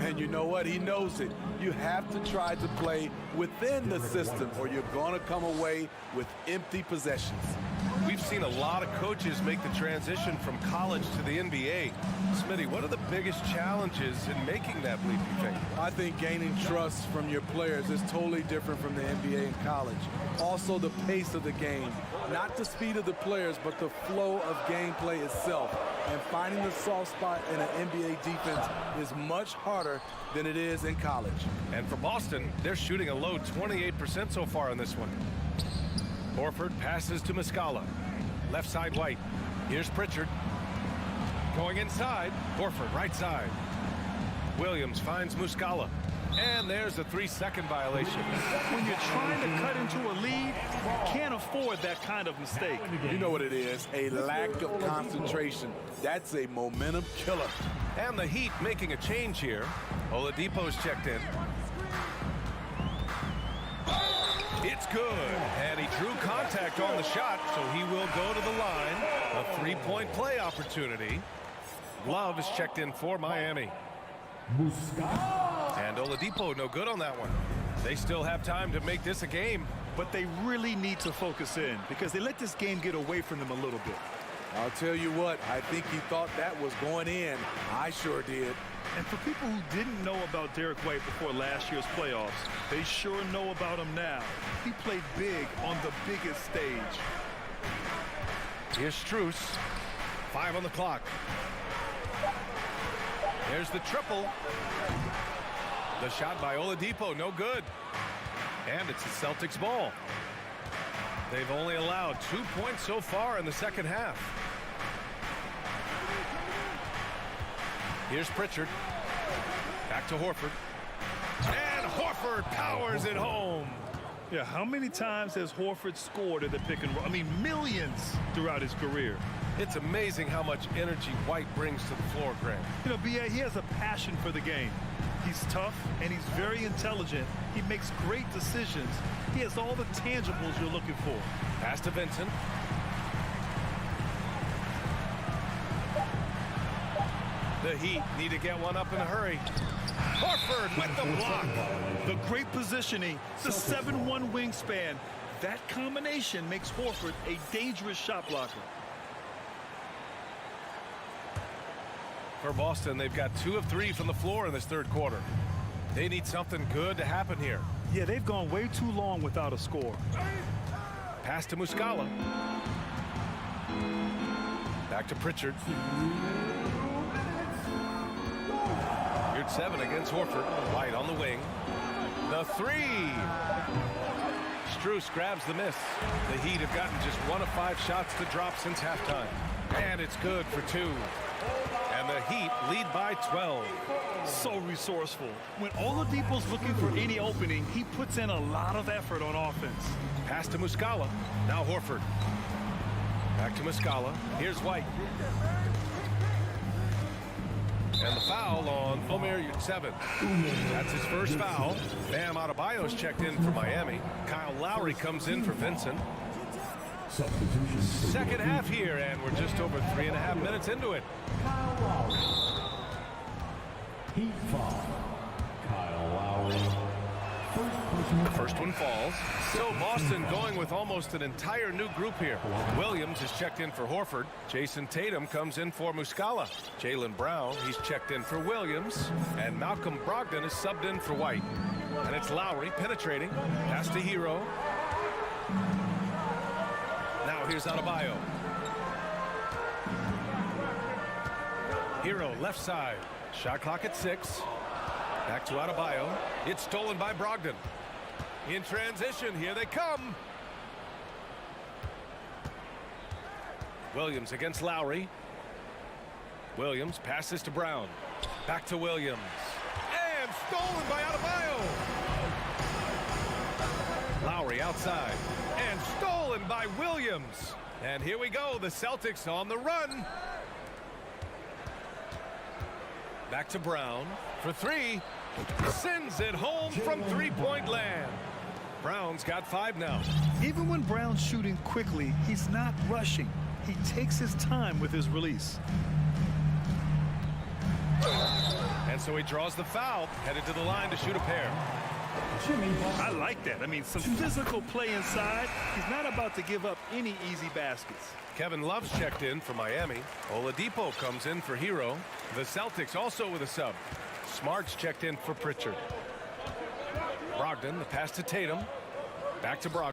And you know what? He knows it. You have to try to play within the system or you're going to come away with empty possessions. We've seen a lot of coaches make the transition from college to the NBA. Smitty, what are the biggest challenges in making that leap, you think? I think gaining trust from your players is totally different from the NBA and college. Also, the pace of the game. Not the speed of the players, but the flow of gameplay itself. And finding the soft spot in an NBA defense is much harder than it is in college. And for Boston, they're shooting a low 28% so far in this one. Horford passes to Muscala. Left side White. Here's Pritchard. Going inside. Horford right side. Williams finds Muscala. And there's a 3-second violation. When you're trying to cut into a lead, you can't afford that kind of mistake. You know what it is, a lack of concentration. That's a momentum killer. And the Heat making a change here. Oladipo's checked in. It's good. And he drew contact on the shot, so he will go to the line. A 3-point play opportunity. Love is checked in for Miami. And Oladipo no good on that one. They still have time to make this a game. But they really need to focus in because they let this game get away from them a little bit. I'll tell you what, I think he thought that was going in. I sure did. And for people who didn't know about Derek White before last year's playoffs, they sure know about him now. He played big on the biggest stage. Here's Strus. 5 on the clock. There's the triple. The shot by Oladipo, no good. And it's the Celtics ball. They've only allowed 2 points so far in the second half. Here's Pritchard. Back to Horford. And Horford powers it home. Yeah, how many times has Horford scored at the pick and roll? I mean, millions throughout his career. It's amazing how much energy White brings to the floor, Grant. You know, B.A., he has a passion for the game. He's tough, and he's very intelligent. He makes great decisions. He has all the tangibles you're looking for. Pass to Vincent. The Heat need to get one up in a hurry. Horford with the block. The great positioning, the 7'1" wingspan. That combination makes Horford a dangerous shot blocker. For Boston, they've got 2 of 3 from the floor in this third quarter. They need something good to happen here. Yeah, they've gone way too long without a score. Pass to Muscala. Back to Pritchard. Here's 7 against Horford. White on the wing. The 3. Strus grabs the miss. The Heat have gotten just 1 of 5 shots to drop since halftime. And it's good for 2. And the Heat lead by 12. So resourceful. When Oladipo's looking for any opening, he puts in a lot of effort on offense. Pass to Muscala. Now Horford. Back to Muscala. Here's White. And the foul on Omer Yurtseven. That's his first foul. Bam Adebayo's checked in for Miami. Kyle Lowry comes in for Vincent. Second half here, and we're just over 3.5 minutes into it. Heat foul. Kyle Lowry. First one falls. So Boston going with almost an entire new group here. Williams is checked in for Horford. Jason Tatum comes in for Muscala. Jaylen Brown, he's checked in for Williams. And Malcolm Brogdon is subbed in for White. And it's Lowry penetrating. Pass to Hero. Now here's Adebayo. Hero left side. Shot clock at 6. Back to Adebayo. It's stolen by Brogdon. In transition, here they come. Williams against Lowry. Williams passes to Brown. Back to Williams. And stolen by Adebayo. Lowry outside. And stolen by Williams. And here we go. The Celtics on the run. Back to Brown for 3. Sends it home from three-point land. Brown's got 5 now. Even when Brown's shooting quickly, he's not rushing. He takes his time with his release. And so he draws the foul, headed to the line to shoot a pair. I like that. I mean, some physical play inside. He's not about to give up any easy baskets. Kevin Love's checked in for Miami. Oladipo comes in for Hero. The Celtics also with a sub. Smart's checked in for Pritchard. Brogdon, the pass to Tatum. Back to Brogdon.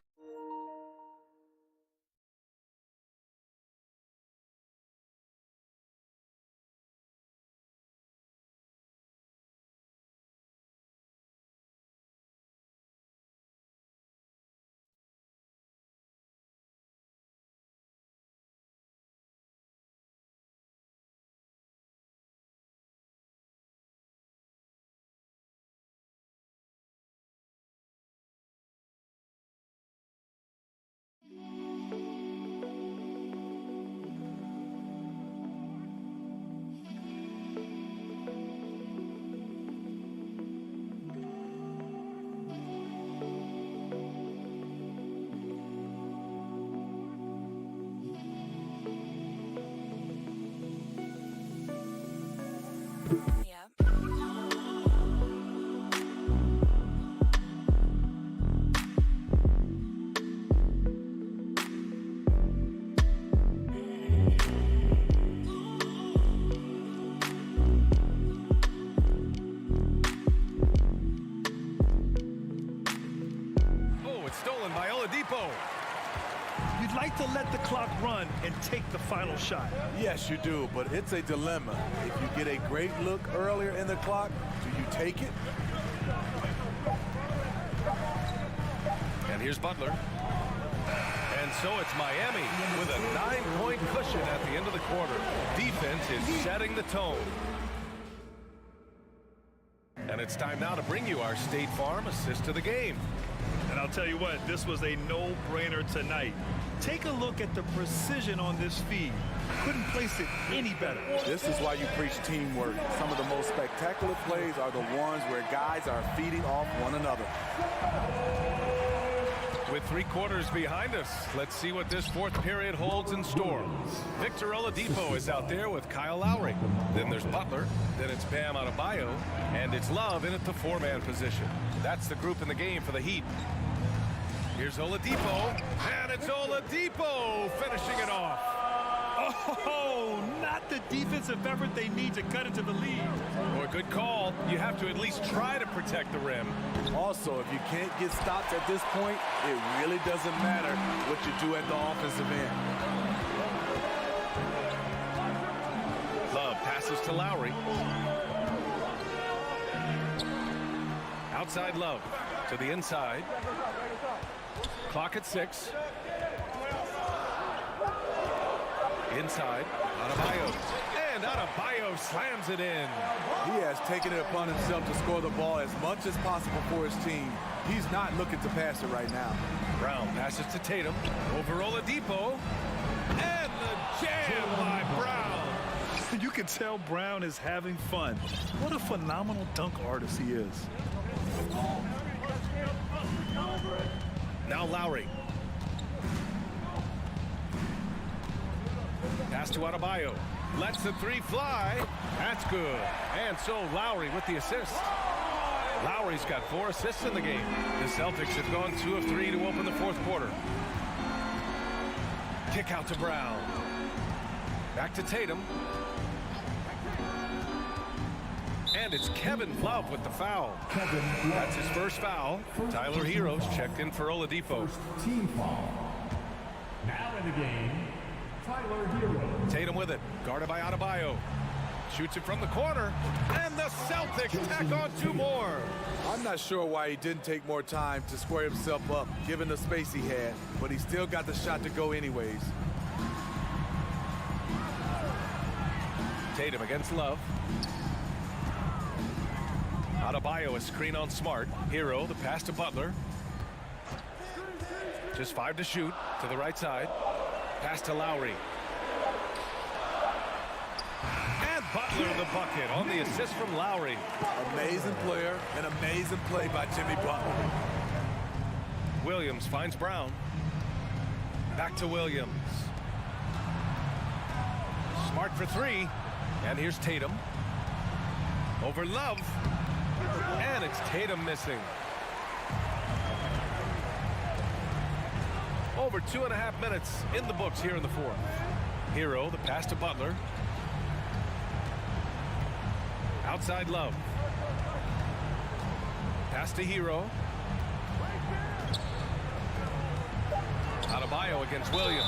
it's stolen by Oladipo. You'd like to let the clock run and take the final shot. Yes, you do, but it's a dilemma. If you get a great look earlier in the clock, do you take it? And here's Butler. And so it's Miami with a 9-point cushion at the end of the quarter. Defense is setting the tone. And it's time now to bring you our State Farm assist to the game. And I'll tell you what, this was a no-brainer tonight. Take a look at the precision on this feed. Couldn't place it any better. This is why you preach teamwork. Some of the most spectacular plays are the ones where guys are feeding off one another. With 3 quarters behind us, let's see what this fourth period holds in store. Victor Oladipo is out there with Kyle Lowry. Then there's Butler. Then it's Bam Adebayo. And it's Love in at the 4-man position. That's the group in the game for the Heat. Here's Oladipo. And it's Oladipo finishing it off. Oh, not the defensive effort they need to cut into the lead. Well, good call. You have to at least try to protect the rim. Also, if you can't get stops at this point, it really doesn't matter what you do at the offensive end. Love passes to Lowry. Outside Love to the inside. Clock at 6. Inside, Adebayo. And Adebayo slams it in. He has taken it upon himself to score the ball as much as possible for his team. He's not looking to pass it right now. Brown passes to Tatum. Over Oladipo. And the jam by Brown. You can tell Brown is having fun. What a phenomenal dunk artist he is. Now Lowry. Pass to Adebayo. Lets the 3 fly. That's good. And so Lowry with the assist. Lowry's got 4 assists in the game. The Celtics have gone 2 of 3 to open the fourth quarter. Kick out to Brown. Back to Tatum. And it's Kevin Love with the foul. That's his first foul. Tyler Hero's checked in for Oladipo. Team foul. Now in the game, Tyler Hero. Tatum with it, guarded by Adebayo. Shoots it from the corner, and the Celtics tack on 2 more. I'm not sure why he didn't take more time to square himself up, given the space he had, but he still got the shot to go anyways. Tatum against Love. Adebayo, a screen on Smart. Hero, the pass to Butler. Just 5 to shoot, to the right side. Pass to Lowry. And Butler the bucket on the assist from Lowry. Amazing player, an amazing play by Jimmy Butler. Williams finds Brown. Back to Williams. Smart for 3. And here's Tatum. Over Love. And it's Tatum missing. Over 2.5 minutes in the books here in the fourth. Hero, the pass to Butler. Outside Love. Pass to Hero. Adebayo against Williams.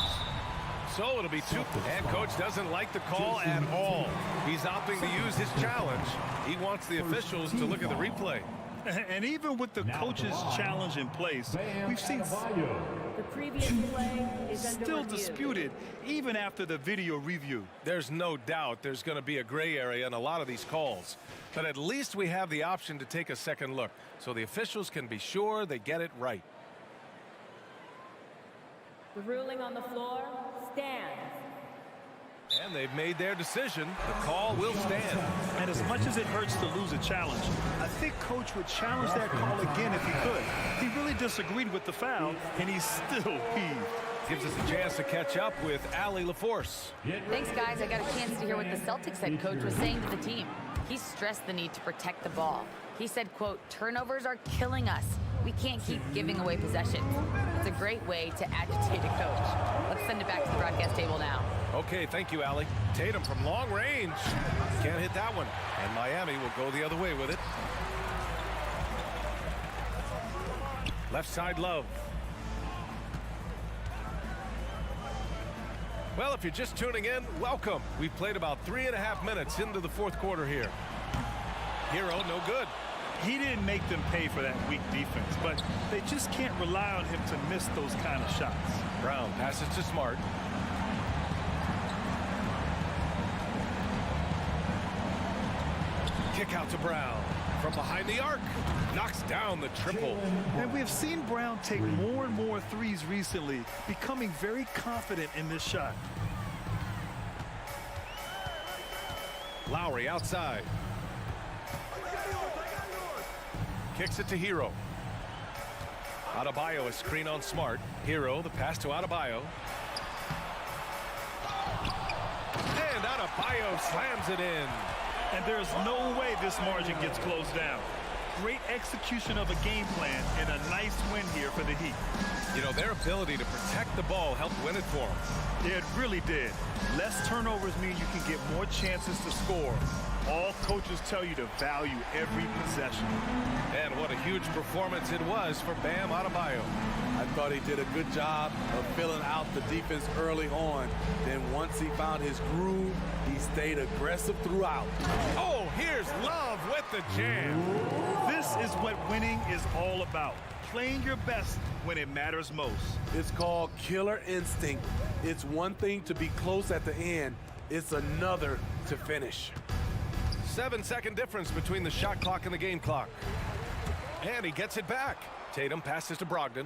So it'll be 2. And coach doesn't like the call at all. He's opting to use his challenge. He wants the officials to look at the replay. And even with the coach's challenge in place, we've seen The previous play is still disputed even after the video review. There's no doubt there's going to be a gray area in a lot of these calls. But at least we have the option to take a second look so the officials can be sure they get it right. The ruling on the floor stands. And they've made their decision. The call will stand. And as much as it hurts to lose a challenge, I think coach would challenge that call again if he could. He really disagreed with the foul, and he's still peeved. Gives us a chance to catch up with Allie LaForce. Thanks, guys. I got a chance to hear what the Celtics head coach was saying to the team. He stressed the need to protect the ball. He said, quote, "Turnovers are killing us. We can't keep giving away possessions." It's a great way to agitate a coach. Let's send it back to the broadcast table now. Okay, thank you, Allie. Tatum from long range. Can't hit that one. And Miami will go the other way with it. Left side Love. Well, if you're just tuning in, welcome. We've played about 3.5 minutes into the fourth quarter here. Hero, no good. He didn't make them pay for that weak defense, but they just can't rely on him to miss those kind of shots. Brown passes to Smart. Kick out to Brown. From behind the arc. Knocks down the triple. And we have seen Brown take more and more threes recently, becoming very confident in this shot. Lowry outside. Kicks it to Hero. Adebayo, a screen on Smart. Hero, the pass to Adebayo. And Adebayo slams it in. And there's no way this margin gets closed down. Great execution of a game plan and a nice win here for the Heat. You know, their ability to protect the ball helped win it for them. It really did. Less turnovers mean you can get more chances to score. All coaches tell you to value every possession. And what a huge performance it was for Bam Adebayo. I thought he did a good job of filling out the defense early on. Then once he found his groove, he stayed aggressive throughout. Oh, here's Love with the jam. This is what winning is all about. Playing your best when it matters most. It's called killer instinct. It's one thing to be close at the end. It's another to finish. 7-second difference between the shot clock and the game clock. And he gets it back. Tatum passes to Brogdon.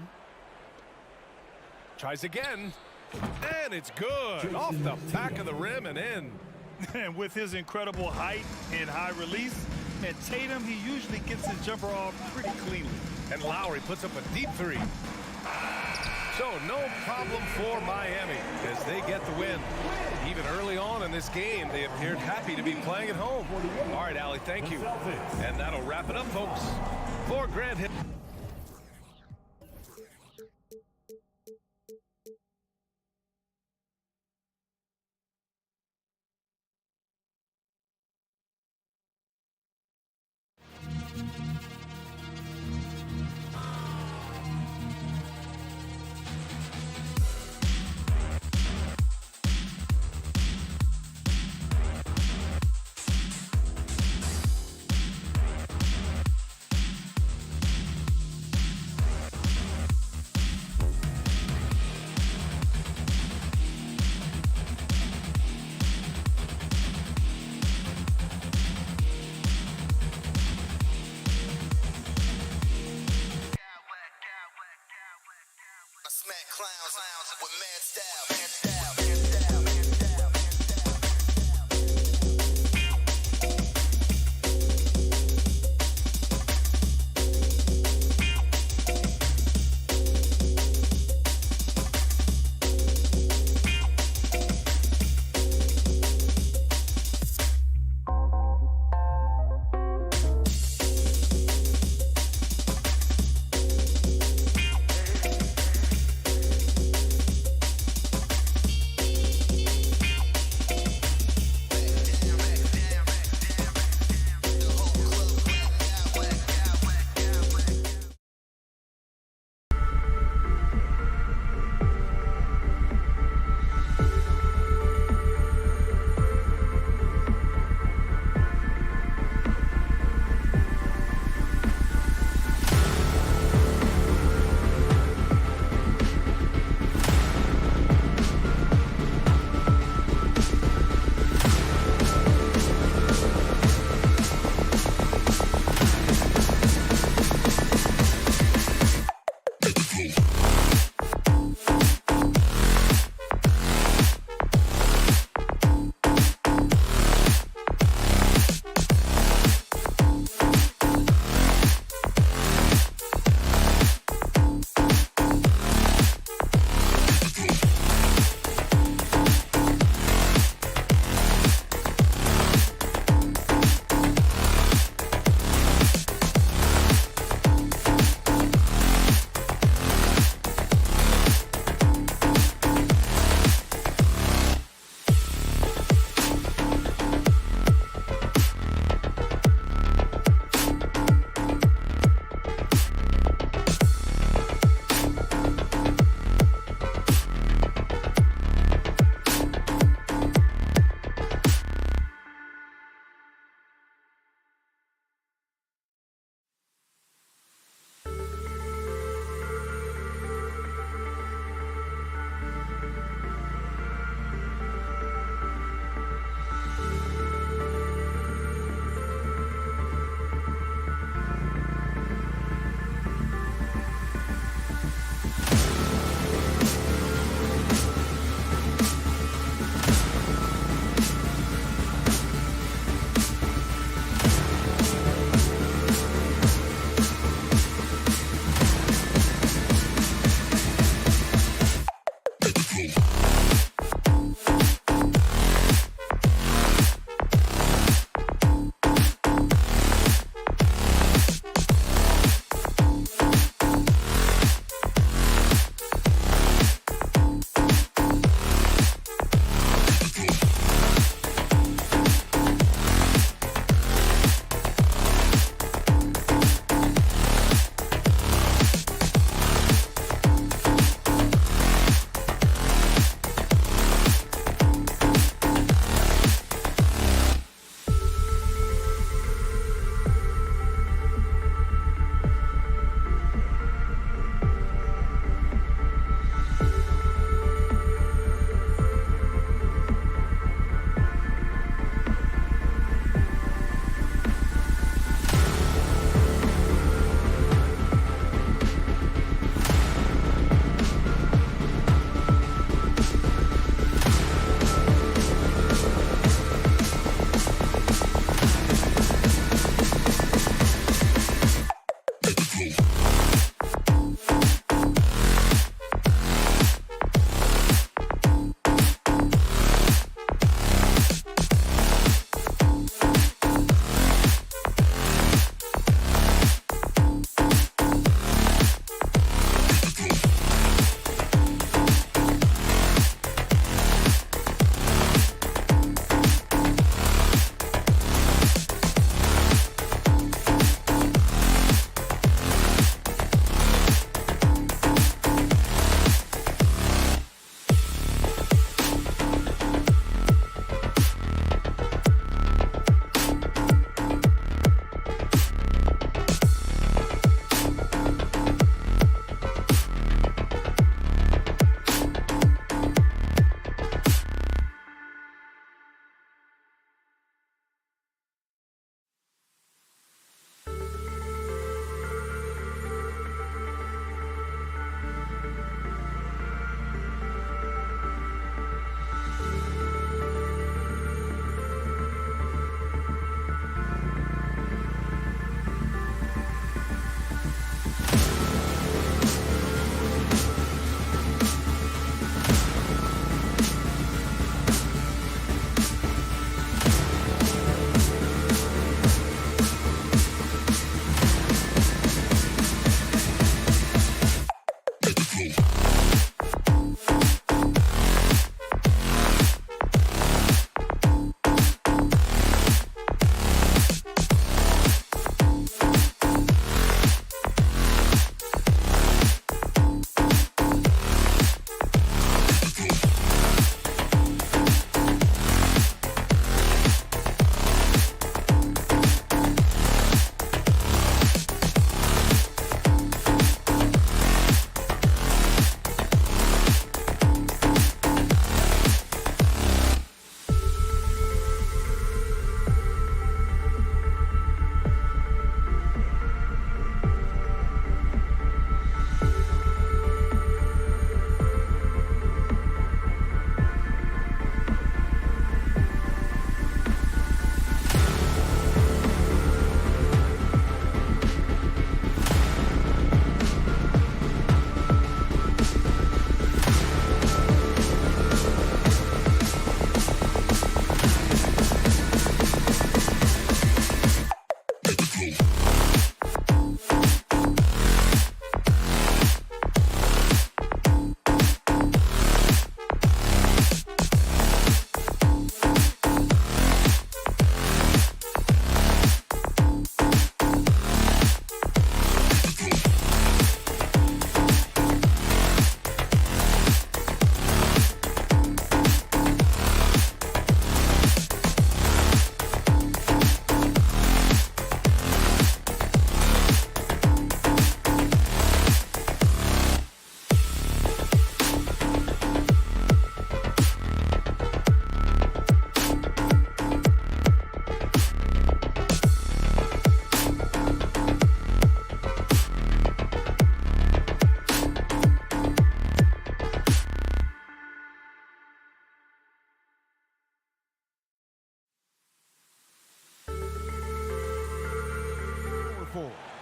Tries again. And it's good. Off the back of the rim and in. And with his incredible height and high release, and Tatum, he usually gets his jumper off pretty cleanly. And Lowry puts up a deep three. So no problem for Miami as they get the win. Even early on in this game, they appeared happy to be playing at home. All right, Allie, thank you. And that'll wrap it up, folks. For Grant Hill.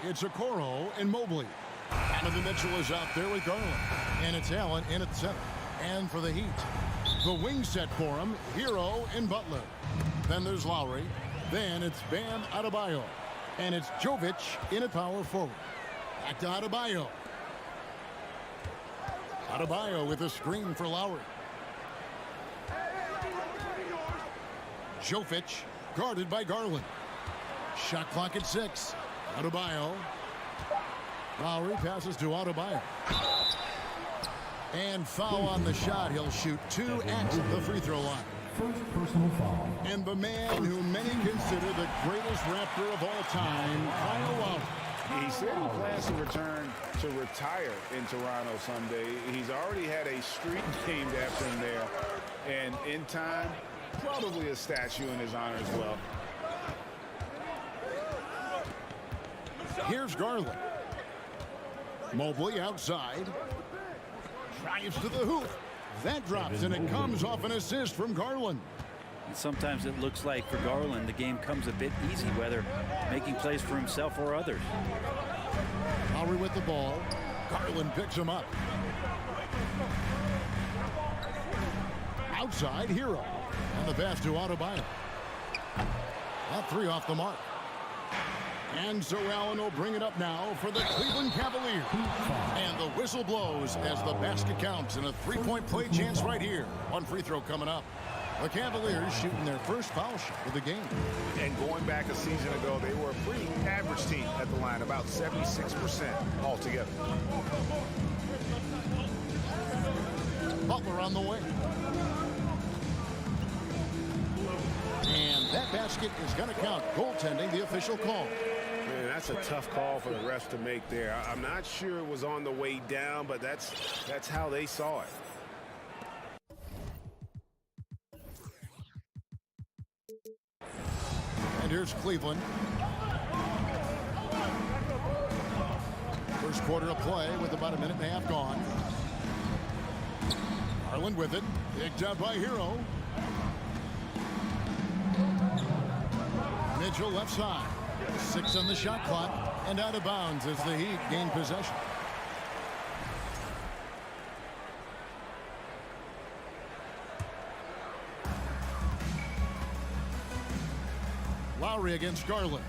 It's Okoro and Mobley. Donovan Mitchell is out there with Garland. And it's Allen in at center. And for the Heat, the wing set for him, Hero and Butler. Then there's Lowry. Then it's Bam Adebayo. And it's Jovic in at power forward. Back to Adebayo. Adebayo with a screen for Lowry. Jovic guarded by Garland. Shot clock at 6. Adebayo. Lowry passes to Adebayo. And foul on the shot. He'll shoot 2 at the free throw line. First personal foul. And the man who many consider the greatest Raptor of all time, Kyle Lowry. He said he plans to return to retire in Toronto someday. He's already had a street named after him there. And in time, probably a statue in his honor as well. Here's Garland. Mobley outside. Drives to the hoop. That drops, and it comes off an assist from Garland. And sometimes it looks like for Garland, the game comes a bit easy, whether making plays for himself or others. Lowry with the ball. Garland picks him up. Outside, Hero. And the pass to Adebayo. That 3 off the mark. And so Allen will bring it up now for the Cleveland Cavaliers. And the whistle blows as the basket counts, and a 3-point play chance right here. One free throw coming up. The Cavaliers shooting their first foul shot of the game. And going back a season ago, they were a pretty average team at the line, about 76% altogether. Butler on the way. And that basket is going to count. Goaltending, the official call. Man, that's a tough call for the refs to make there. I'm not sure it was on the way down, but that's how they saw it. And here's Cleveland. First quarter of play with about a minute and a half gone. Garland with it. Picked up by Hero. Mitchell left side. 6 on the shot clock. And out of bounds as the Heat gain possession. Lowry against Garland.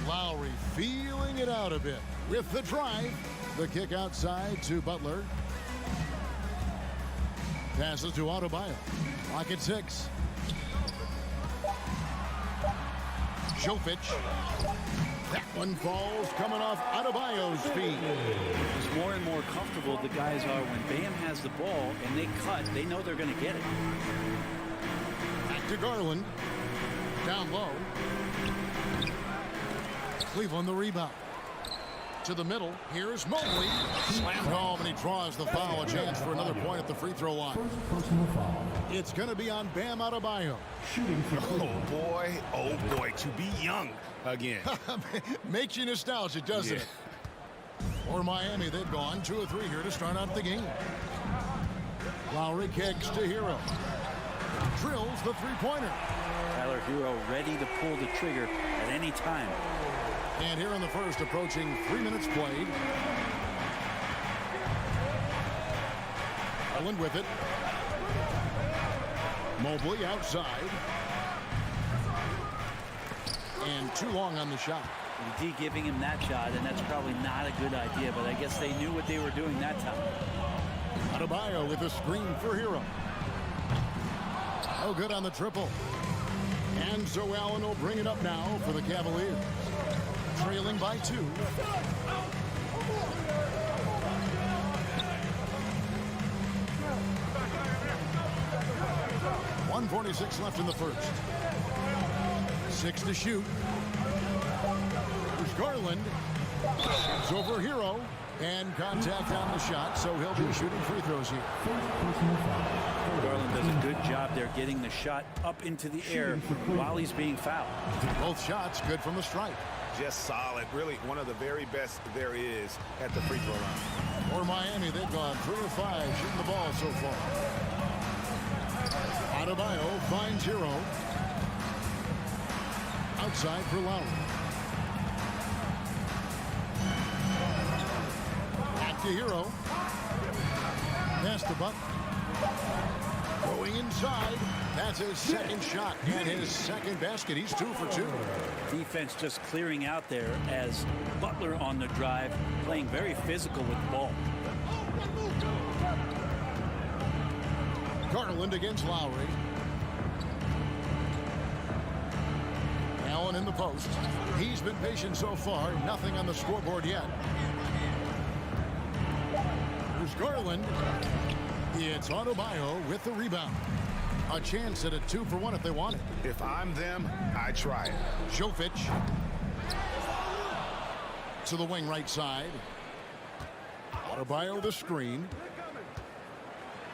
Lowry feeling it out a bit with the drive. The kick outside to Butler. Passes to Adebayo. Clock at 6. Jovic. That one falls coming off Adebayo's feet. It's more and more comfortable the guys are when Bam has the ball and they cut. They know they're going to get it. Back to Garland. Down low. Cleveland the rebound. To the middle. Here's Mobley. Slammed home, and he draws the foul. A chance for another point at the free throw line. It's going to be on Bam Adebayo. Oh boy, to be young again. Makes you nostalgic, doesn't it? For Miami, they've gone 2 or 3 here to start out the game. Lowry kicks to Hero. Drills the three-pointer. Tyler Hero ready to pull the trigger at any time. And here in the first, approaching 3 minutes played. Garland with it. Mobley outside. And too long on the shot. D giving him that shot, and that's probably not a good idea, but I guess they knew what they were doing that time. Adebayo with a screen for Hero. Oh, good on the triple. And so Allen will bring it up now for the Cavaliers. Trailing by 2. 1:46 left in the first. 6 to shoot. Here's Garland. Shoots over Hero. And contact on the shot, so he'll be shooting free throws here. Garland does a good job there getting the shot up into the air while he's being fouled. Both shots good from the stripe. Just solid. Really one of the very best there is at the free throw line. For Miami, they've gone 3 of 5 shooting the ball so far. Adebayo finds Hero. Outside for Lowry. Back to Hero. Pass to Butler. Going inside. That's his second shot and his second basket. He's 2 for 2. Defense just clearing out there as Butler on the drive, playing very physical with the ball. Garland against Lowry. Allen in the post. He's been patient so far. Nothing on the scoreboard yet. Here's Garland. It's Adebayo with the rebound. A chance at a 2 for 1 if they want it. If I'm them, I try it. Jovic to the wing right side. Adebayo the screen.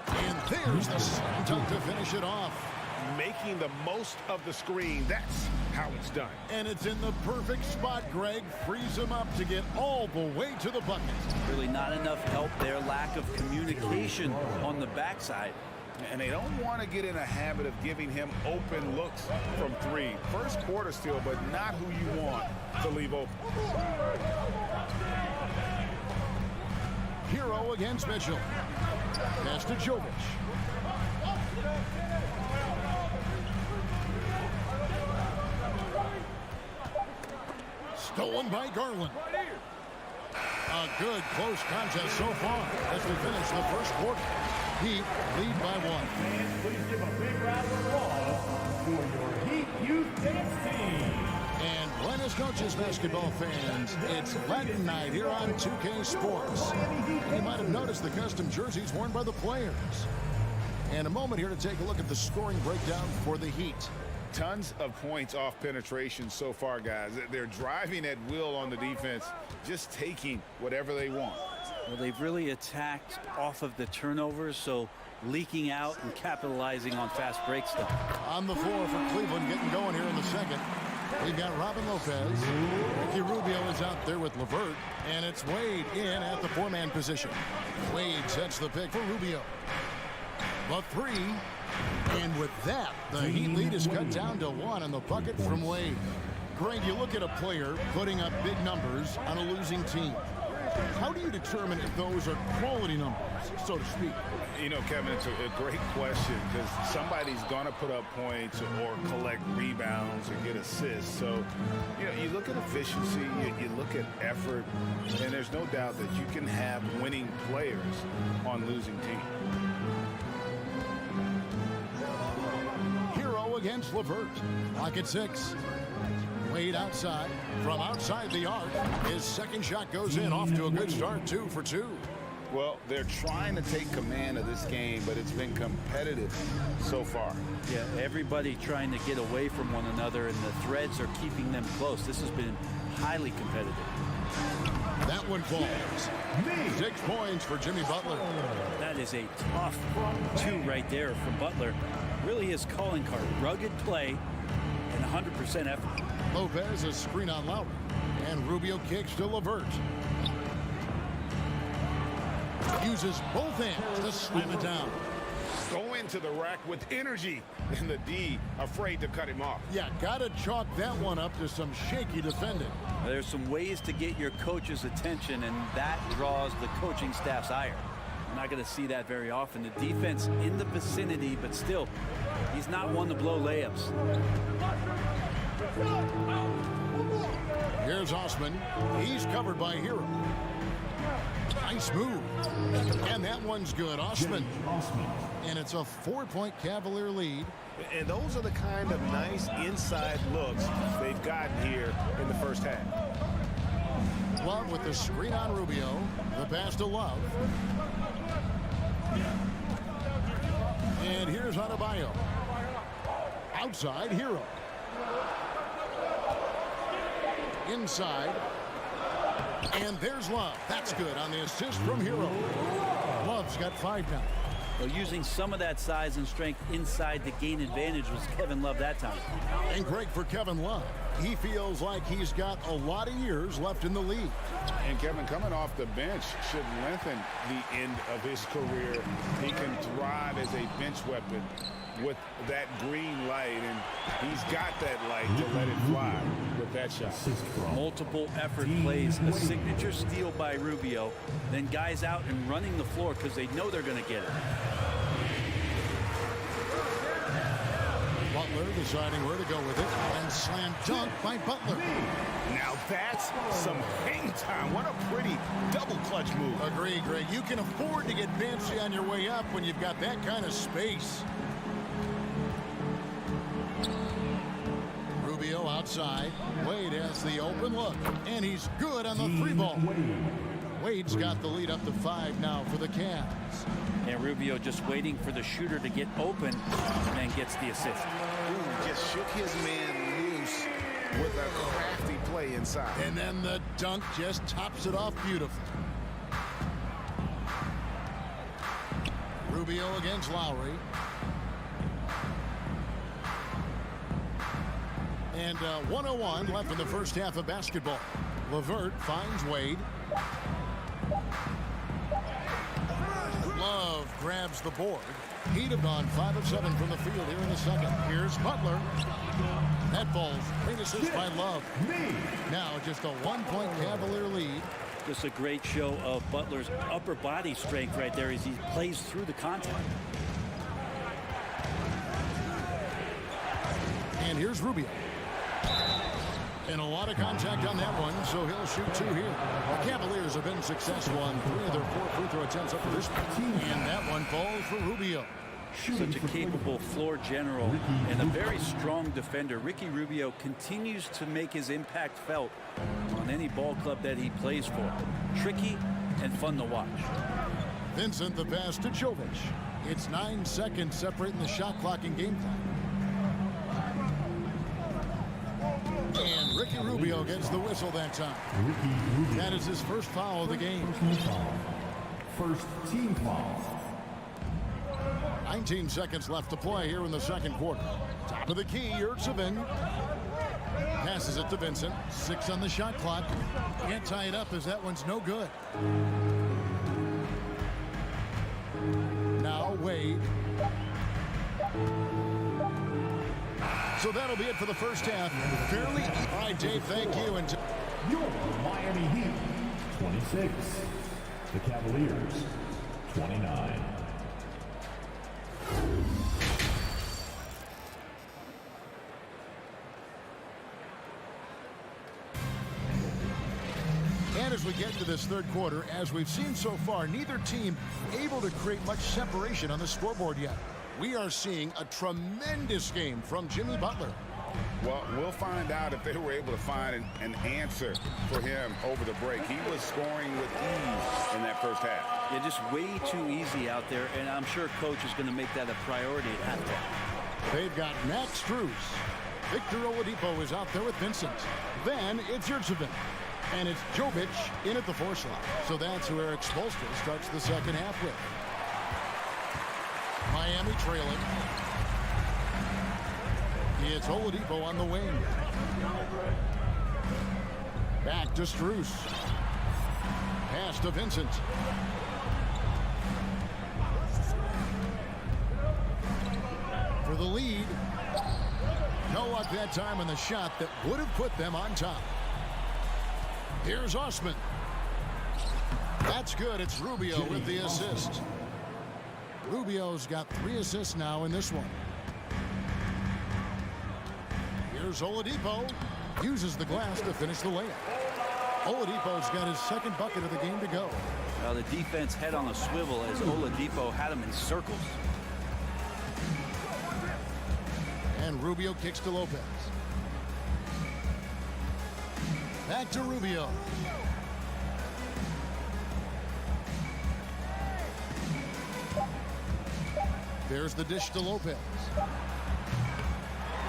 And there's the stunt to finish it off. Making the most of the screen. That's how it's done. And it's in the perfect spot, Greg. Frees him up to get all the way to the bucket. Really not enough help there. Lack of communication on the backside. And they don't want to get in a habit of giving him open looks from 3. First quarter still, but not who you want to leave open. Hero against Mitchell. Pass to Jovic. Stolen by Garland. A good close contest so far as we finish the first quarter. Heat lead by 1. Fans, please give a big round of applause for your Heat Youth Dance Team. And Buenos Noches, basketball fans. It's Latin night here on 2K Sports. And you might have noticed the custom jerseys worn by the players. And a moment here to take a look at the scoring breakdown for the Heat. Tons of points off penetration so far, guys. They're driving at will on the defense, just taking whatever they want. Well, they've really attacked off of the turnovers, so leaking out and capitalizing on fast break stuff. On the floor for Cleveland, getting going here in the second. We've got Robin Lopez. Ricky Rubio is out there with LeVert, and it's Wade in at the 4-man position. Wade sets the pick for Rubio. The 3. And with that, the Heat lead is cut down to 1 on the bucket from Wade. Greg, you look at a player putting up big numbers on a losing team. How do you determine if those are quality numbers, so to speak? You know, Kevin, it's a great question because somebody's going to put up points or collect rebounds or get assists. So, you know, you look at efficiency, you look at effort, and there's no doubt that you can have winning players on losing teams. Hero against LeVert. Lock at 6. Wade outside. From outside the arc. His second shot goes in. Off to a good start. 2 for 2. Well, they're trying to take command of this game, but it's been competitive so far. Yeah, everybody trying to get away from one another, and the threads are keeping them close. This has been highly competitive. That one falls. 6 points for Jimmy Butler. That is a tough 2 right there from Butler. Really his calling card. Rugged play and 100% effort. Lopez a screen on Lowry. And Rubio kicks to LeVert. Uses both hands to slam it down. Go into the rack with energy. And the D afraid to cut him off. Yeah, gotta chalk that one up to some shaky defending. There's some ways to get your coach's attention, and that draws the coaching staff's ire. We're not going to see that very often. The defense in the vicinity, but still, he's not one to blow layups. Here's Osman. He's covered by Hero. Nice move. And that one's good. Osman. And it's a 4-point Cavalier lead. And those are the kind of nice inside looks they've gotten here in the first half. Love with the screen on Rubio. The pass to Love. And here's Adebayo. Outside, Hero. Inside. And there's Love. That's good on the assist from Hero. Love's got 5 now. Well, using some of that size and strength inside to gain advantage was Kevin Love that time. And great for Kevin Love. He feels like he's got a lot of years left in the league. And Kevin, coming off the bench should lengthen the end of his career. He can thrive as a bench weapon. with that green light, and he's got that light to let it fly with that shot. Multiple effort plays, a signature steal by Rubio, then guys out and running the floor because they know they're going to get it. Butler deciding where to go with it, and slam dunk by Butler. Now that's some hang time. What a pretty double clutch move. Agree, Greg. You can afford to get fancy on your way up when you've got that kind of space. Rubio outside. Wade has the open look, and he's good on the three ball. Wade's got the lead up to 5 now for the Cavs. And Rubio just waiting for the shooter to get open and then gets the assist. Ooh, just shook his man loose with a crafty play inside. And then the dunk just tops it off beautifully. Rubio against Lowry. And 1:01 left in the first half of basketball. LeVert finds Wade. Love grabs the board. He'd have gone 5 of 7 from the field here in the second. Here's Butler. That ball's great assist by Love. Now just a 1-point Cavalier lead. Just a great show of Butler's upper body strength right there as he plays through the contact. And here's Rubio. And a lot of contact on that one, so he'll shoot 2 here. The Cavaliers have been successful on 3 of their 4 free throw attempts up to this point. And that one falls for Rubio. Such a capable floor general and a very strong defender. Ricky Rubio continues to make his impact felt on any ball club that he plays for. Tricky and fun to watch. Vincent the pass to Jovic. It's 9 seconds separating the shot clock and game time. And Ricky Rubio gets the whistle that time. That is his first foul of the game. First team foul. 19 seconds left to play here in the second quarter. Top of the key, Yurtseven. Passes it to Vincent. 6 on the shot clock. Can't tie it up as that one's no good. Now Wade. So that'll be it for the first half. Fairly. All right, Dave, thank you. And Your Miami Heat, 26. The Cavaliers, 29. And as we get to this third quarter, as we've seen so far, neither team able to create much separation on the scoreboard yet. We are seeing a tremendous game from Jimmy Butler. Well, we'll find out if they were able to find an answer for him over the break. He was scoring with ease in that first half. Yeah, just way too easy out there, and I'm sure coach is going to make that a priority at halftime. They've got Max Strus. Victor Oladipo is out there with Vincent. Then it's Yurtseven. And it's Jovic in at the 4 slot. So that's who Eric Spoelstra starts the second half with. Miami trailing. It's Oladipo on the wing. Back to Strus. Pass to Vincent. For the lead. No luck that time on the shot that would have put them on top. Here's Osman. That's good. It's Rubio with the assist. Rubio's got 3 assists now in this one. Here's Oladipo. Uses the glass to finish the layup. Oladipo's got his second bucket of the game to go. Well, the defense head on a swivel as Oladipo had him in circles. And Rubio kicks to Lopez. Back to Rubio. There's the dish to Lopez.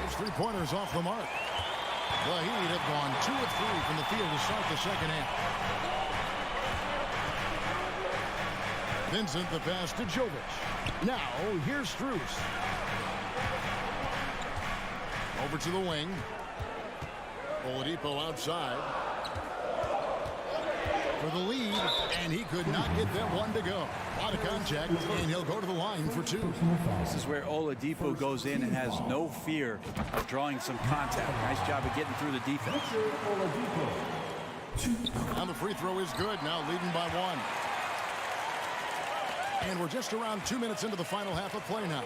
His 3-pointers off the mark. The Heat have gone 2 of 3 from the field to start the second half. Vincent the pass to Jovic. Now here's Strus. Over to the wing. Oladipo outside. For the lead. And he could not get that one to go. Out of contact, and he'll go to the line for 2. This is where Oladipo goes in and has no fear of drawing some contact. Nice job of getting through the defense. And the free throw is good, now leading by 1. And we're just around 2 minutes into the final half of play now.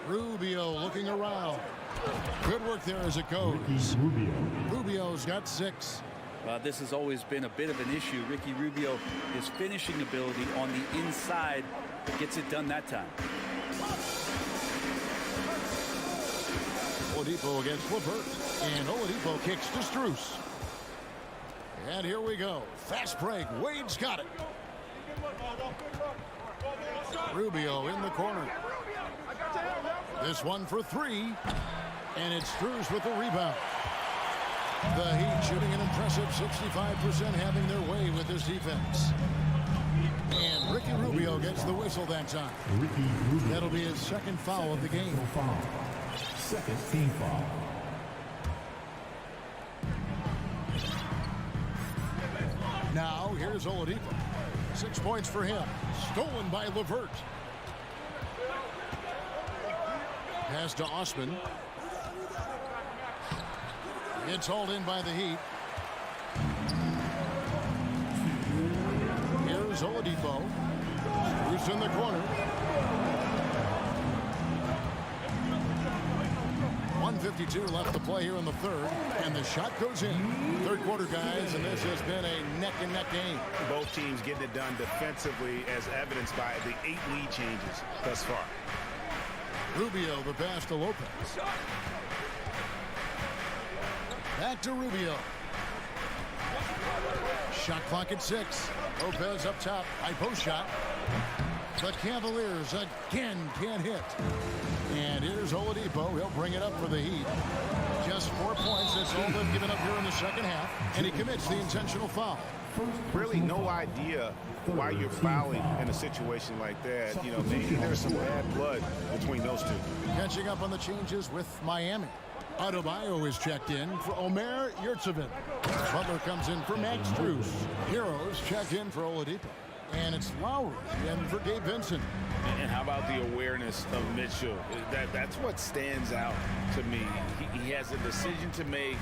Rubio looking around. Good work there as it goes. Rubio's got 6. This has always been a bit of an issue. Ricky Rubio, his finishing ability on the inside gets it done that time. Oladipo against LeVert. And Oladipo kicks to Strus. And here we go. Fast break. Wade's got it. Rubio in the corner. This one for 3. And it's Strus with the rebound. The Heat shooting an impressive 65%, having their way with this defense. And Ricky Rubio gets the whistle that time. That'll be his second foul of the game. Second team foul. Now here's Oladipo. 6 points for him. Stolen by LeVert. Pass to Osman. It's hauled in by the Heat. Here's Oladipo. Who's in the corner. 1:52 left to play here in the third. And the shot goes in. Third quarter, guys, and this has been a neck-and-neck game. Both teams getting it done defensively, as evidenced by the 8 lead changes thus far. Rubio, the pass to Lopez. Back to Rubio. Shot clock at 6. Lopez up top. High post shot. The Cavaliers again can't hit. And here's Oladipo. He'll bring it up for the Heat. Just 4 points. That's all they've given up here in the second half. And he commits the intentional foul. Really no idea why you're fouling in a situation like that. You know, maybe there's some bad blood between those two. Catching up on the changes with Miami. Adebayo is checked in for Omer Yurtseven. Butler comes in for Max Strus. Heroes checked in for Oladipo. And it's Lowry in for Gabe Vincent. And how about the awareness of Mitchell? That's what stands out to me. He has a decision to make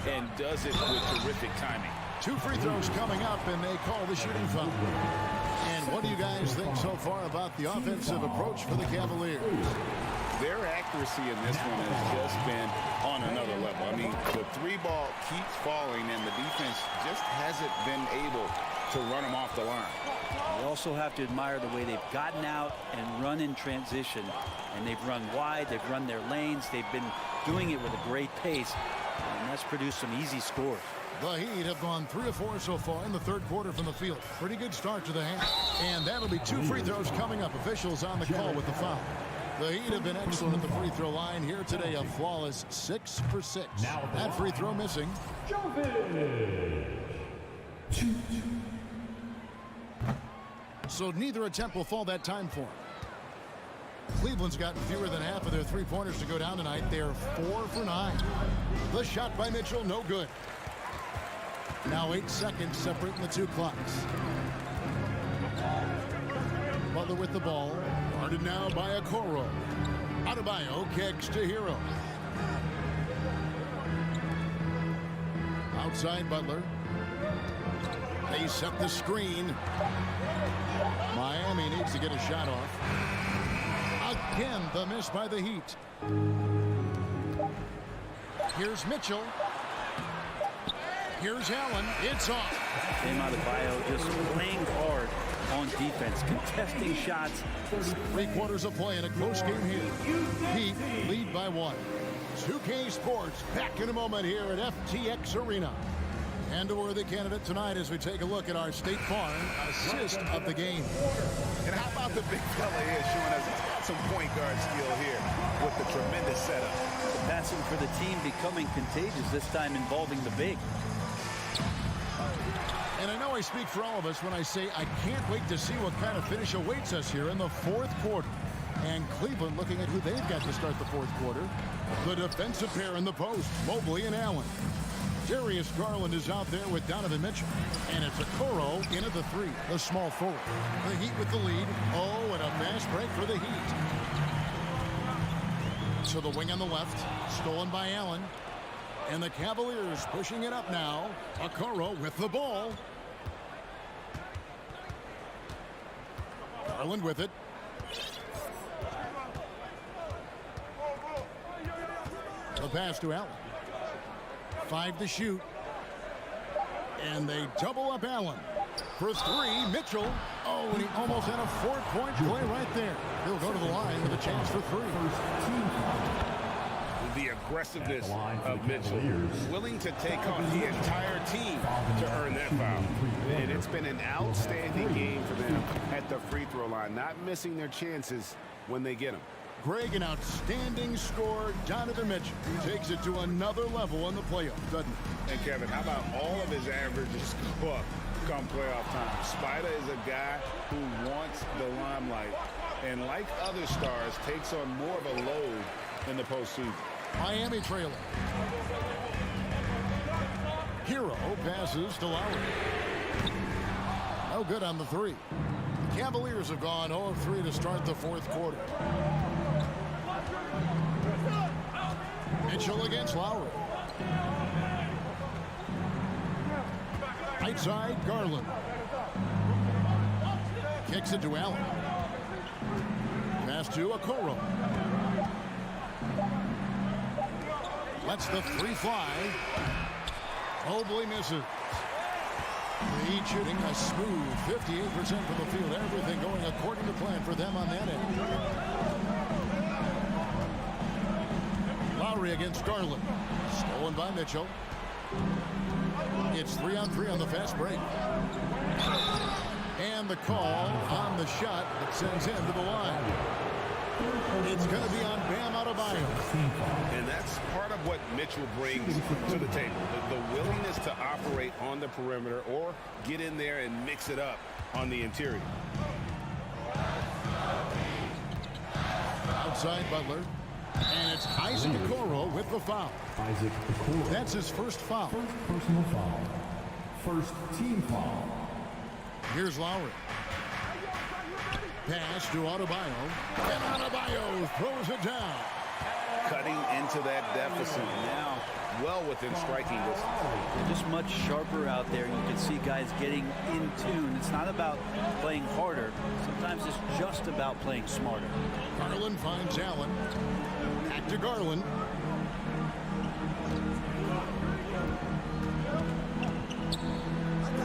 and does it with terrific timing. 2 free throws coming up, and they call the shooting foul. And what do you guys think so far about the offensive approach for the Cavaliers? Their accuracy in this one has just been on another level. I mean, the 3-ball keeps falling, and the defense just hasn't been able to run them off the line. You also have to admire the way they've gotten out and run in transition. And they've run wide, they've run their lanes, they've been doing it with a great pace. And that's produced some easy scores. The Heat have gone 3 of 4 so far in the third quarter from the field. Pretty good start to the half. And that'll be 2 free throws coming up. Officials on the call with the foul. The Heat have been excellent at the free throw line here today. A flawless 6 for 6. That free throw missing. So neither attempt will fall that time for him. Cleveland's gotten fewer than half of their 3-pointers to go down tonight. They're 4 for 9. The shot by Mitchell, no good. Now 8 seconds separating the 2 clocks. Butler with the ball. Guarded now by Okoro. Adebayo kicks to Hero. Outside Butler. They set the screen. Miami needs to get a shot off. Again, the miss by the Heat. Here's Mitchell. Here's Allen. It's off. Came out of Bio just playing hard on defense, contesting shots. 3 quarters of play in a close game here. Heat lead by 1. 2K Sports back in a moment here at FTX Arena. And a worthy candidate tonight as we take a look at our State Farm assist of the game. And how about the big fella here showing us he's got some point guard skill here with the tremendous setup. The passing for the team becoming contagious, this time involving the big. And I know I speak for all of us when I say I can't wait to see what kind of finish awaits us here in the 4th quarter. And Cleveland looking at who they've got to start the 4th quarter. The defensive pair in the post, Mobley and Allen. Darius Garland is out there with Donovan Mitchell. And it's Okoro in at the 3, the small forward. The Heat with the lead. Oh, and a mass break for the Heat. So the wing on the left, stolen by Allen. And the Cavaliers pushing it up now. Okoro with the ball. Garland with it. The pass to Allen. 5 to shoot. And they double up Allen. For 3, Mitchell. Oh, and he almost had a 4-point play right there. He'll go to the line with a chance for 3. The aggressiveness of Mitchell, willing to take on the entire team to earn that foul. And it's been an outstanding game for them at the free throw line, not missing their chances when they get them. Greg, an outstanding scorer. Donovan Mitchell takes it to another level in the playoffs, doesn't he? And Kevin, how about all of his averages go up come playoff time? Spider is a guy who wants the limelight, and like other stars, takes on more of a load in the postseason. Miami trailer. Hero passes to Lowry. No good on the 3. The Cavaliers have gone 0 of 3 to start the 4th quarter. Mitchell against Lowry. Right side, Garland. Kicks it to Allen. Pass to Okoro. Lets the 3 fly. Mobley misses. The Heat shooting a smooth 58% from the field. Everything going according to plan for them on that end. Lowry against Garland. Stolen by Mitchell. It's 3-on-3 on the fast break. And the call on the shot that sends him to the line. It's going to be on Bam Adebayo. And that's part of what Mitchell brings to the table. The willingness to operate on the perimeter or get in there and mix it up on the interior. Outside Butler. And it's Isaac Okoro with the foul. Isaac Okoro. That's his first foul. First personal foul. First team foul. Here's Lowry. Pass to Adebayo. And Adebayo throws it down. Cutting into that deficit now, well within striking distance. They're just much sharper out there. You can see guys getting in tune. It's not about playing harder. Sometimes it's just about playing smarter. Garland finds Allen. Back to Garland.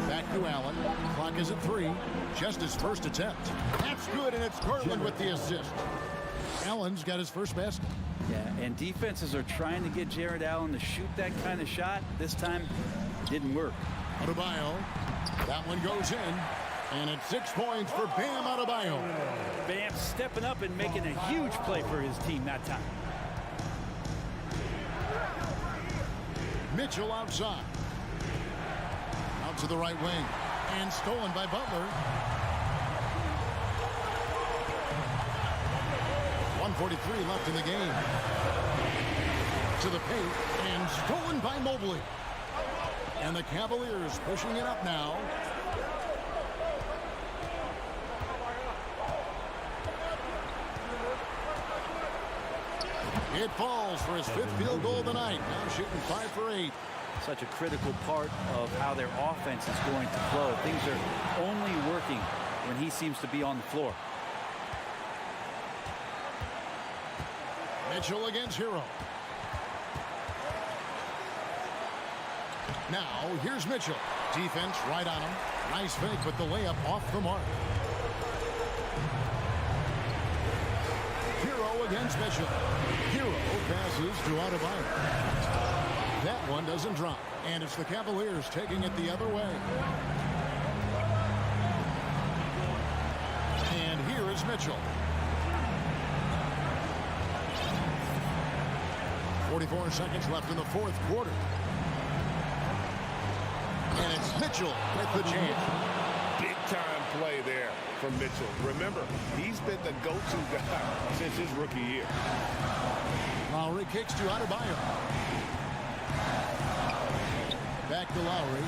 Back to Allen. Clock is at 3. Just his first attempt. That's good, and it's Garland with the assist. Allen's got his first basket. Yeah, and defenses are trying to get Jared Allen to shoot that kind of shot. This time, it didn't work. Adebayo. That one goes in. And it's 6 points for Bam Adebayo. Bam stepping up and making a huge play for his team that time. Mitchell outside. Out to the right wing. And stolen by Butler. 1:43 left in the game. To the paint. And stolen by Mobley. And the Cavaliers pushing it up now. It falls for his 5th field goal of the night. Now shooting 5 for 8. Such a critical part of how their offense is going to flow. Things are only working when he seems to be on the floor. Mitchell against Hero. Now here's Mitchell. Defense right on him. Nice fake, but the layup off the mark. Hero against Mitchell. Hero passes to Adebayo. That one doesn't drop. And it's the Cavaliers taking it the other way. And here is Mitchell. 44 seconds left in the 4th quarter. And it's Mitchell with the chance. Big time play there from Mitchell. Remember, he's been the go-to guy since his rookie year. Lowry kicks to Adebayo. Back to Lowry.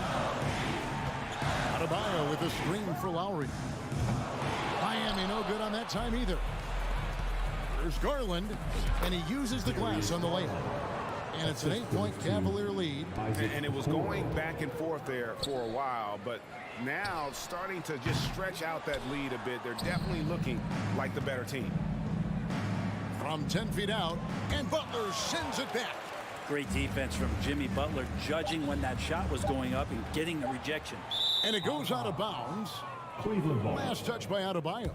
Adebayo with a screen for Lowry. Miami no good on that time either. There's Garland, and he uses the glass on the layup. And it's an 8-point Cavalier lead. And it was going back and forth there for a while, but now starting to just stretch out that lead a bit. They're definitely looking like the better team. From 10 feet out, and Butler sends it back. Great defense from Jimmy Butler, judging when that shot was going up and getting the rejection. And it goes out of bounds. Last touch by Adebayo.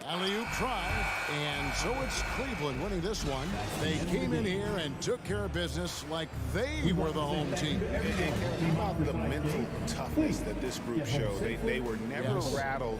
Alley-oop try, and so it's Cleveland winning this one. They came in here and took care of business like they were the home team. And about the mental toughness that this group showed. They were never rattled.